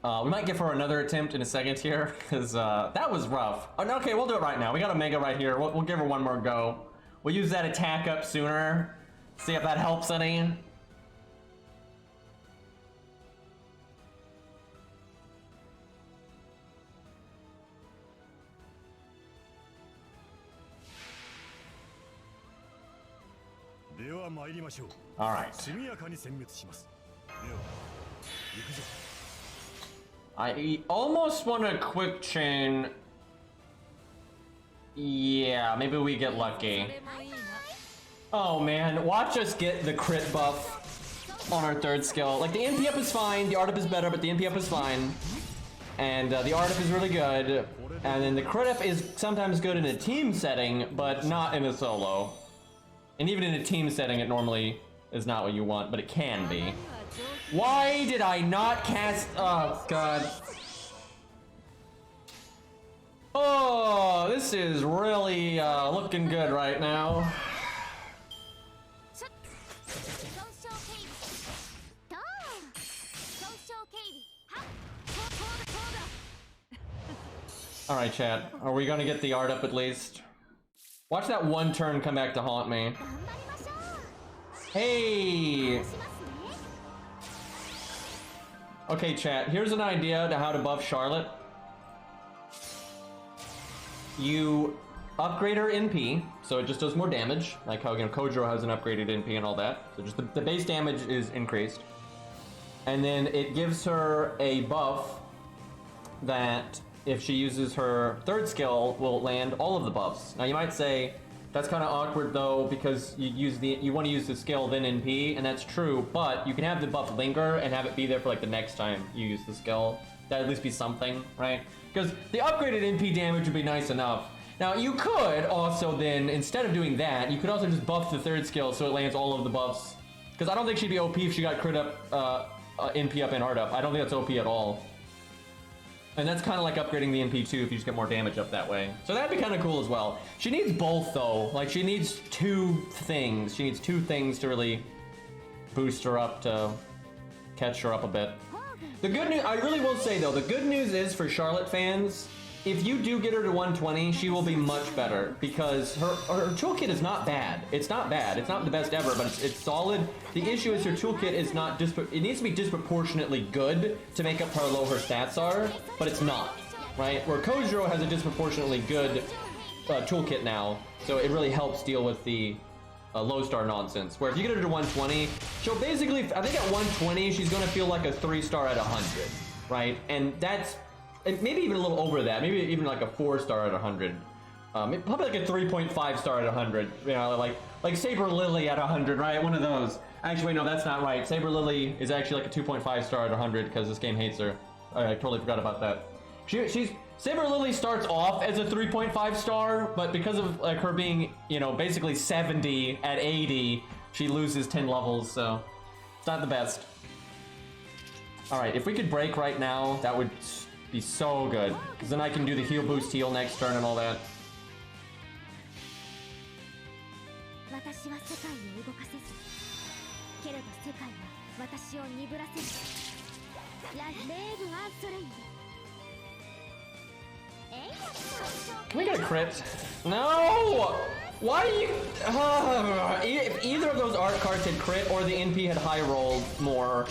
We might give her another attempt in a second here, because that was rough. Oh, okay, we'll do it right now. We got a Mega right here. We'll give her one more go. We'll use that attack up sooner. See if that helps any. All right. I almost want a quick chain. Yeah, maybe we get lucky. Oh man, watch us get the crit buff on our third skill. Like the NP up is fine, the art up is better, but the NP up is fine. And the art up is really good. And then the crit up is sometimes good in a team setting, but not in a solo. And even in a team setting, it normally is not what you want, but it can be. Why did I not cast? Oh, God. Oh, this is really looking good right now. Alright, chat. Are we gonna get the art up at least? Watch that one turn come back to haunt me. Hey! Okay, chat, here's an idea to how to buff Charlotte. You upgrade her NP, so it just does more damage, like how, you know, Kojiro has an upgraded NP and all that. So just the base damage is increased. And then it gives her a buff that, if she uses her third skill, will land all of the buffs. Now you might say, that's kind of awkward though, because you want to use the skill then NP, and that's true, but you can have the buff linger and have it be there for like the next time you use the skill. That'd at least be something, right? Because the upgraded NP damage would be nice enough. Now you could also then, instead of doing that, you could also just buff the third skill so it lands all of the buffs. Because I don't think she'd be OP if she got crit up, NP up and art up. I don't think that's OP at all. And that's kind of like upgrading the NP too if you just get more damage up that way. So that'd be kind of cool as well. She needs both though. Like she needs two things. She needs two things to really boost her up, to catch her up a bit. The good news, I really will say though, the good news is for Charlotte fans, if you do get her to 120, she will be much better because her toolkit is not bad. It's not bad. It's not the best ever, but it's solid. The issue is her toolkit is not it needs to be disproportionately good to make up how low her stats are, but it's not, right? Where Kojiro has a disproportionately good toolkit now, so it really helps deal with the low star nonsense. Where if you get her to 120, she'll basically, I think at 120, she's gonna feel like a 3-star at 100, right? And that's, maybe even a little over that, maybe even like a 4-star at 100. Probably like a 3.5 star at 100. You know, like Saber Lily at 100, right? One of those. Actually, wait, no, that's not right. Saber Lily is actually like a 2.5 star at 100 because this game hates her. I totally forgot about that. Saber Lily starts off as a 3.5 star, but because of like her being, you know, basically 70 at 80, she loses 10 levels, so it's not the best. All right, if we could break right now, that would be so good, because then I can do the heal boost heal next turn and all that. Can we get a crit? No! Why do you... if either of those art cards had crit or the NP had high rolled more...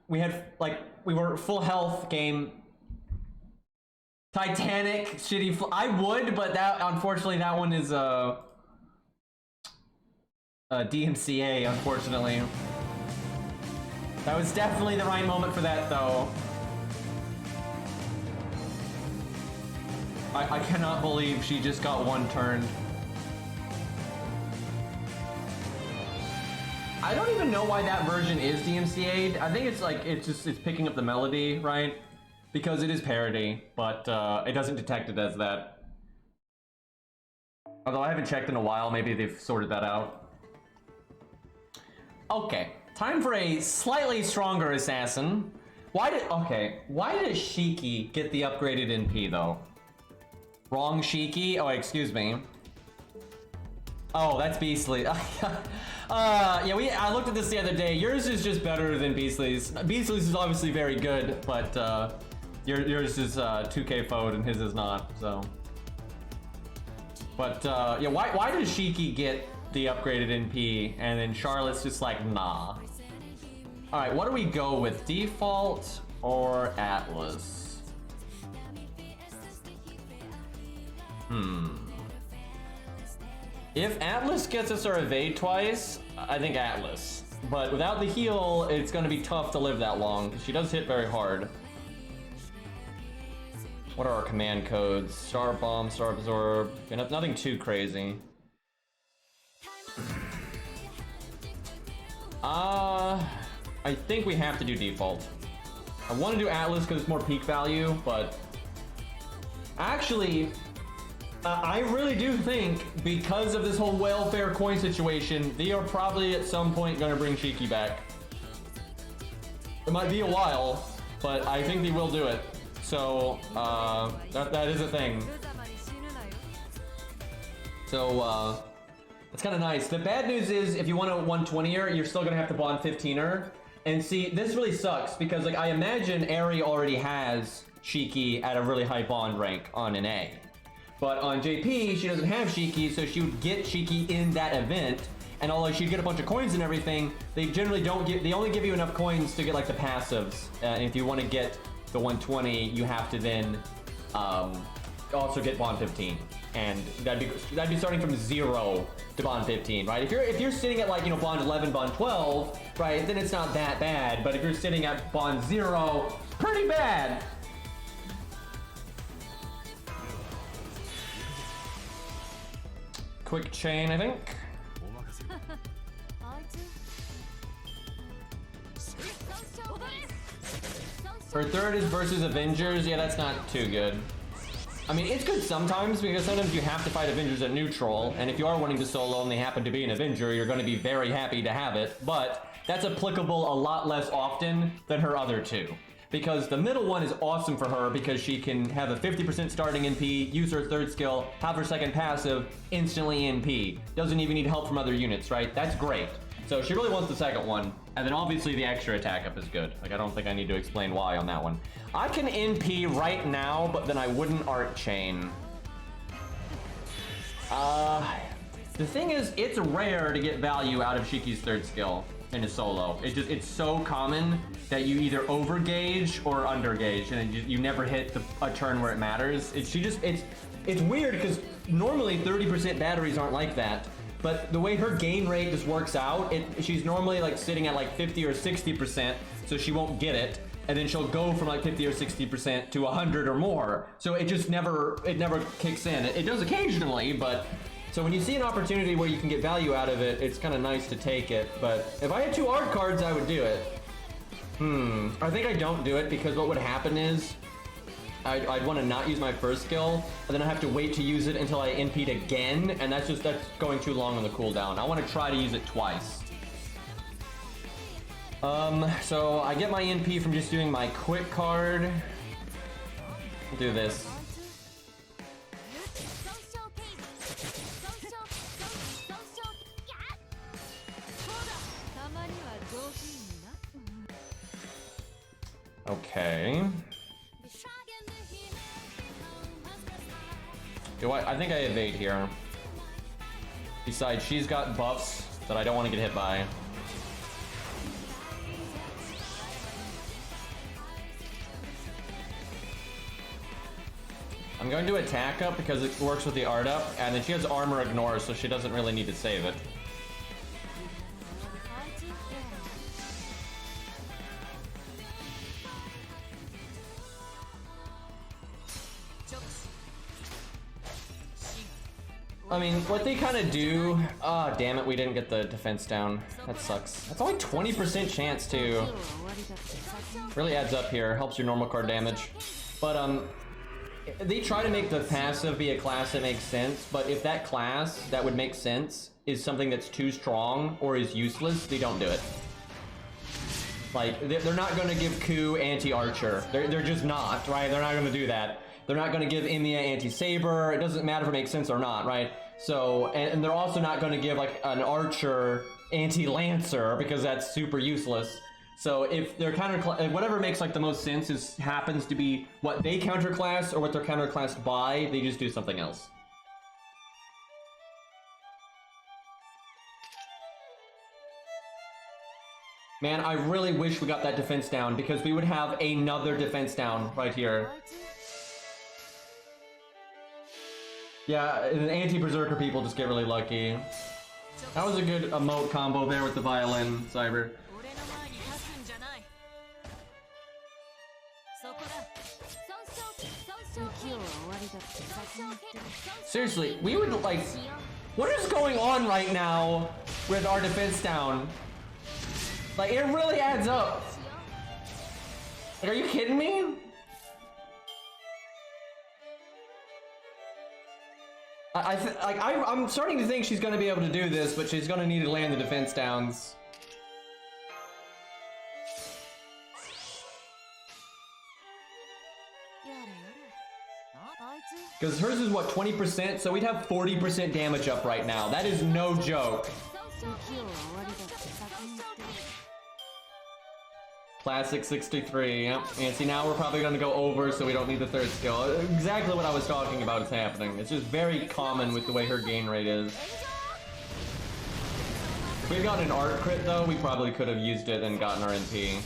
we had, like, we were full health game. Titanic, shitty, I would, but that, unfortunately, that one is, DMCA, unfortunately. That was definitely the right moment for that, though. I cannot believe she just got one turned. I don't even know why that version is DMCA'd. I think it's like, it's picking up the melody, right? Because it is parody, but it doesn't detect it as that. Although I haven't checked in a while, maybe they've sorted that out. Okay, time for a slightly stronger assassin. Why did Shiki get the upgraded NP though? Wrong Shiki? Oh, excuse me. Oh, that's Beastly. Yeah, I looked at this the other day. Yours is just better than Beastly's. Beastly's is obviously very good, but yours is 2K FOD and his is not, so. But yeah, why does Shiki get the upgraded NP and then Charlotte's just like, nah? All right, what do we go with, default or Atlas? If Atlas gets us our evade twice, I think Atlas. But without the heal, it's gonna be tough to live that long, because she does hit very hard. What are our command codes? Star Bomb, Star Absorb, nothing too crazy. I think we have to do default. I want to do Atlas because it's more peak value, but actually, I really do think because of this whole welfare coin situation, they are probably at some point going to bring Shiki back. It might be a while, but I think they will do it. So that is a thing. So it's kind of nice. The bad news is if you want a 120er, you're still going to have to bond 15er. And see, this really sucks because, like, I imagine Ari already has Shiki at a really high bond rank on an A. But on JP, she doesn't have Shiki, so she would get Shiki in that event. And although she'd get a bunch of coins and everything, they generally don't give, they only give you enough coins to get like the passives. And if you want to get the 120, you have to then also get bond 15. And that'd be starting from 0 to bond 15, right? If you're sitting at, like, you know, bond 11, bond 12, right, then it's not that bad. But if you're sitting at bond 0, pretty bad. Quick chain, I think. Her third is versus Avengers. Yeah, that's not too good. I mean, it's good sometimes because sometimes you have to fight Avengers at neutral, and if you are wanting to solo and they happen to be an Avenger, you're going to be very happy to have it, but that's applicable a lot less often than her other two. Because the middle one is awesome for her because she can have a 50% starting NP, use her third skill, have her second passive, instantly NP. Doesn't even need help from other units, right? That's great. So she really wants the second one. And then obviously the extra attack up is good. Like, I don't think I need to explain why on that one. I can NP right now, but then I wouldn't art chain. The thing is, it's rare to get value out of Shiki's third skill in a solo. It's so common that you either overgauge or undergauge, and you never hit a turn where it matters. It's weird because normally 30% batteries aren't like that. But the way her gain rate just works out, she's normally like sitting at like 50 or 60%, so she won't get it. And then she'll go from like 50 or 60% to 100 or more. So it just never kicks in. It does occasionally, but so when you see an opportunity where you can get value out of it, it's kind of nice to take it. But if I had 2 art cards, I would do it. I think I don't do it because what would happen is I'd want to not use my first skill, but then I have to wait to use it until I NP'd again, and that's going too long on the cooldown. I want to try to use it twice. So I get my NP from just doing my quick card. I'll do this. Okay. I think I evade here. Besides, she's got buffs that I don't want to get hit by. I'm going to attack up because it works with the art up, and then she has armor ignore, so she doesn't really need to save it. I mean, what they kind of do... Ah, oh, damn it, we didn't get the defense down. That sucks. That's only 20% chance, too. Really adds up here. Helps your normal card damage. But, they try to make the passive be a class that makes sense, but if that class that would make sense is something that's too strong or is useless, they don't do it. Like, they're not going to give Ku anti-archer. They're just not, right? They're not going to do that. They're not going to give Emiya anti-saber. It doesn't matter if it makes sense or not, right? So, and they're also not going to give, like, an archer anti-lancer because that's super useless. So if their whatever makes like the most sense happens to be what they counterclass or what they're counterclassed by, they just do something else. Man, I really wish we got that defense down because we would have another defense down right here. Yeah, the anti-berserker people just get really lucky. That was a good emote combo there with the violin, Saber. Seriously, we would like... What is going on right now with our defense down? Like, it really adds up. Like, are you kidding me? I'm starting to think she's gonna be able to do this, but she's gonna need to land the defense downs. Because hers is what, 20%? So we'd have 40% damage up right now. That is no joke. Classic 63, yep. And see, now we're probably gonna go over, so we don't need the third skill. Exactly what I was talking about is happening. It's just very common with the way her gain rate is. If we got an art crit though, we probably could have used it and gotten our NP.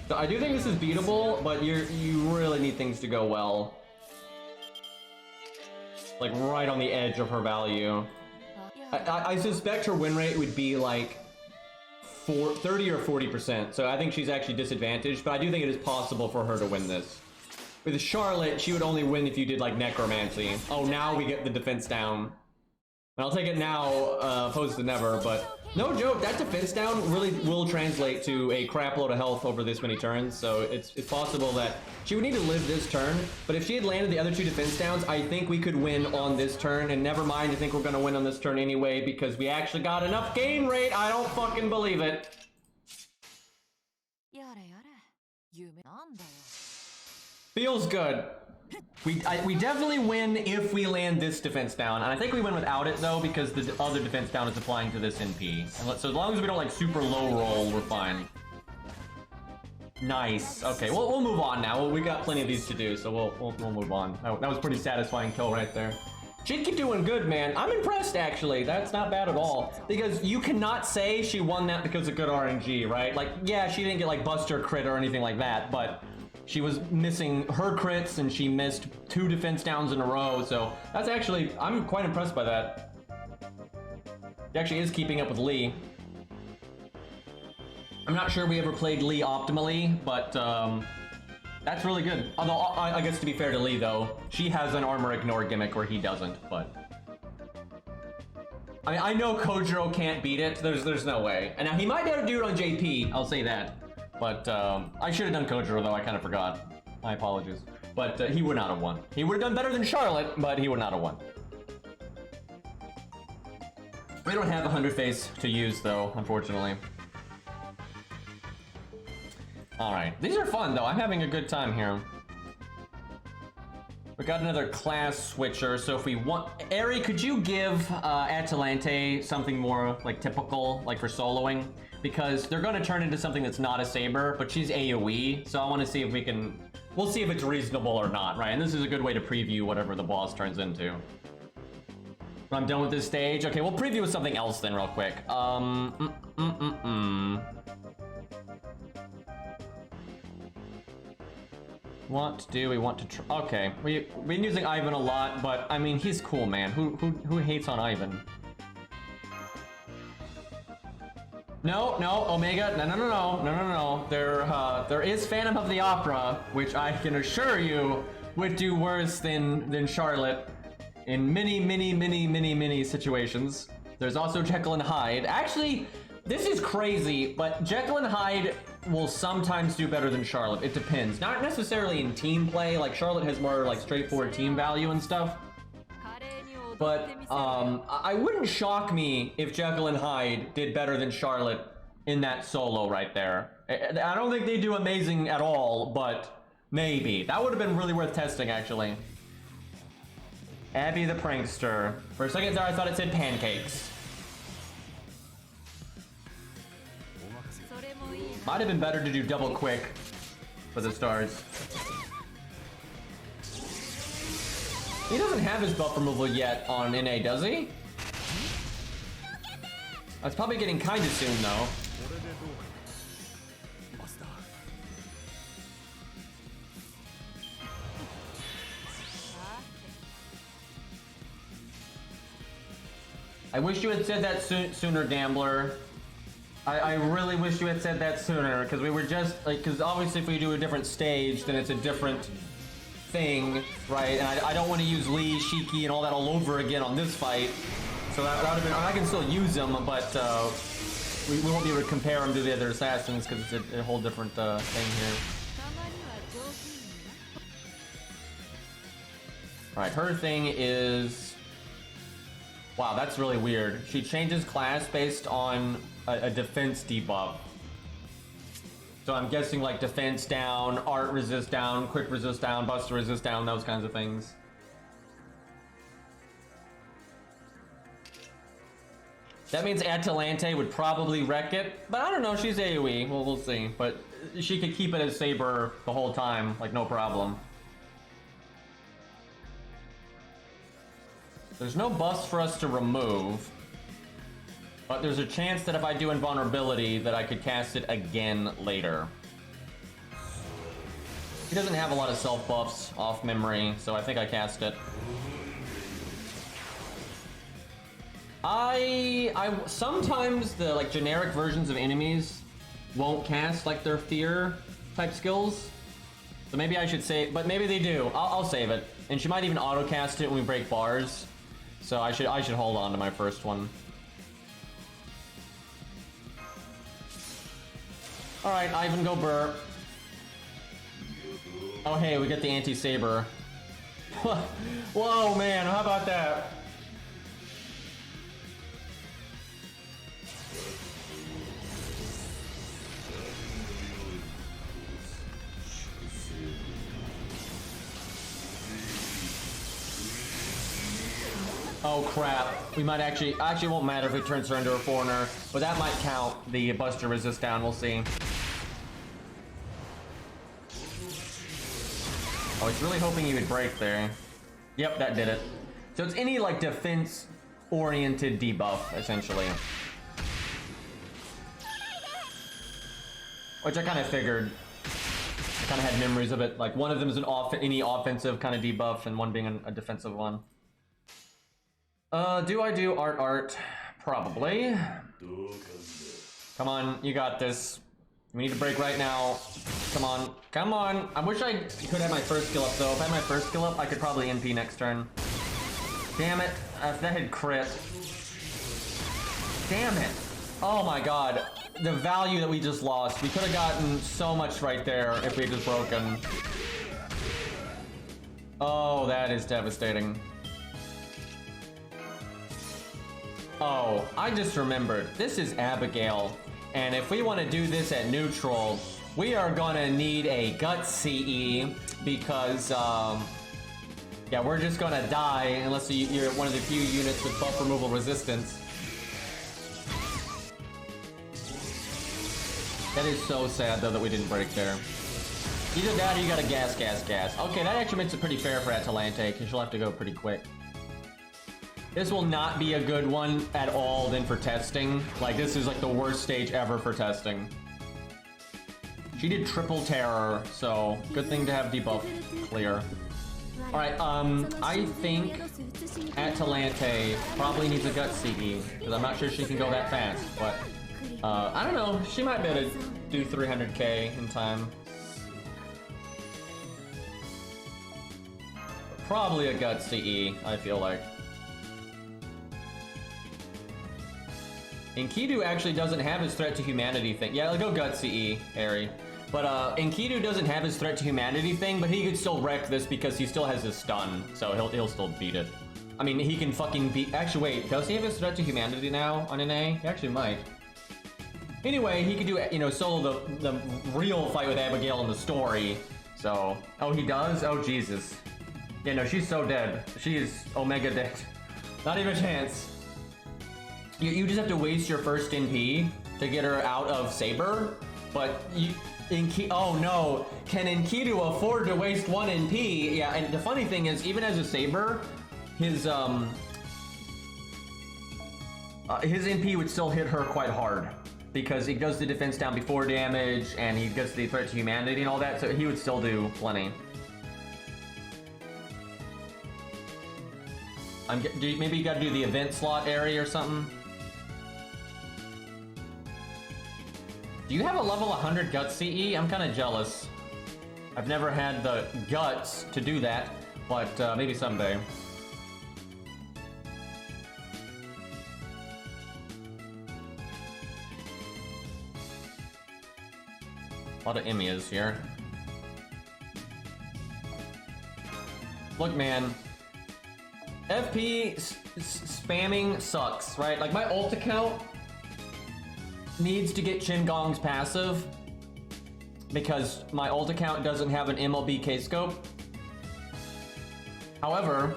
So I do think this is beatable, but you really need things to go well. Like right on the edge of her value. I suspect her win rate would be like 30 or 40%, so I think she's actually disadvantaged, but I do think it is possible for her to win this. With Charlotte, she would only win if you did like necromancy. Oh, now we get the defense down. And I'll take it now, opposed to never, but no joke, that defense down really will translate to a crap load of health over this many turns, so it's possible that she would need to live this turn, but if she had landed the other two defense downs, I think we could win on this turn, and never mind, I think we're gonna win on this turn anyway, because we actually got enough gain rate, I don't fucking believe it. Feels good. We definitely win if we land this defense down, and I think we win without it though because the other defense down is applying to this NP. And so as long as we don't like super low roll, we're fine. Nice. Okay, we'll move on now. We got plenty of these to do, so we'll move on. That was pretty satisfying kill right there. She'd keep doing good, man. I'm impressed actually. That's not bad at all. Because you cannot say she won that because of good RNG, right? Like, yeah, she didn't get like Buster crit or anything like that, but she was missing her crits and she missed 2 defense downs in a row, so that's actually, I'm quite impressed by that. She actually is keeping up with Lee. I'm not sure we ever played Lee optimally, but that's really good. Although, I guess to be fair to Lee though, she has an armor ignore gimmick where he doesn't, but... I mean, I know Kojiro can't beat it, there's no way. And now he might be able to do it on JP, I'll say that. But I should have done Kojiro though, I kind of forgot. My apologies. But he would not have won. He would have done better than Charlotte, but he would not have won. We don't have a 100 face to use, though, unfortunately. Alright, these are fun, though. I'm having a good time here. We got another class switcher, so if we want... Eri, could you give Atalante something more, like, typical, like, for soloing? Because they're going to turn into something that's not a Saber, but she's AoE, so I want to see if we can... We'll see if it's reasonable or not, right? And this is a good way to preview whatever the boss turns into. I'm done with this stage. Okay, we'll preview with something else then real quick. What do we want to try? Okay, we've been using Ivan a lot, but I mean, he's cool, man. Who hates on Ivan? No, Omega, no. There is Phantom of the Opera, which I can assure you would do worse than Charlotte in many situations. There's also Jekyll and Hyde. Actually, this is crazy, but Jekyll and Hyde will sometimes do better than Charlotte. It depends. Not necessarily in team play, like Charlotte has more like straightforward team value and stuff. But I wouldn't shock me if Jekyll and Hyde did better than Charlotte in that solo right there. I don't think they do amazing at all, but maybe. That would have been really worth testing, actually. Abby the Prankster. For a second there, I thought it said pancakes. Might have been better to do double quick for the stars. He doesn't have his buff removal yet on NA, does he? That's probably getting kind of soon, though. I wish you had said that sooner, Gambler. I really wish you had said that sooner, because we were just, like, because obviously if we do a different stage, then it's a different thing, right? And I don't want to use Lee, Shiki, and all that all over again on this fight. So that would have been, I can still use them, but we won't be able to compare them to the other assassins, because it's a whole different thing here. Alright, her thing is... Wow, that's really weird. She changes class based on a defense debuff. So I'm guessing like defense down, art resist down, quick resist down, buster resist down, those kinds of things. That means Atalante would probably wreck it, but I don't know, she's AoE, well, we'll see. But she could keep it as Saber the whole time, like no problem. There's no buffs for us to remove, but there's a chance that if I do invulnerability that I could cast it again later. He doesn't have a lot of self buffs off memory, so I think I cast it. I sometimes the like generic versions of enemies won't cast like their fear type skills. So maybe I should save, but maybe they do. I'll save it. And she might even auto cast it when we break bars. So I should hold on to my first one. Alright, Ivan go burp. Oh hey, we get the anti-saber. Whoa man, how about that? Oh crap, we might actually it won't matter if it turns her into a foreigner, but that might count the buster resist down, we'll see. Oh, he's really hoping he would break there. Yep, that did it. So it's any like defense oriented debuff, essentially. Which I kind of figured. I kind of had memories of it. Like one of them is any offensive kind of debuff and one being a defensive one. Do I do art? Probably. Come on, you got this. We need to break right now. Come on, come on. I wish I could have my first skill up though. If I had my first skill up, I could probably NP next turn. Damn it, if that had crit. Damn it. Oh my god. The value that we just lost. We could have gotten so much right there if we had just broken. Oh, that is devastating. Oh, I just remembered. This is Abigail. And if we want to do this at neutral, we are gonna need a gut CE because, yeah, we're just gonna die unless you're one of the few units with buff removal resistance. That is so sad, though, that we didn't break there. Either that or you got a gas. Okay, that actually makes it pretty fair for Atalante, because she'll have to go pretty quick. This will not be a good one at all then for testing. Like, this is like the worst stage ever for testing. She did triple terror, so good thing to have debuff clear. Alright, I think Atalante probably needs a gut CE, because I'm not sure she can go that fast, but I don't know, she might be able to do 300k in time. Probably a gut CE, I feel like. Enkidu actually doesn't have his threat to humanity thing. Yeah, go gut CE, Harry. But Enkidu doesn't have his threat to humanity thing, but he could still wreck this because he still has his stun, so he'll still beat it. I mean, he can fucking beat. Actually, wait, does he have his threat to humanity now on an A? He actually might. Anyway, he could do, you know, solo the real fight with Abigail in the story. So, oh, he does? Oh, Jesus. Yeah, no, she's so dead. She is Omega dead. Not even a chance. You just have to waste your first NP to get her out of Saber, but oh no, can Enkidu afford to waste one NP? Yeah, and the funny thing is, even as a Saber, his NP would still hit her quite hard because he does the defense down before damage and he gets the threat to humanity and all that, so he would still do plenty. Maybe you gotta do the event slot area or something. Do you have a level 100 Guts CE? I'm kind of jealous. I've never had the guts to do that, but maybe someday. A lot of Emias here. Look, man. FP spamming sucks, right? Like, my ult account needs to get Qingong's passive because my ult account doesn't have an MLB K-scope. However,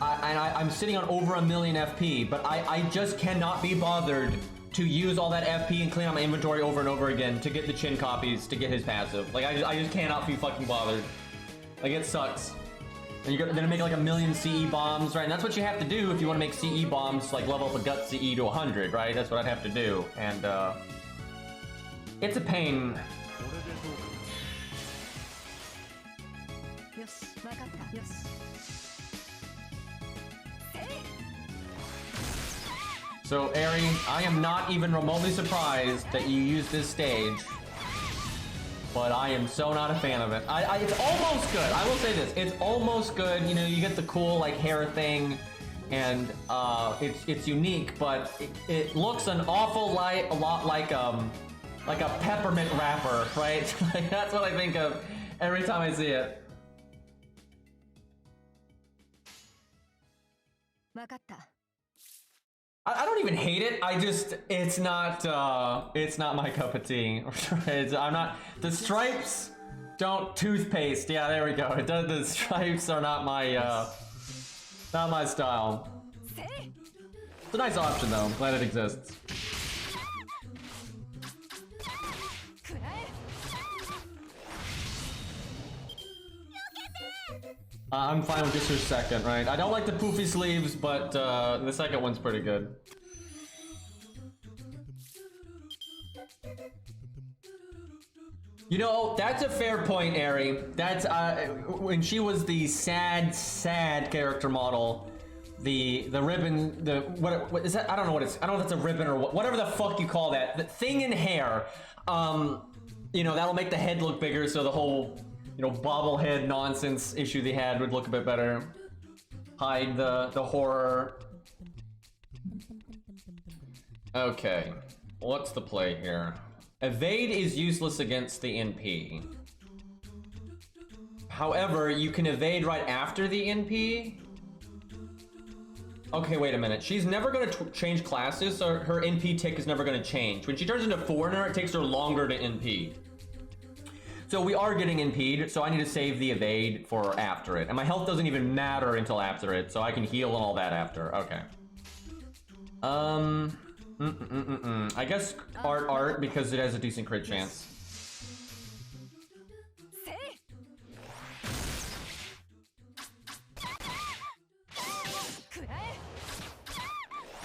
I'm sitting on over 1 million FP, but I just cannot be bothered to use all that FP and clean out my inventory over and over again to get the Qin copies to get his passive. Like, I just cannot be fucking bothered. Like, it sucks. And you're gonna make like 1 million CE bombs, right? And that's what you have to do if you want to make CE bombs, like level up a gut CE to 100, right? That's what I'd have to do. And it's a pain. So, Ari, I am not even remotely surprised that you use this stage. But I am so not a fan of it. It's almost good. I will say this. It's almost good. You know, you get the cool like hair thing, and it's unique, but it looks an awful lot like a peppermint wrapper, right? Like, that's what I think of every time I see it. I don't even hate it. It's not my cup of tea. I'm not, the stripes don't toothpaste. Yeah, there we go. The stripes are not my style. It's a nice option though. I'm glad it exists. I'm fine with just her second, right? I don't like the poofy sleeves, but the second one's pretty good. You know, that's a fair point, Ari. That's when she was the sad character model. The ribbon, what is that? I don't know what it's. I don't know if it's a ribbon or whatever the fuck you call that. The thing in hair. You know, that'll make the head look bigger, so the whole, you know, bobblehead nonsense issue they had would look a bit better. Hide the horror. Okay, what's the play here? Evade is useless against the NP. However, you can evade right after the NP. Okay, wait a minute. She's never going to change classes, so her NP tick is never going to change. When she turns into Foreigner, it takes her longer to NP. So we are getting NP'd, so I need to save the evade for after it. And my health doesn't even matter until after it, so I can heal and all that after. Okay. I guess art because it has a decent crit chance.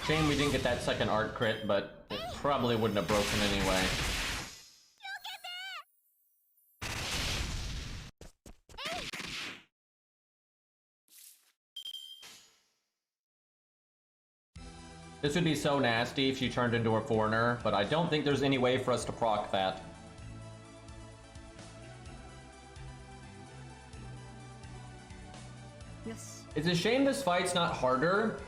Shame we didn't get that second art crit, but it probably wouldn't have broken anyway. This would be so nasty if she turned into a Foreigner, but I don't think there's any way for us to proc that. Yes. It's a shame this fight's not harder,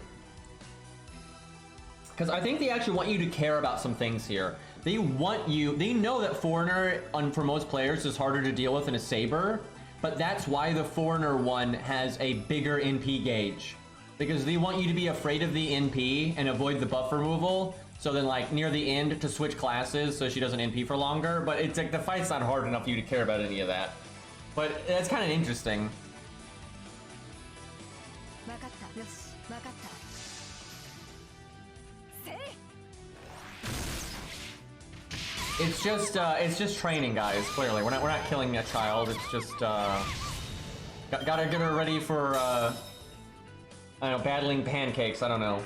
because I think they actually want you to care about some things here. They want you, they know that Foreigner, for most players, is harder to deal with than a Saber, but that's why the Foreigner one has a bigger NP gauge. Because they want you to be afraid of the NP and avoid the buff removal, so then like near the end to switch classes so she doesn't NP for longer, but it's like the fight's not hard enough for you to care about any of that. But that's kind of interesting. It's just training, guys. Clearly, we're not killing a child. It's just gotta get her ready for I don't know, battling pancakes. I don't know.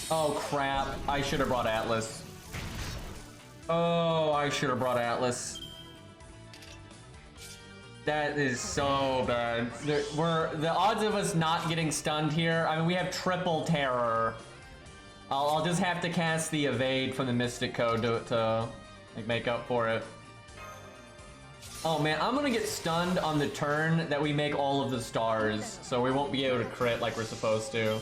Oh crap! I should have brought Atlas. Oh, I should have brought Atlas. That is so bad. The odds of us not getting stunned here. I mean, we have triple terror. I'll just have to cast the evade from the Mystic Code to like make up for it. Oh man, I'm gonna get stunned on the turn that we make all of the stars, so we won't be able to crit like we're supposed to.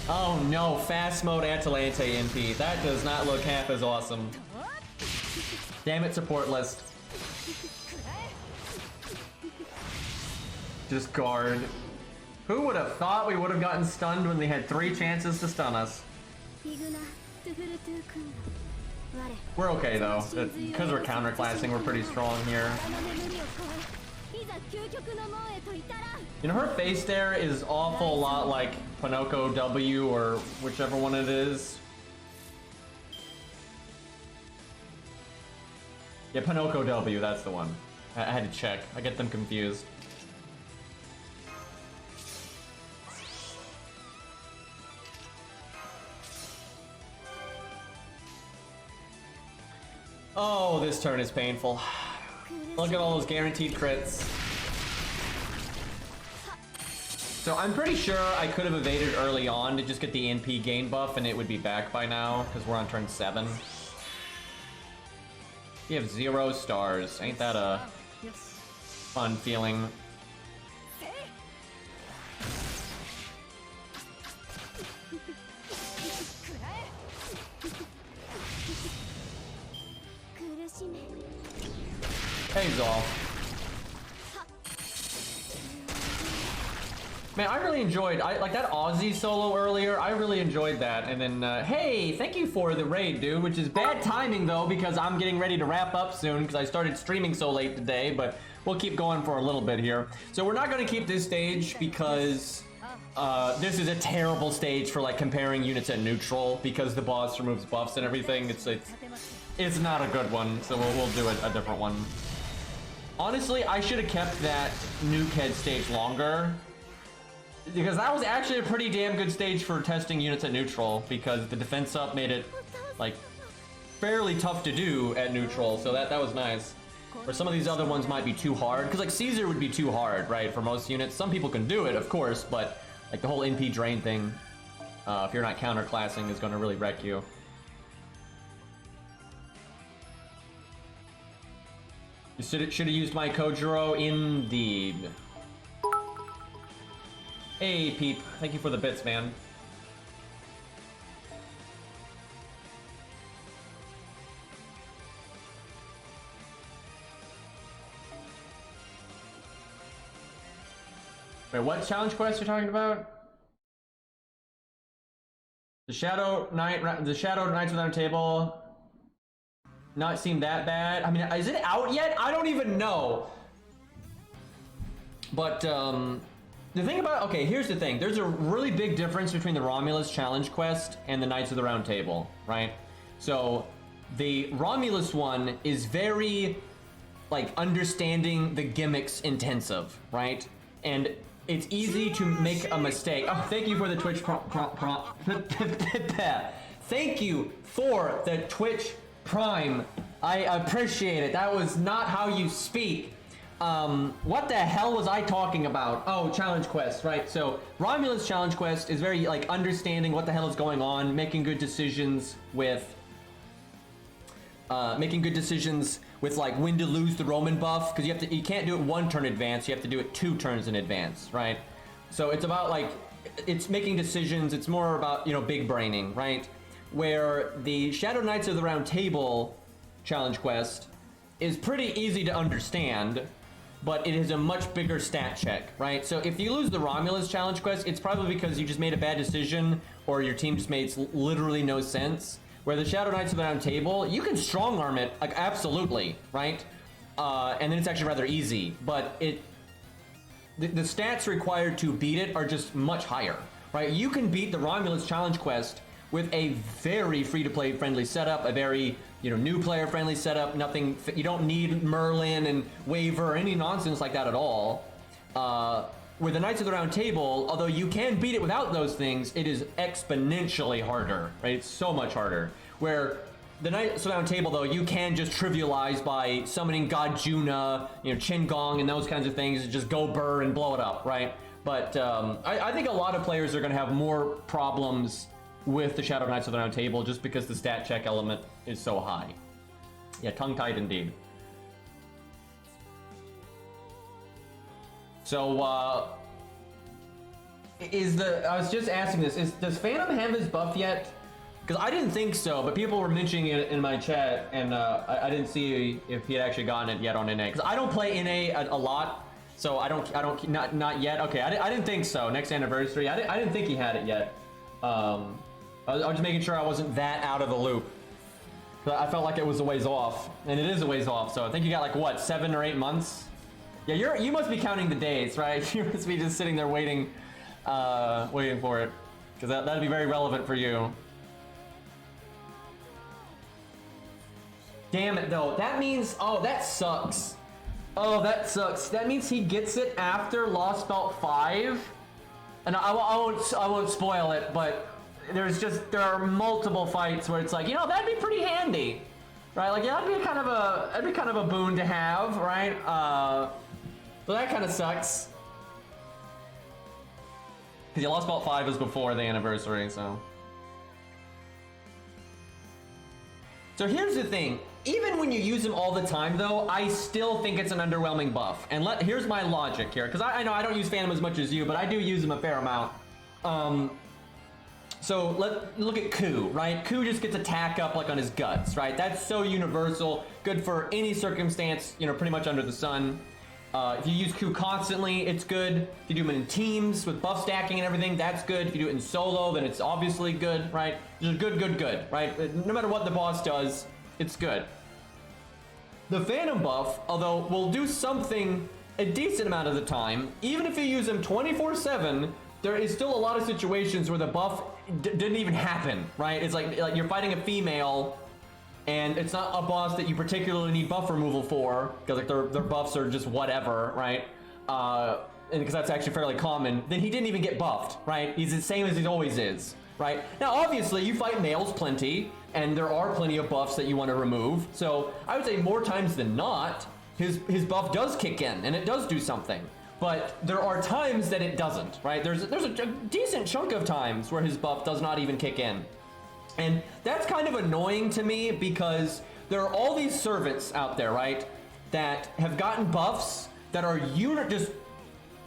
Oh no, fast mode Atalante NP. That does not look half as awesome. Damn it, support list. Just guard. Who would have thought we would have gotten stunned when they had 3 chances to stun us? We're okay though. Because we're counterclassing, we're pretty strong here. You know, her face there is awful lot like Pinocchio W or whichever one it is. Yeah, Pinocchio W, that's the one. I had to check. I get them confused. Oh, this turn is painful. Look at all those guaranteed crits. So I'm pretty sure I could have evaded early on to just get the NP gain buff and it would be back by now, because we're on turn 7. You have 0 stars. Ain't that a fun feeling? Hey, Zol. Man, I really enjoyed, like that Aussie solo earlier, I really enjoyed that. And then, hey, thank you for the raid, dude, which is bad timing though, because I'm getting ready to wrap up soon, because I started streaming so late today, but we'll keep going for a little bit here. So we're not going to keep this stage because this is a terrible stage for like comparing units at neutral, because the boss removes buffs and everything. It's not a good one, so we'll do a different one. Honestly, I should have kept that nuke head stage longer, because that was actually a pretty damn good stage for testing units at neutral, because the defense up made it like fairly tough to do at neutral, so that was nice. Where some of these other ones might be too hard, because like Caesar would be too hard, right, for most units. Some people can do it, of course, but like the whole NP drain thing, if you're not counterclassing, is going to really wreck you. You should have used my Kojiro, indeed. Hey, Peep. Thank you for the bits, man. Wait, what challenge quest you're talking about? The Shadow Knights Without a Table. Not seem that bad. I mean, is it out yet? I don't even know. But the thing about, okay, here's the thing. There's a really big difference between the Romulus challenge quest and the Knights of the Round Table, right? So the Romulus one is very like understanding the gimmicks intensive, right? And it's easy to make a mistake. Oh, thank you for the Twitch Thank you for the Twitch Prime. I appreciate it. That was not how you speak. What the hell was I talking about? Oh, challenge quest, right? So Romulus challenge quest is very like understanding what the hell is going on, making good decisions with like when to lose the Roman buff, because you can't do it 1 turn advance, you have to do it 2 turns in advance, right? So it's about like, it's making decisions, it's more about, you know, big braining, right? Where the Shadow Knights of the Round Table challenge quest is pretty easy to understand, but it is a much bigger stat check, right? So if you lose the Romulus challenge quest, it's probably because you just made a bad decision or your team just made literally no sense. Where the Shadow Knights of the Round Table, you can strong arm it, like absolutely, right? And then it's actually rather easy, but the stats required to beat it are just much higher, right? You can beat the Romulus challenge quest with a very free-to-play friendly setup, a very, you know, new player friendly setup. Nothing, you don't need Merlin and Waver or any nonsense like that at all. With the Knights of the Round Table, although you can beat it without those things, it is exponentially harder, right? It's so much harder. Where the Knights of the Round Table, though, you can just trivialize by summoning God Juna, you know, Qin Gong and those kinds of things, just go burr and blow it up, right? But I think a lot of players are going to have more problems with the Shadow Knights of the Round Table just because the stat check element is so high. Yeah, tongue-tied indeed. So, I was just asking this, does Phantom have his buff yet? Because I didn't think so, but people were mentioning it in my chat, and I didn't see if he had actually gotten it yet on NA. Because I don't play NA a lot, so not yet. Okay, I didn't think so. Next anniversary, I didn't think he had it yet. I was just making sure I wasn't that out of the loop. I felt like it was a ways off, and it is a ways off. So I think you got like what, 7 or 8 months? Yeah, you must be counting the days, right? You must be just sitting there waiting for it, because that'd be very relevant for you. Damn it, though. That means, oh, that sucks. Oh, that sucks. That means he gets it after Lost Belt 5, and I won't spoil it, but there are multiple fights where it's like, you know, that'd be pretty handy, right? Like, yeah, that'd be kind of a boon to have, right? So that kind of sucks. Because Lost Belt 5 was before the anniversary, so. So here's the thing. Even when you use them all the time, though, I still think it's an underwhelming buff. And here's my logic here, because I know I don't use Phantom as much as you, but I do use them a fair amount. So look at Ku, right? Ku just gets attack up like on his guts, right? That's so universal, good for any circumstance, you know, pretty much under the sun. If you use Ku constantly, it's good. If you do them in teams with buff stacking and everything, that's good. If you do it in solo, then it's obviously good, right? Just good, right? No matter what the boss does, it's good. The Phantom buff, although will do something a decent amount of the time, even if you use them 24/7, there is still a lot of situations where the buff didn't even happen, right? It's like you're fighting a female, and it's not a boss that you particularly need buff removal for, because like their buffs are just whatever, right? And because that's actually fairly common, then he didn't even get buffed, right? He's the same as he always is, right? Now, obviously, you fight males plenty, and there are plenty of buffs that you want to remove. So I would say more times than not, his buff does kick in, and it does do something. But there are times that it doesn't, right? There's a decent chunk of times where his buff does not even kick in. And that's kind of annoying to me, because there are all these servants out there, right, that have gotten buffs that are just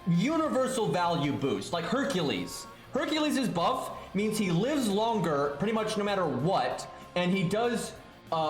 universal value boost, like Hercules. Hercules' buff means he lives longer pretty much no matter what, and he does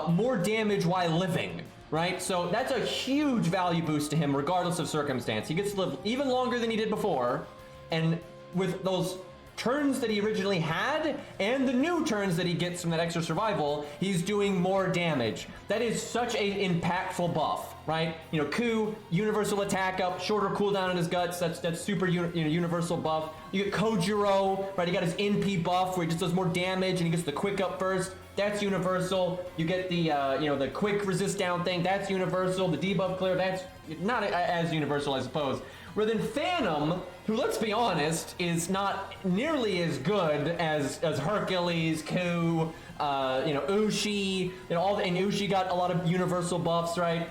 more damage while living, right? So that's a huge value boost to him regardless of circumstance. He gets to live even longer than he did before, and with those turns that he originally had and the new turns that he gets from that extra survival, he's doing more damage. That is such an impactful buff, right? You know, Ku, universal attack up, shorter cooldown in his guts, that's super universal buff. You get Kojiro, right? He got his NP buff where he just does more damage and he gets the quick up burst. That's universal. You get the the quick resist down thing, that's universal. The debuff clear, that's not as universal, I suppose. Where then Phantom, who, let's be honest, is not nearly as good as Hercules, Ku, Ushi, and Ushi got a lot of universal buffs, right?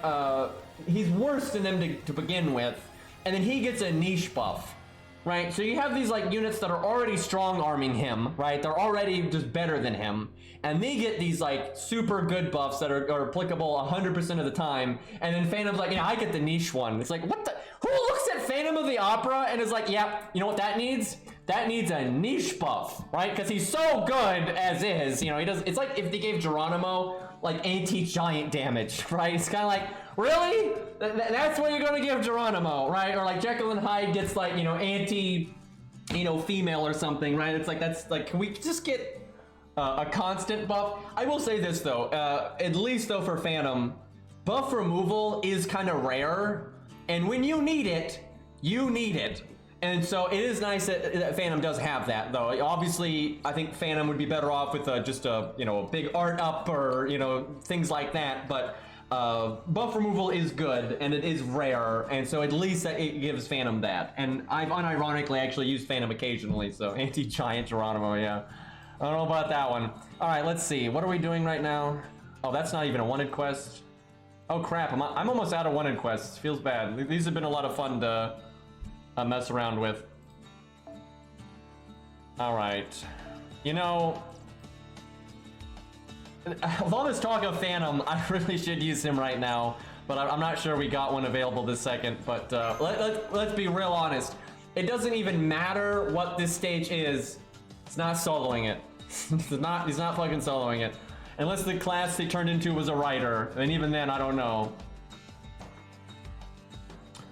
He's worse than them to begin with, and then he gets a niche buff, right? So you have these like units that are already strong arming him, right? They're already just better than him, and they get these like super good buffs that are applicable 100% of the time, and then Phantom's like, I get the niche one. It's like, what the? Who looks at Phantom of the Opera and is like, yep, you know what that needs? That needs a niche buff, right? Because he's so good as is. He does. It's like if they gave Geronimo like anti-giant damage, right? It's kind of like, really? That's what you're gonna give Geronimo, right? Or like Jekyll and Hyde gets like anti, female or something, right? It's like, that's like, can we just get a constant buff? I will say this though, at least though for Phantom, buff removal is kind of rare. And when you need it, you need it. And so it is nice that Phantom does have that, though. Obviously, I think Phantom would be better off with just a big art up or things like that. But buff removal is good and it is rare, and so at least it gives Phantom that. And I've unironically actually used Phantom occasionally, so anti-giant Geronimo, yeah. I don't know about that one. All right, let's see. What are we doing right now? Oh, that's not even a wanted quest. Oh crap, I'm almost out of wanted quests. Feels bad. These have been a lot of fun to mess around with. Alright. With all this talk of Phantom, I really should use him right now, but I'm not sure we got one available this second. But let's be real honest. It doesn't even matter what this stage is. It's not soloing it. He's not fucking soloing it. Unless the class he turned into was a writer, and even then, I don't know.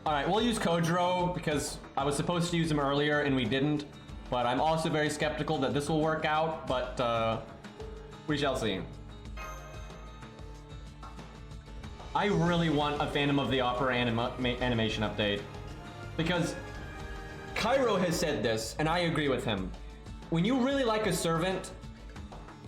Alright, we'll use Kojiro, because I was supposed to use him earlier, and we didn't. But I'm also very skeptical that this will work out, but we shall see. I really want a Phantom of the Opera animation update. Because Cairo has said this, and I agree with him. When you really like a servant,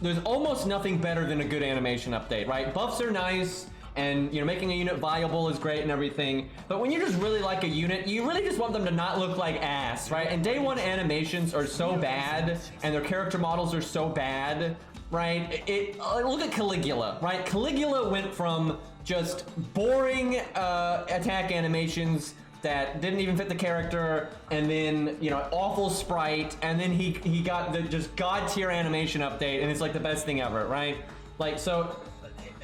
there's almost nothing better than a good animation update, right? Buffs are nice, and making a unit viable is great and everything, but when you just really like a unit, you really just want them to not look like ass, right? And day one animations are so bad, and their character models are so bad, right? Look at Caligula, right? Caligula went from just boring attack animations that didn't even fit the character, and then awful sprite, and then he got the just god tier animation update, and it's like the best thing ever, right? Like, so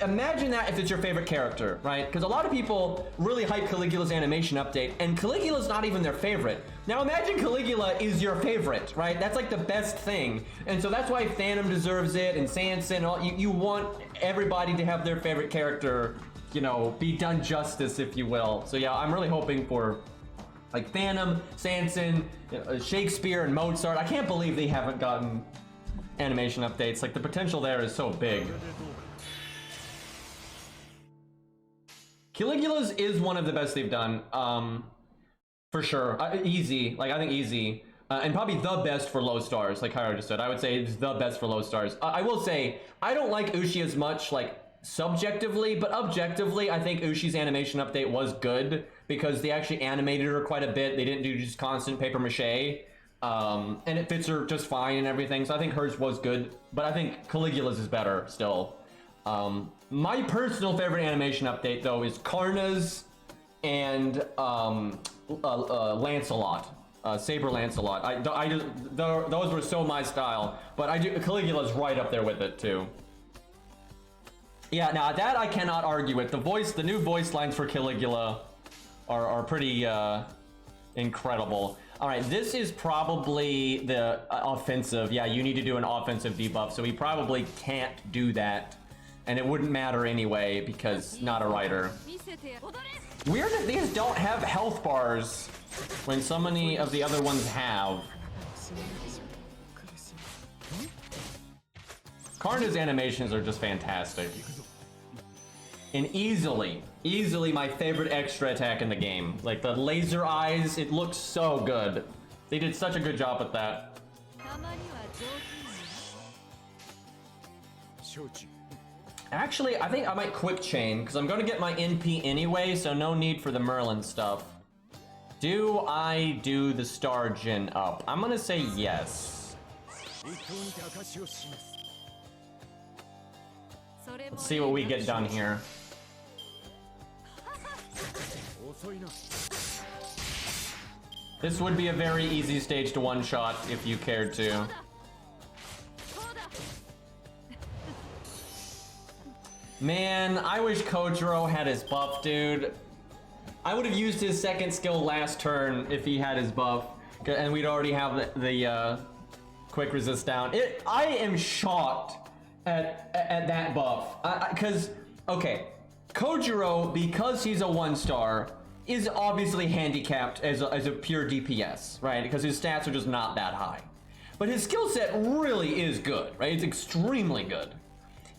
imagine that if it's your favorite character, right? Because a lot of people really hype Caligula's animation update, and Caligula's not even their favorite. Now imagine Caligula is your favorite, right? That's like the best thing, and so that's why Phantom deserves it, and Sanson. You want everybody to have their favorite character be done justice, if you will. So yeah, I'm really hoping for like Phantom, Sanson, Shakespeare, and Mozart. I can't believe they haven't gotten animation updates. Like, the potential there is so big. Caligula's is one of the best they've done, for sure. Easy, I think easy. And probably the best for low stars, like Cairo just said. I would say it's the best for low stars. I will say, I don't like Ushi as much, subjectively, but objectively, I think Ushi's animation update was good because they actually animated her quite a bit. They didn't do just constant paper mache, and it fits her just fine and everything. So I think hers was good, but I think Caligula's is better still. My personal favorite animation update though is Karna's and Lancelot. Saber Lancelot. Those were so my style, but Caligula's right up there with it too. Yeah, now that I cannot argue with. The new voice lines for Caligula are pretty Incredible. All right, this is probably the offensive. Yeah, you need to do an offensive debuff, so he probably can't do that. And it wouldn't matter anyway, because not a rider. Weird that these don't have health bars when so many of the other ones have. Karna's animations are just fantastic. And easily my favorite extra attack in the game. Like the laser eyes, it looks so good. They did such a good job with that. Actually, I think I might quick chain, because I'm going to get my NP anyway, so no need for the Merlin stuff. Do I do the star gen up? I'm going to say yes. Let's see what we get done here. This would be a very easy stage to one-shot if you cared to. Man, I wish Kojiro had his buff, dude. I would have used his second skill last turn if he had his buff, and we'd already have the quick resist down. I am shocked at that buff, because okay, Kojiro, because he's a 1-star, is obviously handicapped as a pure DPS, right? Because his stats are just not that high, but his skill set really is good, right? It's extremely good.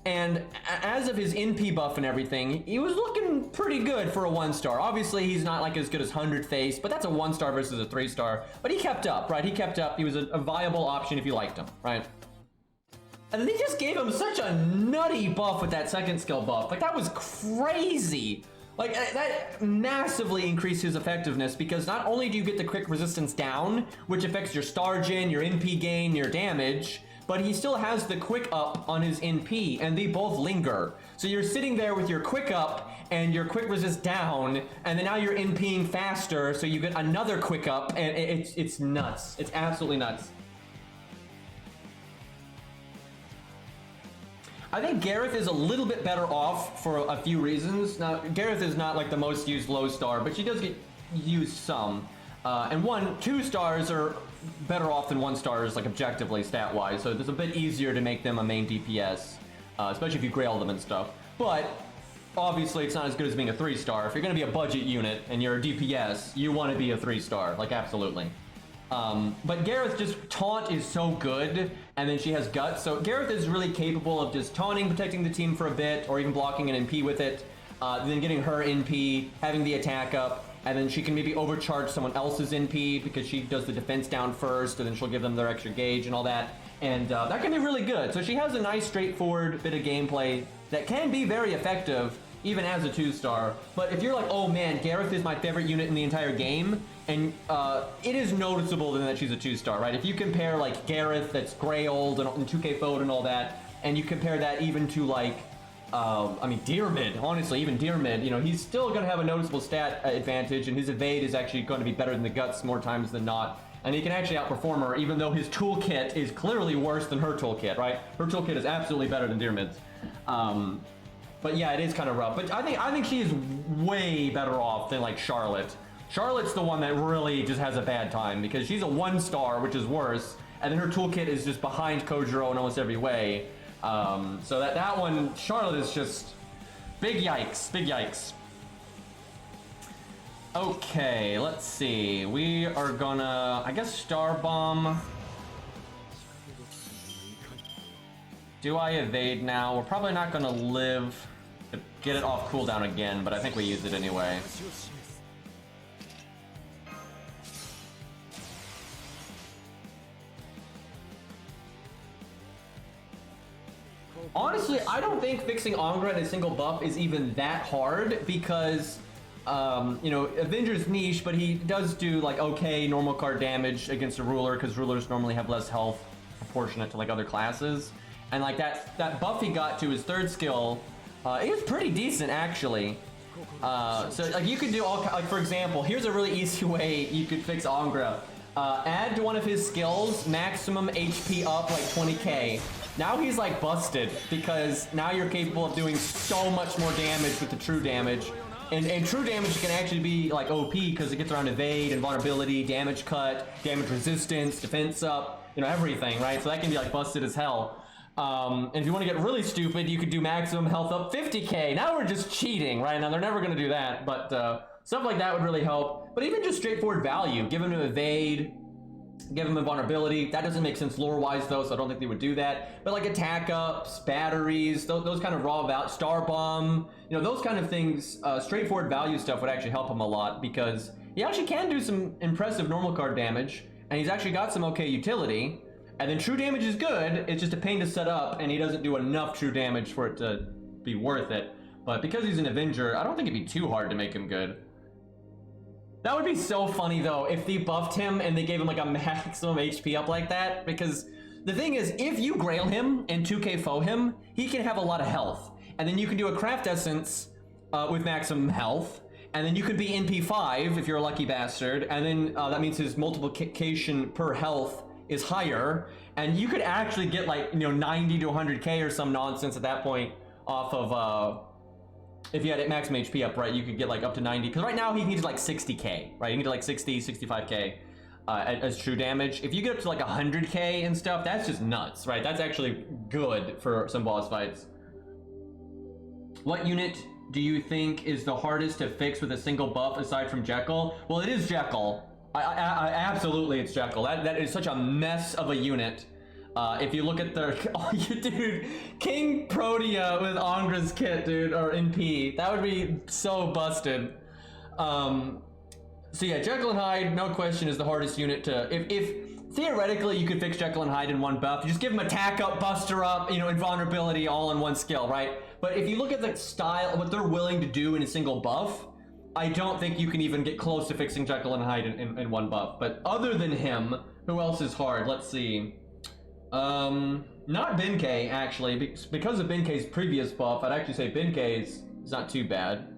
And as of his NP buff and everything, he was looking pretty good for a 1-star. Obviously, he's not like as good as 100 Face, but that's a 1-star versus a 3-star. But he kept up, right? He kept up. He was a viable option if you liked him, right? And they just gave him such a nutty buff with that second skill buff. Like, that was crazy. Like, that massively increased his effectiveness, because not only do you get the quick resistance down, which affects your star gen, your NP gain, your damage, but he still has the quick up on his NP, and they both linger. So you're sitting there with your quick up and your quick resist down, and then now you're NPing faster, so you get another quick up, and it's nuts. It's absolutely nuts. I think Gareth is a little bit better off for a few reasons. Now, Gareth is not like the most used low star, but she does get used some. And 2 stars are better off than 1 stars, like objectively, stat-wise, so it's a bit easier to make them a main DPS, especially if you grail them and stuff. But obviously, it's not as good as being a 3-star. If you're going to be a budget unit and you're a DPS, you want to be a 3-star, like absolutely. But Gareth, just taunt is so good, and then she has guts, so Gareth is really capable of just taunting, protecting the team for a bit, or even blocking an NP with it, then getting her NP, having the attack up, and then she can maybe overcharge someone else's NP because she does the defense down first, and then she'll give them their extra gauge and all that. And that can be really good. So she has a nice, straightforward bit of gameplay that can be very effective, even as a 2-star. But if you're like, oh man, Gareth is my favorite unit in the entire game, and it is noticeable then that she's a 2-star, right? If you compare like Gareth that's grailed and 2K Foed and all that, and you compare that even to like, I mean, Deermid, honestly, even Deermid, you know, he's still going to have a noticeable stat advantage, and his evade is actually going to be better than the guts more times than not. And he can actually outperform her, even though his toolkit is clearly worse than her toolkit, right? Her toolkit is absolutely better than Deermid's. But yeah, it is kind of rough. But I think she is way better off than like Charlotte. Charlotte's the one that really just has a bad time, because she's a 1-star, which is worse, and then her toolkit is just behind Kojiro in almost every way. So that one, Charlotte is just big yikes, big yikes. Okay, let's see. We are gonna, I guess, Star Bomb. Do I evade now? We're probably not gonna live to get it off cooldown again, but I think we use it anyway. Honestly, I don't think fixing Angra in a single buff is even that hard, because, you know, Avenger's niche, but he does do, like, okay normal card damage against a ruler, because rulers normally have less health proportionate to, like, other classes. And, like, that buff he got to his 3rd skill, it was pretty decent, actually. So, like, you could do all, like, for example, here's a really easy way you could fix Angra. Add to one of his skills, maximum HP up, like, 20k. Now he's like busted, because now you're capable of doing so much more damage with the true damage. And true damage can actually be like OP because it gets around evade, invulnerability, damage cut, damage resistance, defense up, you know, everything, right? So that can be like busted as hell. And if you want to get really stupid, you could do maximum health up 50k. Now we're just cheating, right? Now they're never going to do that, but stuff like that would really help. But even just straightforward value, give them to evade, give them invulnerability. That doesn't make sense lore-wise though, so I don't think they would do that. But like attack ups, batteries, those kind of raw value, star bomb, you know, those kind of things, straightforward value stuff would actually help him a lot because he actually can do some impressive normal card damage, and he's actually got some okay utility. And then true damage is good, it's just a pain to set up, and he doesn't do enough true damage for it to be worth it. But because he's an Avenger, I don't think it'd be too hard to make him good. That would be so funny though, if they buffed him and they gave him like a maximum HP up like that, because the thing is, if you grail him and 2k foe him, he can have a lot of health. And then you can do a craft essence with maximum health, and then you could be NP5 if you're a lucky bastard, and then that means his multiplication per health is higher, and you could actually get like, you know, 90 to 100k or some nonsense at that point off of if you had maximum HP up, right, you could get like up to 90, because right now he needs like 60k, right? You need like 60, 65k as true damage. If you get up to like 100k and stuff, that's just nuts, right? That's actually good for some boss fights. What unit do you think is the hardest to fix with a single buff aside from Jekyll? Well, it is Jekyll. I absolutely, it's Jekyll. That is such a mess of a unit. If you look at the, oh, dude, King Protea with Angra's kit, dude, or NP, that would be so busted. So yeah, Jekyll and Hyde, no question, is the hardest unit to, if theoretically you could fix Jekyll and Hyde in one buff, you just give them attack up, buster up, you know, invulnerability all in one skill, right? But if you look at the style, what they're willing to do in a single buff, I don't think you can even get close to fixing Jekyll and Hyde in one buff. But other than him, who else is hard? Let's see. Not Benkei, actually. Because of Benkei's previous buff, I'd actually say Benkei is not too bad.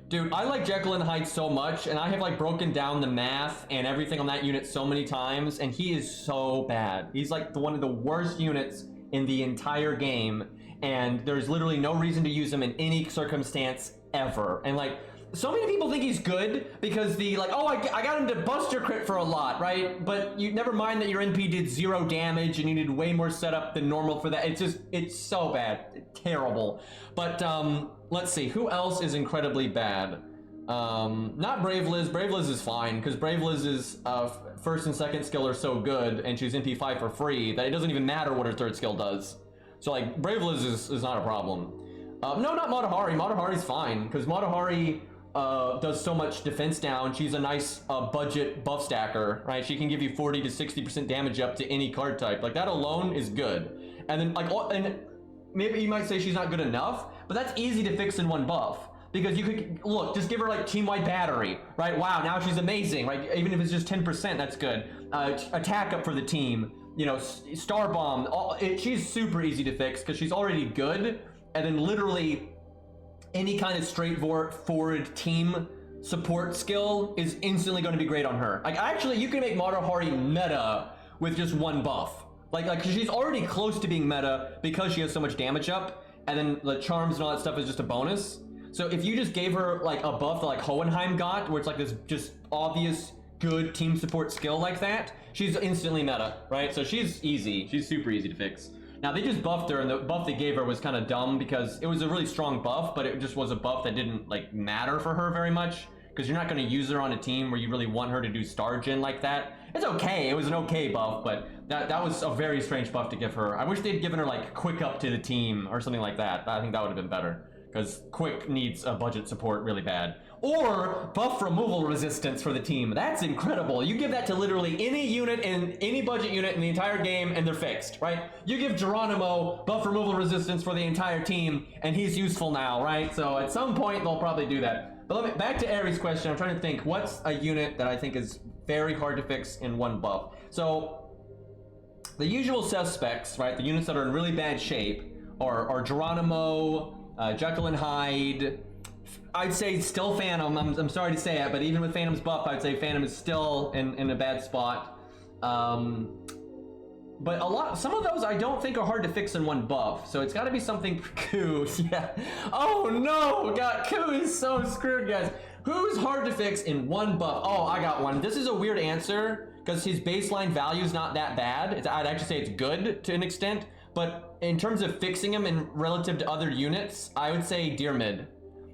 Dude, I like Jekyll and Hyde so much, and I have like broken down the math and everything on that unit so many times, and he is so bad. He's like one of the worst units in the entire game, and there's literally no reason to use him in any circumstance ever. And like, so many people think he's good because the like, oh, I got him to buster crit for a lot, right? But you never mind that your NP did 0 damage and you needed way more setup than normal for that. It's just, it's so bad, terrible. But let's see, who else is incredibly bad? Not Brave Liz. Brave Liz is fine because Brave Liz's first and second skill are so good, and she's NP5 for free that it doesn't even matter what her third skill does. So like, Brave Liz is not a problem. No, not Matahari. Matahari's fine because Matahari does so much defense down. She's a nice budget buff stacker, right? She can give you 40 to 60% damage up to any card type. Like, that alone is good. And then like, and maybe you might say she's not good enough, but that's easy to fix in one buff. Because you could, look, just give her like team-wide battery, right? Wow, now she's amazing, right? Even if it's just 10%, that's good. Attack up for the team, you know, Star Bomb. She's super easy to fix because she's already good. And then literally any kind of straightforward team support skill is instantly going to be great on her. Like, actually, you can make Matahari meta with just one buff. Like, cause she's already close to being meta because she has so much damage up, and then the charms and all that stuff is just a bonus. So if you just gave her like a buff that like Hohenheim got, where it's like this just obvious good team support skill like that, she's instantly meta, right? So she's easy. She's super easy to fix. Now they just buffed her, and the buff they gave her was kind of dumb because it was a really strong buff, but it just was a buff that didn't like matter for her very much, because you're not going to use her on a team where you really want her to do star gen like that. It's okay, it was an okay buff, but that was a very strange buff to give her. I wish they'd given her like quick up to the team or something like that. I think that would have been better, because quick needs a budget support really bad. Or buff removal resistance for the team. That's incredible. You give that to literally any unit in any budget unit in the entire game and they're fixed, right? You give Geronimo buff removal resistance for the entire team and he's useful now, right? So at some point they'll probably do that. But back to Aries' question. I'm trying to think, what's a unit that I think is very hard to fix in one buff? So the usual suspects, right? The units that are in really bad shape are Geronimo, Jekyll and Hyde. I'd say still Phantom. I'm sorry to say it, but even with Phantom's buff, I'd say Phantom is still in a bad spot. But some of those I don't think are hard to fix in one buff, so it's got to be something for Ku. Yeah. Oh no, God, Ku is so screwed, guys. Who's hard to fix in one buff? Oh, I got one. This is a weird answer because his baseline value is not that bad. I'd actually say it's good to an extent, but in terms of fixing him in relative to other units, I would say Dyrmid.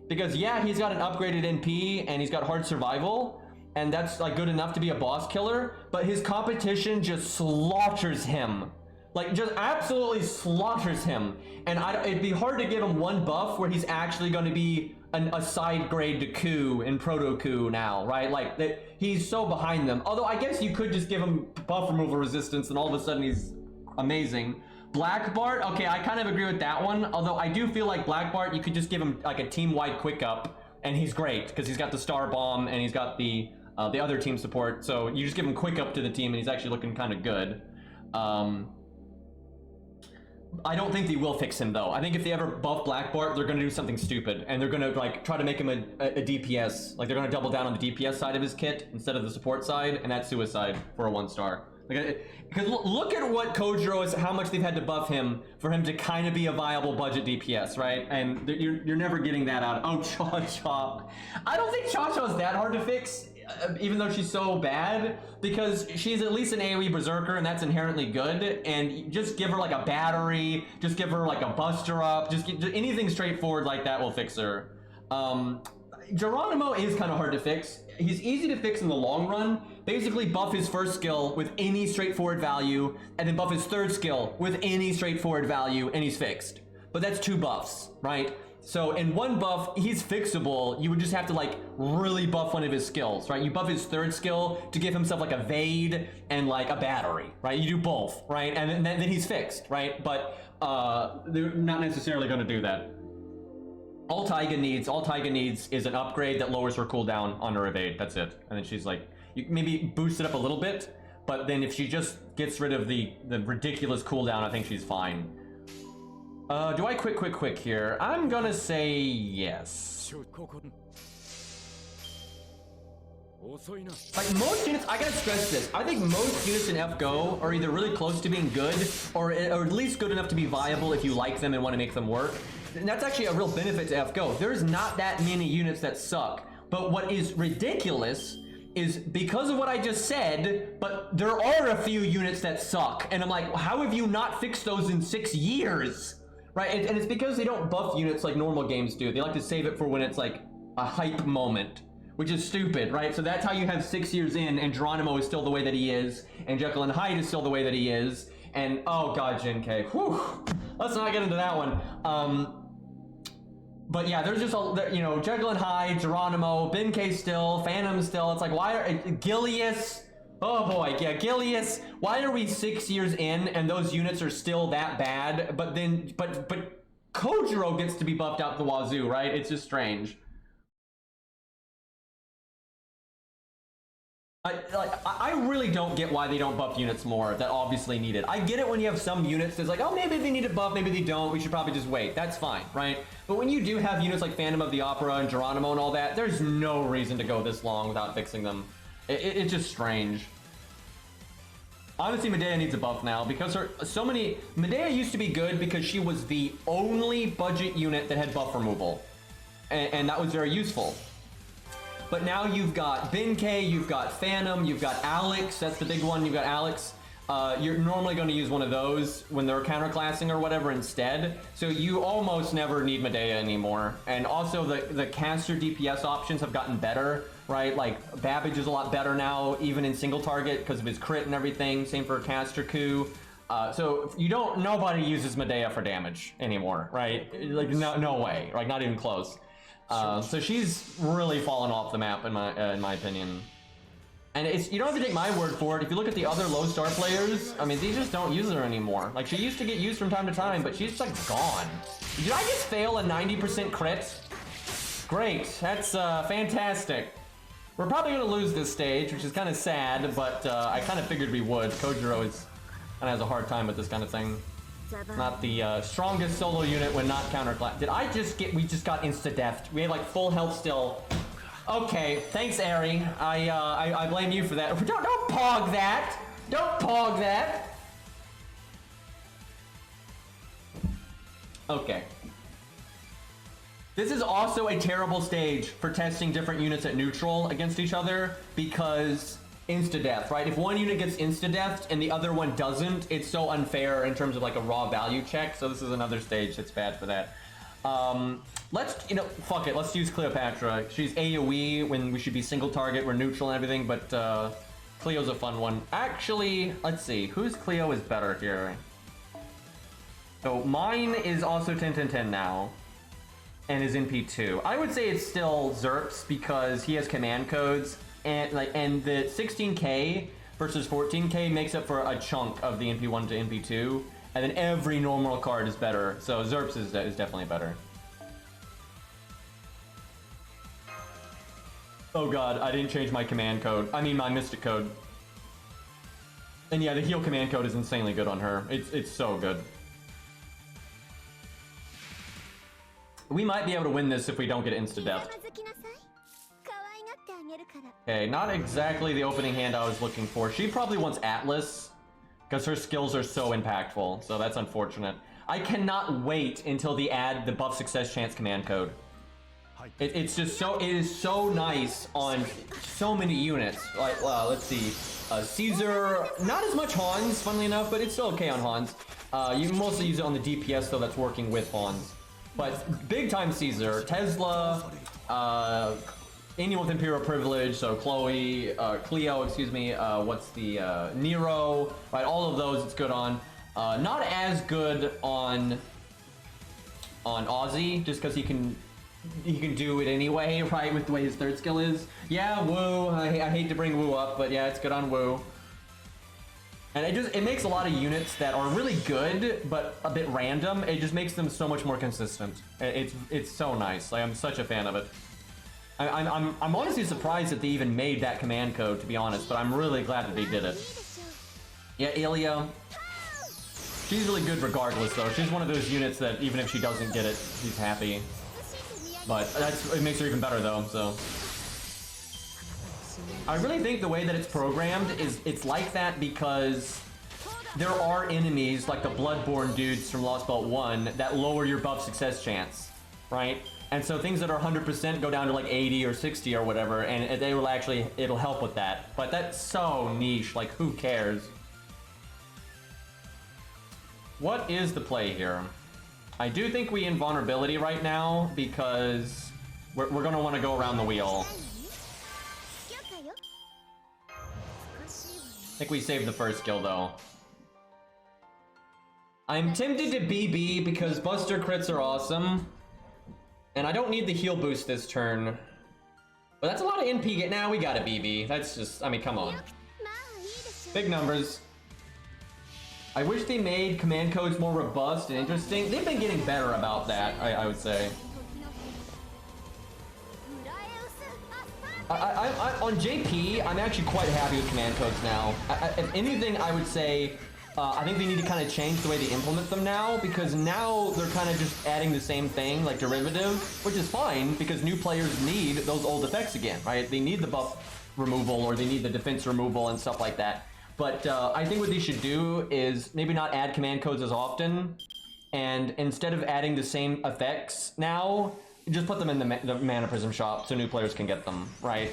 Because yeah, he's got an upgraded NP and he's got hard survival, and that's like good enough to be a boss killer, but his competition just slaughters him. Like just absolutely slaughters him. And it'd be hard to give him one buff where he's actually going to be a side grade to Ku and Proto Ku now, right? Like he's so behind them. Although I guess you could just give him buff removal resistance and all of a sudden he's amazing. Black Bart, okay, I kind of agree with that one. Although I do feel like Black Bart, you could just give him like a team-wide quick up and he's great because he's got the Star Bomb and he's got the other team support. So you just give him quick up to the team and he's actually looking kind of good. I don't think they will fix him though. I think if they ever buff Black Bart, they're gonna do something stupid and they're gonna like try to make him a DPS. Like they're gonna double down on the DPS side of his kit instead of the support side, and that's suicide for a 1-star. Because look at what Kojiro is, how much they've had to buff him for him to kind of be a viable budget DPS, right? And you're never getting that out. Oh, Cha Cha. I don't think Cha Cha is that hard to fix, even though she's so bad, because she's at least an AoE berserker and that's inherently good. And just give her like a battery, just give her like a buster up, just anything straightforward like that will fix her. Geronimo is kind of hard to fix. He's easy to fix in the long run. Basically buff his first skill with any straightforward value, and then buff his third skill with any straightforward value, and he's fixed. But that's 2 buffs, right? So in one buff, he's fixable. You would just have to like really buff one of his skills, right? You buff his third skill to give himself like a Vade and like a battery, right? You do both, right? And then he's fixed, right? But they're not necessarily going to do that. All Taiga needs is an upgrade that lowers her cooldown on her evade. That's it. And then she's like, you maybe boost it up a little bit, but then if she just gets rid of the ridiculous cooldown, I think she's fine. Do I quick here? I'm gonna say yes. Like most units, I gotta stress this. I think most units in FGO are either really close to being good or at least good enough to be viable if you like them and want to make them work. And that's actually a real benefit to FGO. There's not that many units that suck. But what is ridiculous is because of what I just said, but there are a few units that suck. And I'm like, how have you not fixed those in 6 years? Right? And it's because they don't buff units like normal games do. They like to save it for when it's like a hype moment, which is stupid, right? So that's how you have 6 years in and Geronimo is still the way that he is, and Jekyll and Hyde is still the way that he is, and oh god, Jin-K. Whew. Let's not get into that one. But yeah, there's just a, you know, Jekyll and Hyde, Geronimo, Ben-K still, Phantom still. It's like, why are Gilius? Oh boy, yeah, Gilius. Why are we 6 years in and those units are still that bad? But then, but Kojiro gets to be buffed out the wazoo, right? It's just strange. I really don't get why they don't buff units more that obviously need it. I get it when you have some units that's like, oh, maybe they need a buff, maybe they don't, we should probably just wait. That's fine, right? But when you do have units like Phantom of the Opera and Geronimo and all that, there's no reason to go this long without fixing them. It's just strange. Honestly, Medea needs a buff now because Medea used to be good because she was the only budget unit that had buff removal. And that was very useful. But now you've got Ben-K, you've got Phantom, you've got Alex, that's the big one, you've got Alex. You're normally going to use one of those when they're counterclassing or whatever instead. So you almost never need Medea anymore. And also the caster DPS options have gotten better, right? Like Babbage is a lot better now, even in single target because of his crit and everything. Same for caster Ku. So nobody uses Medea for damage anymore, right? Like no way, like not even close. So she's really fallen off the map in my opinion. And you don't have to take my word for it. If you look at the other low star players, I mean, they just don't use her anymore. Like she used to get used from time to time, but she's like gone. Did I just fail a 90% crit? Great, that's fantastic. We're probably gonna lose this stage, which is kind of sad, but I kind of figured we would. Kojiro kind of has a hard time with this kind of thing. Not the strongest solo unit when not counterclass. We just got insta-death. We had like full health still. Okay, thanks, Ari. I blame you for that. Don't pog that. Don't pog that. Okay. This is also a terrible stage for testing different units at neutral against each other because insta-death, right? If one unit gets insta-deathed and the other one doesn't, it's so unfair in terms of like a raw value check. So this is another stage that's bad for that. Let's, fuck it. Let's use Cleopatra. She's AoE when we should be single target. We're neutral and everything, but Cleo's a fun one. Actually, let's see. Whose Cleo is better here? So mine is also 10-10-10 now. And is in P2. I would say it's still Zerp's because he has command codes and the 16k versus 14k makes up for a chunk of the NP1 to NP2, and then every normal card is better. So Zerp's is definitely better. Oh god, I didn't change my command code. I mean my mystic code. And yeah, the heal command code is insanely good on her. It's so good. We might be able to win this if we don't get insta-death. Okay, not exactly the opening hand I was looking for. She probably wants Atlas, because her skills are so impactful, so that's unfortunate. I cannot wait until they add the buff success chance command code. It's just so, it is so nice on so many units. Like, let's see, Caesar, not as much Hans, funnily enough, but it's still okay on Hans. You mostly use it on the DPS though that's working with Hans. But big time Caesar, Tesla, anyone with Imperial privilege, so Cleo, excuse me, what's the, Nero, right, all of those it's good on. Not as good on Ozzy, just because he can do it anyway, right, with the way his third skill is. Yeah, Wu, I hate to bring Wu up, but yeah, it's good on Wu. And it makes a lot of units that are really good, but a bit random. It just makes them so much more consistent. It's so nice. Like, I'm such a fan of it. I'm honestly surprised that they even made that command code, to be honest, but I'm really glad that they did it. Yeah, Ilya. She's really good regardless, though. She's one of those units that even if she doesn't get it, she's happy. But it makes her even better, though, so... I really think the way that it's programmed is it's like that because there are enemies like the Bloodborne dudes from Lost Belt 1 that lower your buff success chance, right? And so things that are 100% go down to like 80 or 60 or whatever, and it'll help with that. But that's so niche, like who cares? What is the play here? I do think we invulnerability right now because we're gonna want to go around the wheel. I think we saved the first skill though. I'm tempted to BB because Buster crits are awesome. And I don't need the heal boost this turn. But that's a lot of NP get now. We got a BB. That's just, I mean, come on. Big numbers. I wish they made command codes more robust and interesting. They've been getting better about that, I would say. On JP, I'm actually quite happy with command codes now. If anything, I would say I think they need to kind of change the way they implement them now, because now they're kind of just adding the same thing, like derivative, which is fine, because new players need those old effects again, right? They need the buff removal, or they need the defense removal and stuff like that. But I think what they should do is maybe not add command codes as often, and instead of adding the same effects now, just put them in the Mana Prism shop so new players can get them, right?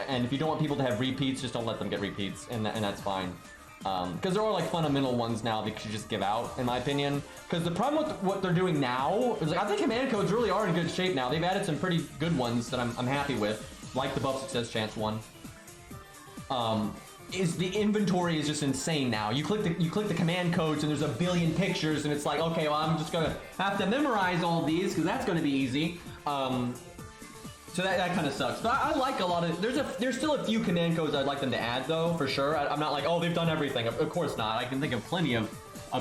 And if you don't want people to have repeats, just don't let them get repeats, and that's fine. Because there are like fundamental ones now that you should just give out, in my opinion. Because the problem with what they're doing now is, like, I think command codes really are in good shape now. They've added some pretty good ones that I'm happy with, like the buff success chance one. Is the inventory is just insane now. You click the command codes and there's a billion pictures, and it's like, okay, well, I'm just gonna have to memorize all these because that's gonna be easy. So that kind of sucks. But I like a lot of, there's still a few command codes I'd like them to add though, for sure. I'm not like, oh, they've done everything. Of course not. I can think of plenty of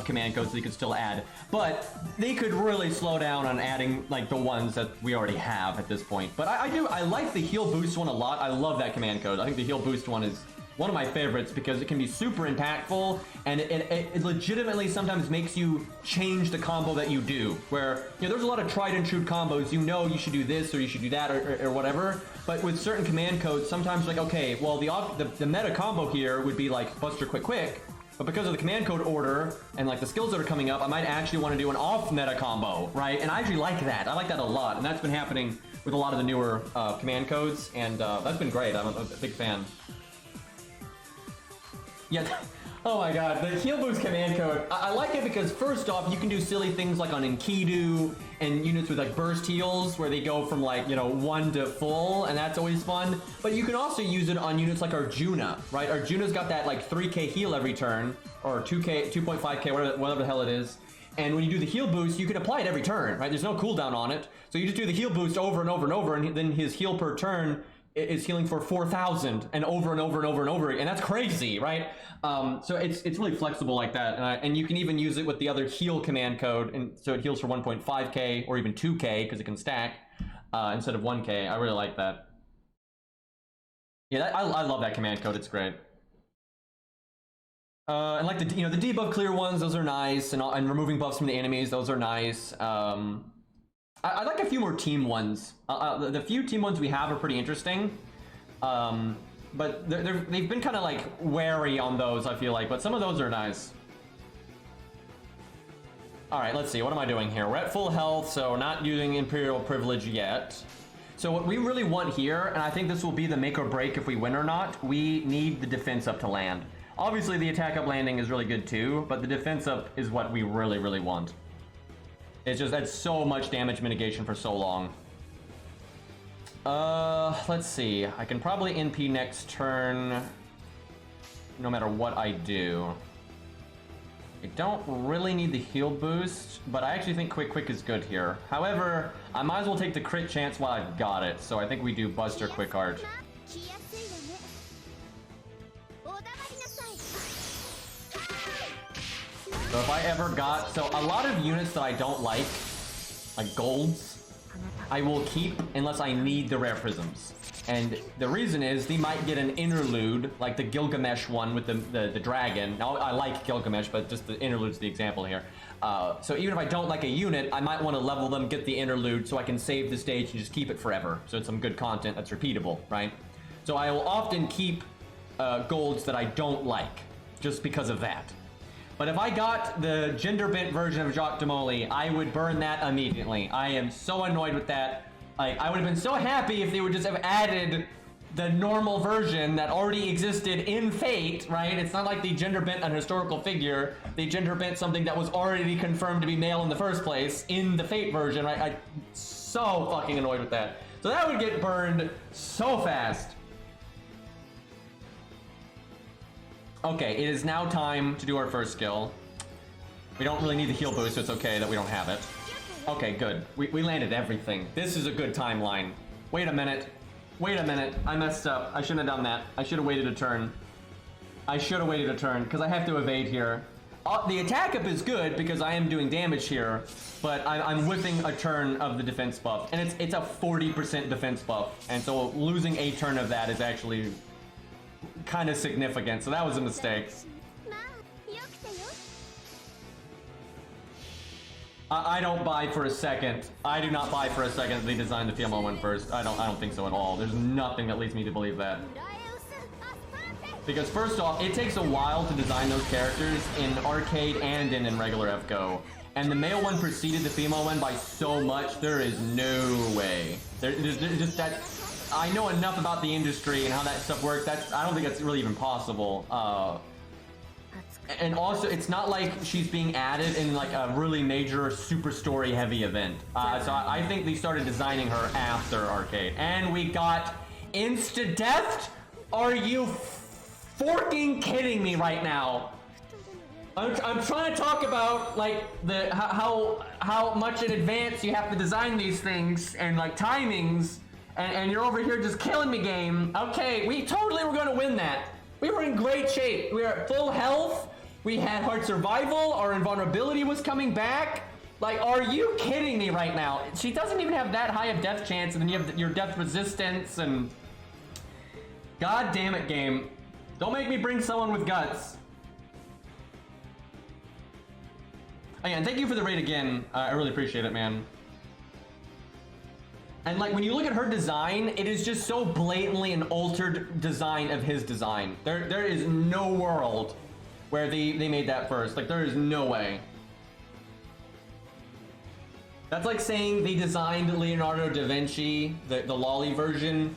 command codes they could still add. But they could really slow down on adding like the ones that we already have at this point. But I like the heal boost one a lot. I love that command code. I think the heal boost one is one of my favorites because it can be super impactful, and it legitimately sometimes makes you change the combo that you do, where, you know, there's a lot of tried and true combos, you know, you should do this or you should do that or whatever, but with certain command codes sometimes, like, okay, well, the meta combo here would be like Buster Quick Quick, but because of the command code order and like the skills that are coming up, I might actually want to do an off-meta combo, right? And I actually like that. I like that a lot, and that's been happening with a lot of the newer command codes, and that's been great. I'm a big fan. Yeah. Oh my god, the heal boost command code. I like it because first off, you can do silly things like on Enkidu and units with like burst heals where they go from like, you know, 1 to full, and that's always fun. But you can also use it on units like Arjuna, right? Arjuna's got that like 3k heal every turn, or 2k, 2.5k, whatever the hell it is. And when you do the heal boost, you can apply it every turn, right? There's no cooldown on it. So you just do the heal boost over and over and over, and then his heal per turn is healing for 4,000 and over and over and over and over, and that's crazy, right? So it's really flexible like that, and you can even use it with the other heal command code, and so it heals for 1.5k or even 2k because it can stack instead of 1k. I really like that. Yeah, I love that command code. It's great. And like the debuff clear ones, those are nice, and removing buffs from the enemies, those are nice. I like a few more team ones. The few team ones we have are pretty interesting. But they've been kind of like wary on those, I feel like, but some of those are nice. All right, let's see, what am I doing here? We're at full health, so not using Imperial Privilege yet. So what we really want here, and I think this will be the make or break if we win or not, we need the defense up to land. Obviously the attack up landing is really good too, but the defense up is what we really, really want. It's just, that's so much damage mitigation for so long. Let's see. I can probably NP next turn no matter what I do. I don't really need the heal boost, but I actually think Quick is good here. However, I might as well take the crit chance while I've got it, so I think we do Buster Quick Art. So if I ever got, so a lot of units that I don't like golds, I will keep unless I need the rare prisms. And the reason is they might get an interlude, like the Gilgamesh one with the dragon. Now I like Gilgamesh, but just the interlude's the example here. So even if I don't like a unit, I might want to level them, get the interlude, so I can save the stage and just keep it forever. So it's some good content that's repeatable, right? So I will often keep golds that I don't like, just because of that. But if I got the gender-bent version of Jacques Demoli, I would burn that immediately. I am so annoyed with that. Like, I would have been so happy if they would just have added the normal version that already existed in Fate, right? It's not like they gender-bent an historical figure. They gender-bent something that was already confirmed to be male in the first place in the Fate version, right? I'm so fucking annoyed with that. So that would get burned so fast. Okay, it is now time to do our first skill. We don't really need the heal boost, so it's okay that we don't have it. Okay, good. We landed everything. This is a good timeline. Wait a minute. Wait a minute. I messed up. I shouldn't have done that. I should have waited a turn. I should have waited a turn, because I have to evade here. The attack up is good, because I am doing damage here, but I'm whiffing a turn of the defense buff. And it's a 40% defense buff, and so losing a turn of that is actually kind of significant, so that was a mistake. I don't buy for a second. I do not buy for a second that they designed the female one first. I don't think so at all. There's nothing that leads me to believe that. Because first off, it takes a while to design those characters in arcade and in regular FGO. And the male one preceded the female one by so much, there is no way. There's just that. I know enough about the industry and how that stuff works. I don't think that's really even possible. And also, it's not like she's being added in like a really major super story heavy event. So I think they started designing her after arcade. And we got insta-death? Are you forking kidding me right now? I'm trying to talk about like how much in advance you have to design these things and like timings. And you're over here just killing me, game. Okay, we totally were going to win that. We were in great shape. We were at full health. We had hard survival. Our invulnerability was coming back. Like, are you kidding me right now? She doesn't even have that high of death chance, and then you have your death resistance, and... God damn it, game. Don't make me bring someone with guts. Oh, yeah, and thank you for the raid again. I really appreciate it, man. And like when you look at her design, it is just so blatantly an altered design of his design. There is no world where they made that first. Like, there is no way. That's like saying they designed Leonardo da Vinci, the lolly version.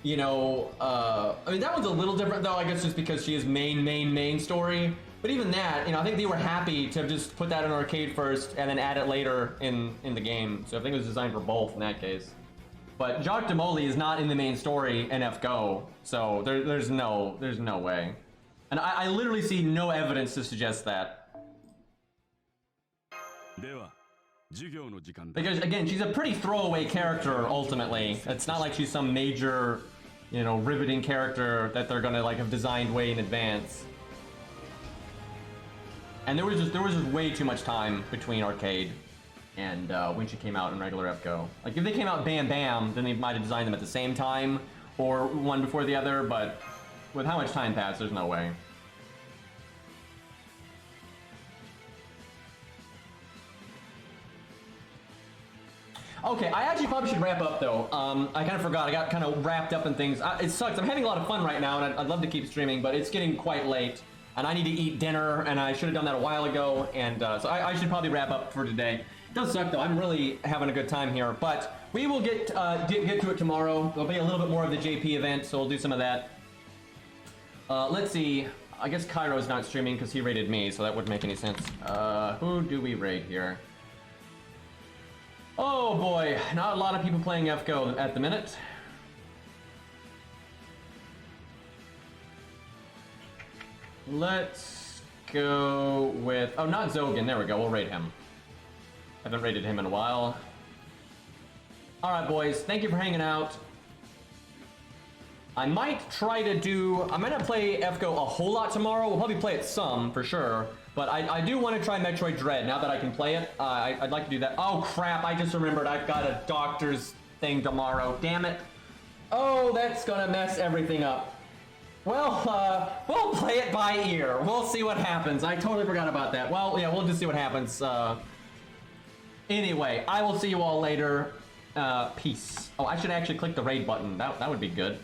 You know, I mean, that one's a little different though, I guess just because she is main story. But even that, you know, I think they were happy to just put that in arcade first and then add it later in the game. So I think it was designed for both in that case. But Jacques de Molay is not in the main story in FGO, so there's no way. And I literally see no evidence to suggest that. Because again, she's a pretty throwaway character ultimately. It's not like she's some major, you know, riveting character that they're gonna like have designed way in advance. And there was just way too much time between arcade and when she came out in regular FGO. Like if they came out bam bam, then they might have designed them at the same time or one before the other, but with how much time passed, there's no way. Okay, I actually probably should wrap up though. I kind of forgot, I got kind of wrapped up in things. It sucks, I'm having a lot of fun right now and I'd love to keep streaming, but it's getting quite late. And I need to eat dinner, and I should have done that a while ago, and so I should probably wrap up for today. It does suck though, I'm really having a good time here, but we will get to it tomorrow. There'll be a little bit more of the JP event, so we'll do some of that. Let's see, I guess Cairo's not streaming because he raided me, so that wouldn't make any sense. Who do we raid here? Oh boy, not a lot of people playing FGO at the minute. Let's go with... Oh, not Zogan. There we go. We'll raid him. Haven't raided him in a while. Alright, boys. Thank you for hanging out. I might try to do... I might not play FGO a whole lot tomorrow. We'll probably play it some, for sure. But I do want to try Metroid Dread now that I can play it. I'd like to do that. Oh, crap. I just remembered I've got a doctor's thing tomorrow. Damn it. Oh, that's gonna mess everything up. Well, we'll play it by ear. We'll see what happens. I totally forgot about that. Well, yeah, we'll just see what happens. Anyway, I will see you all later. Peace. Oh, I should actually click the raid button. That would be good.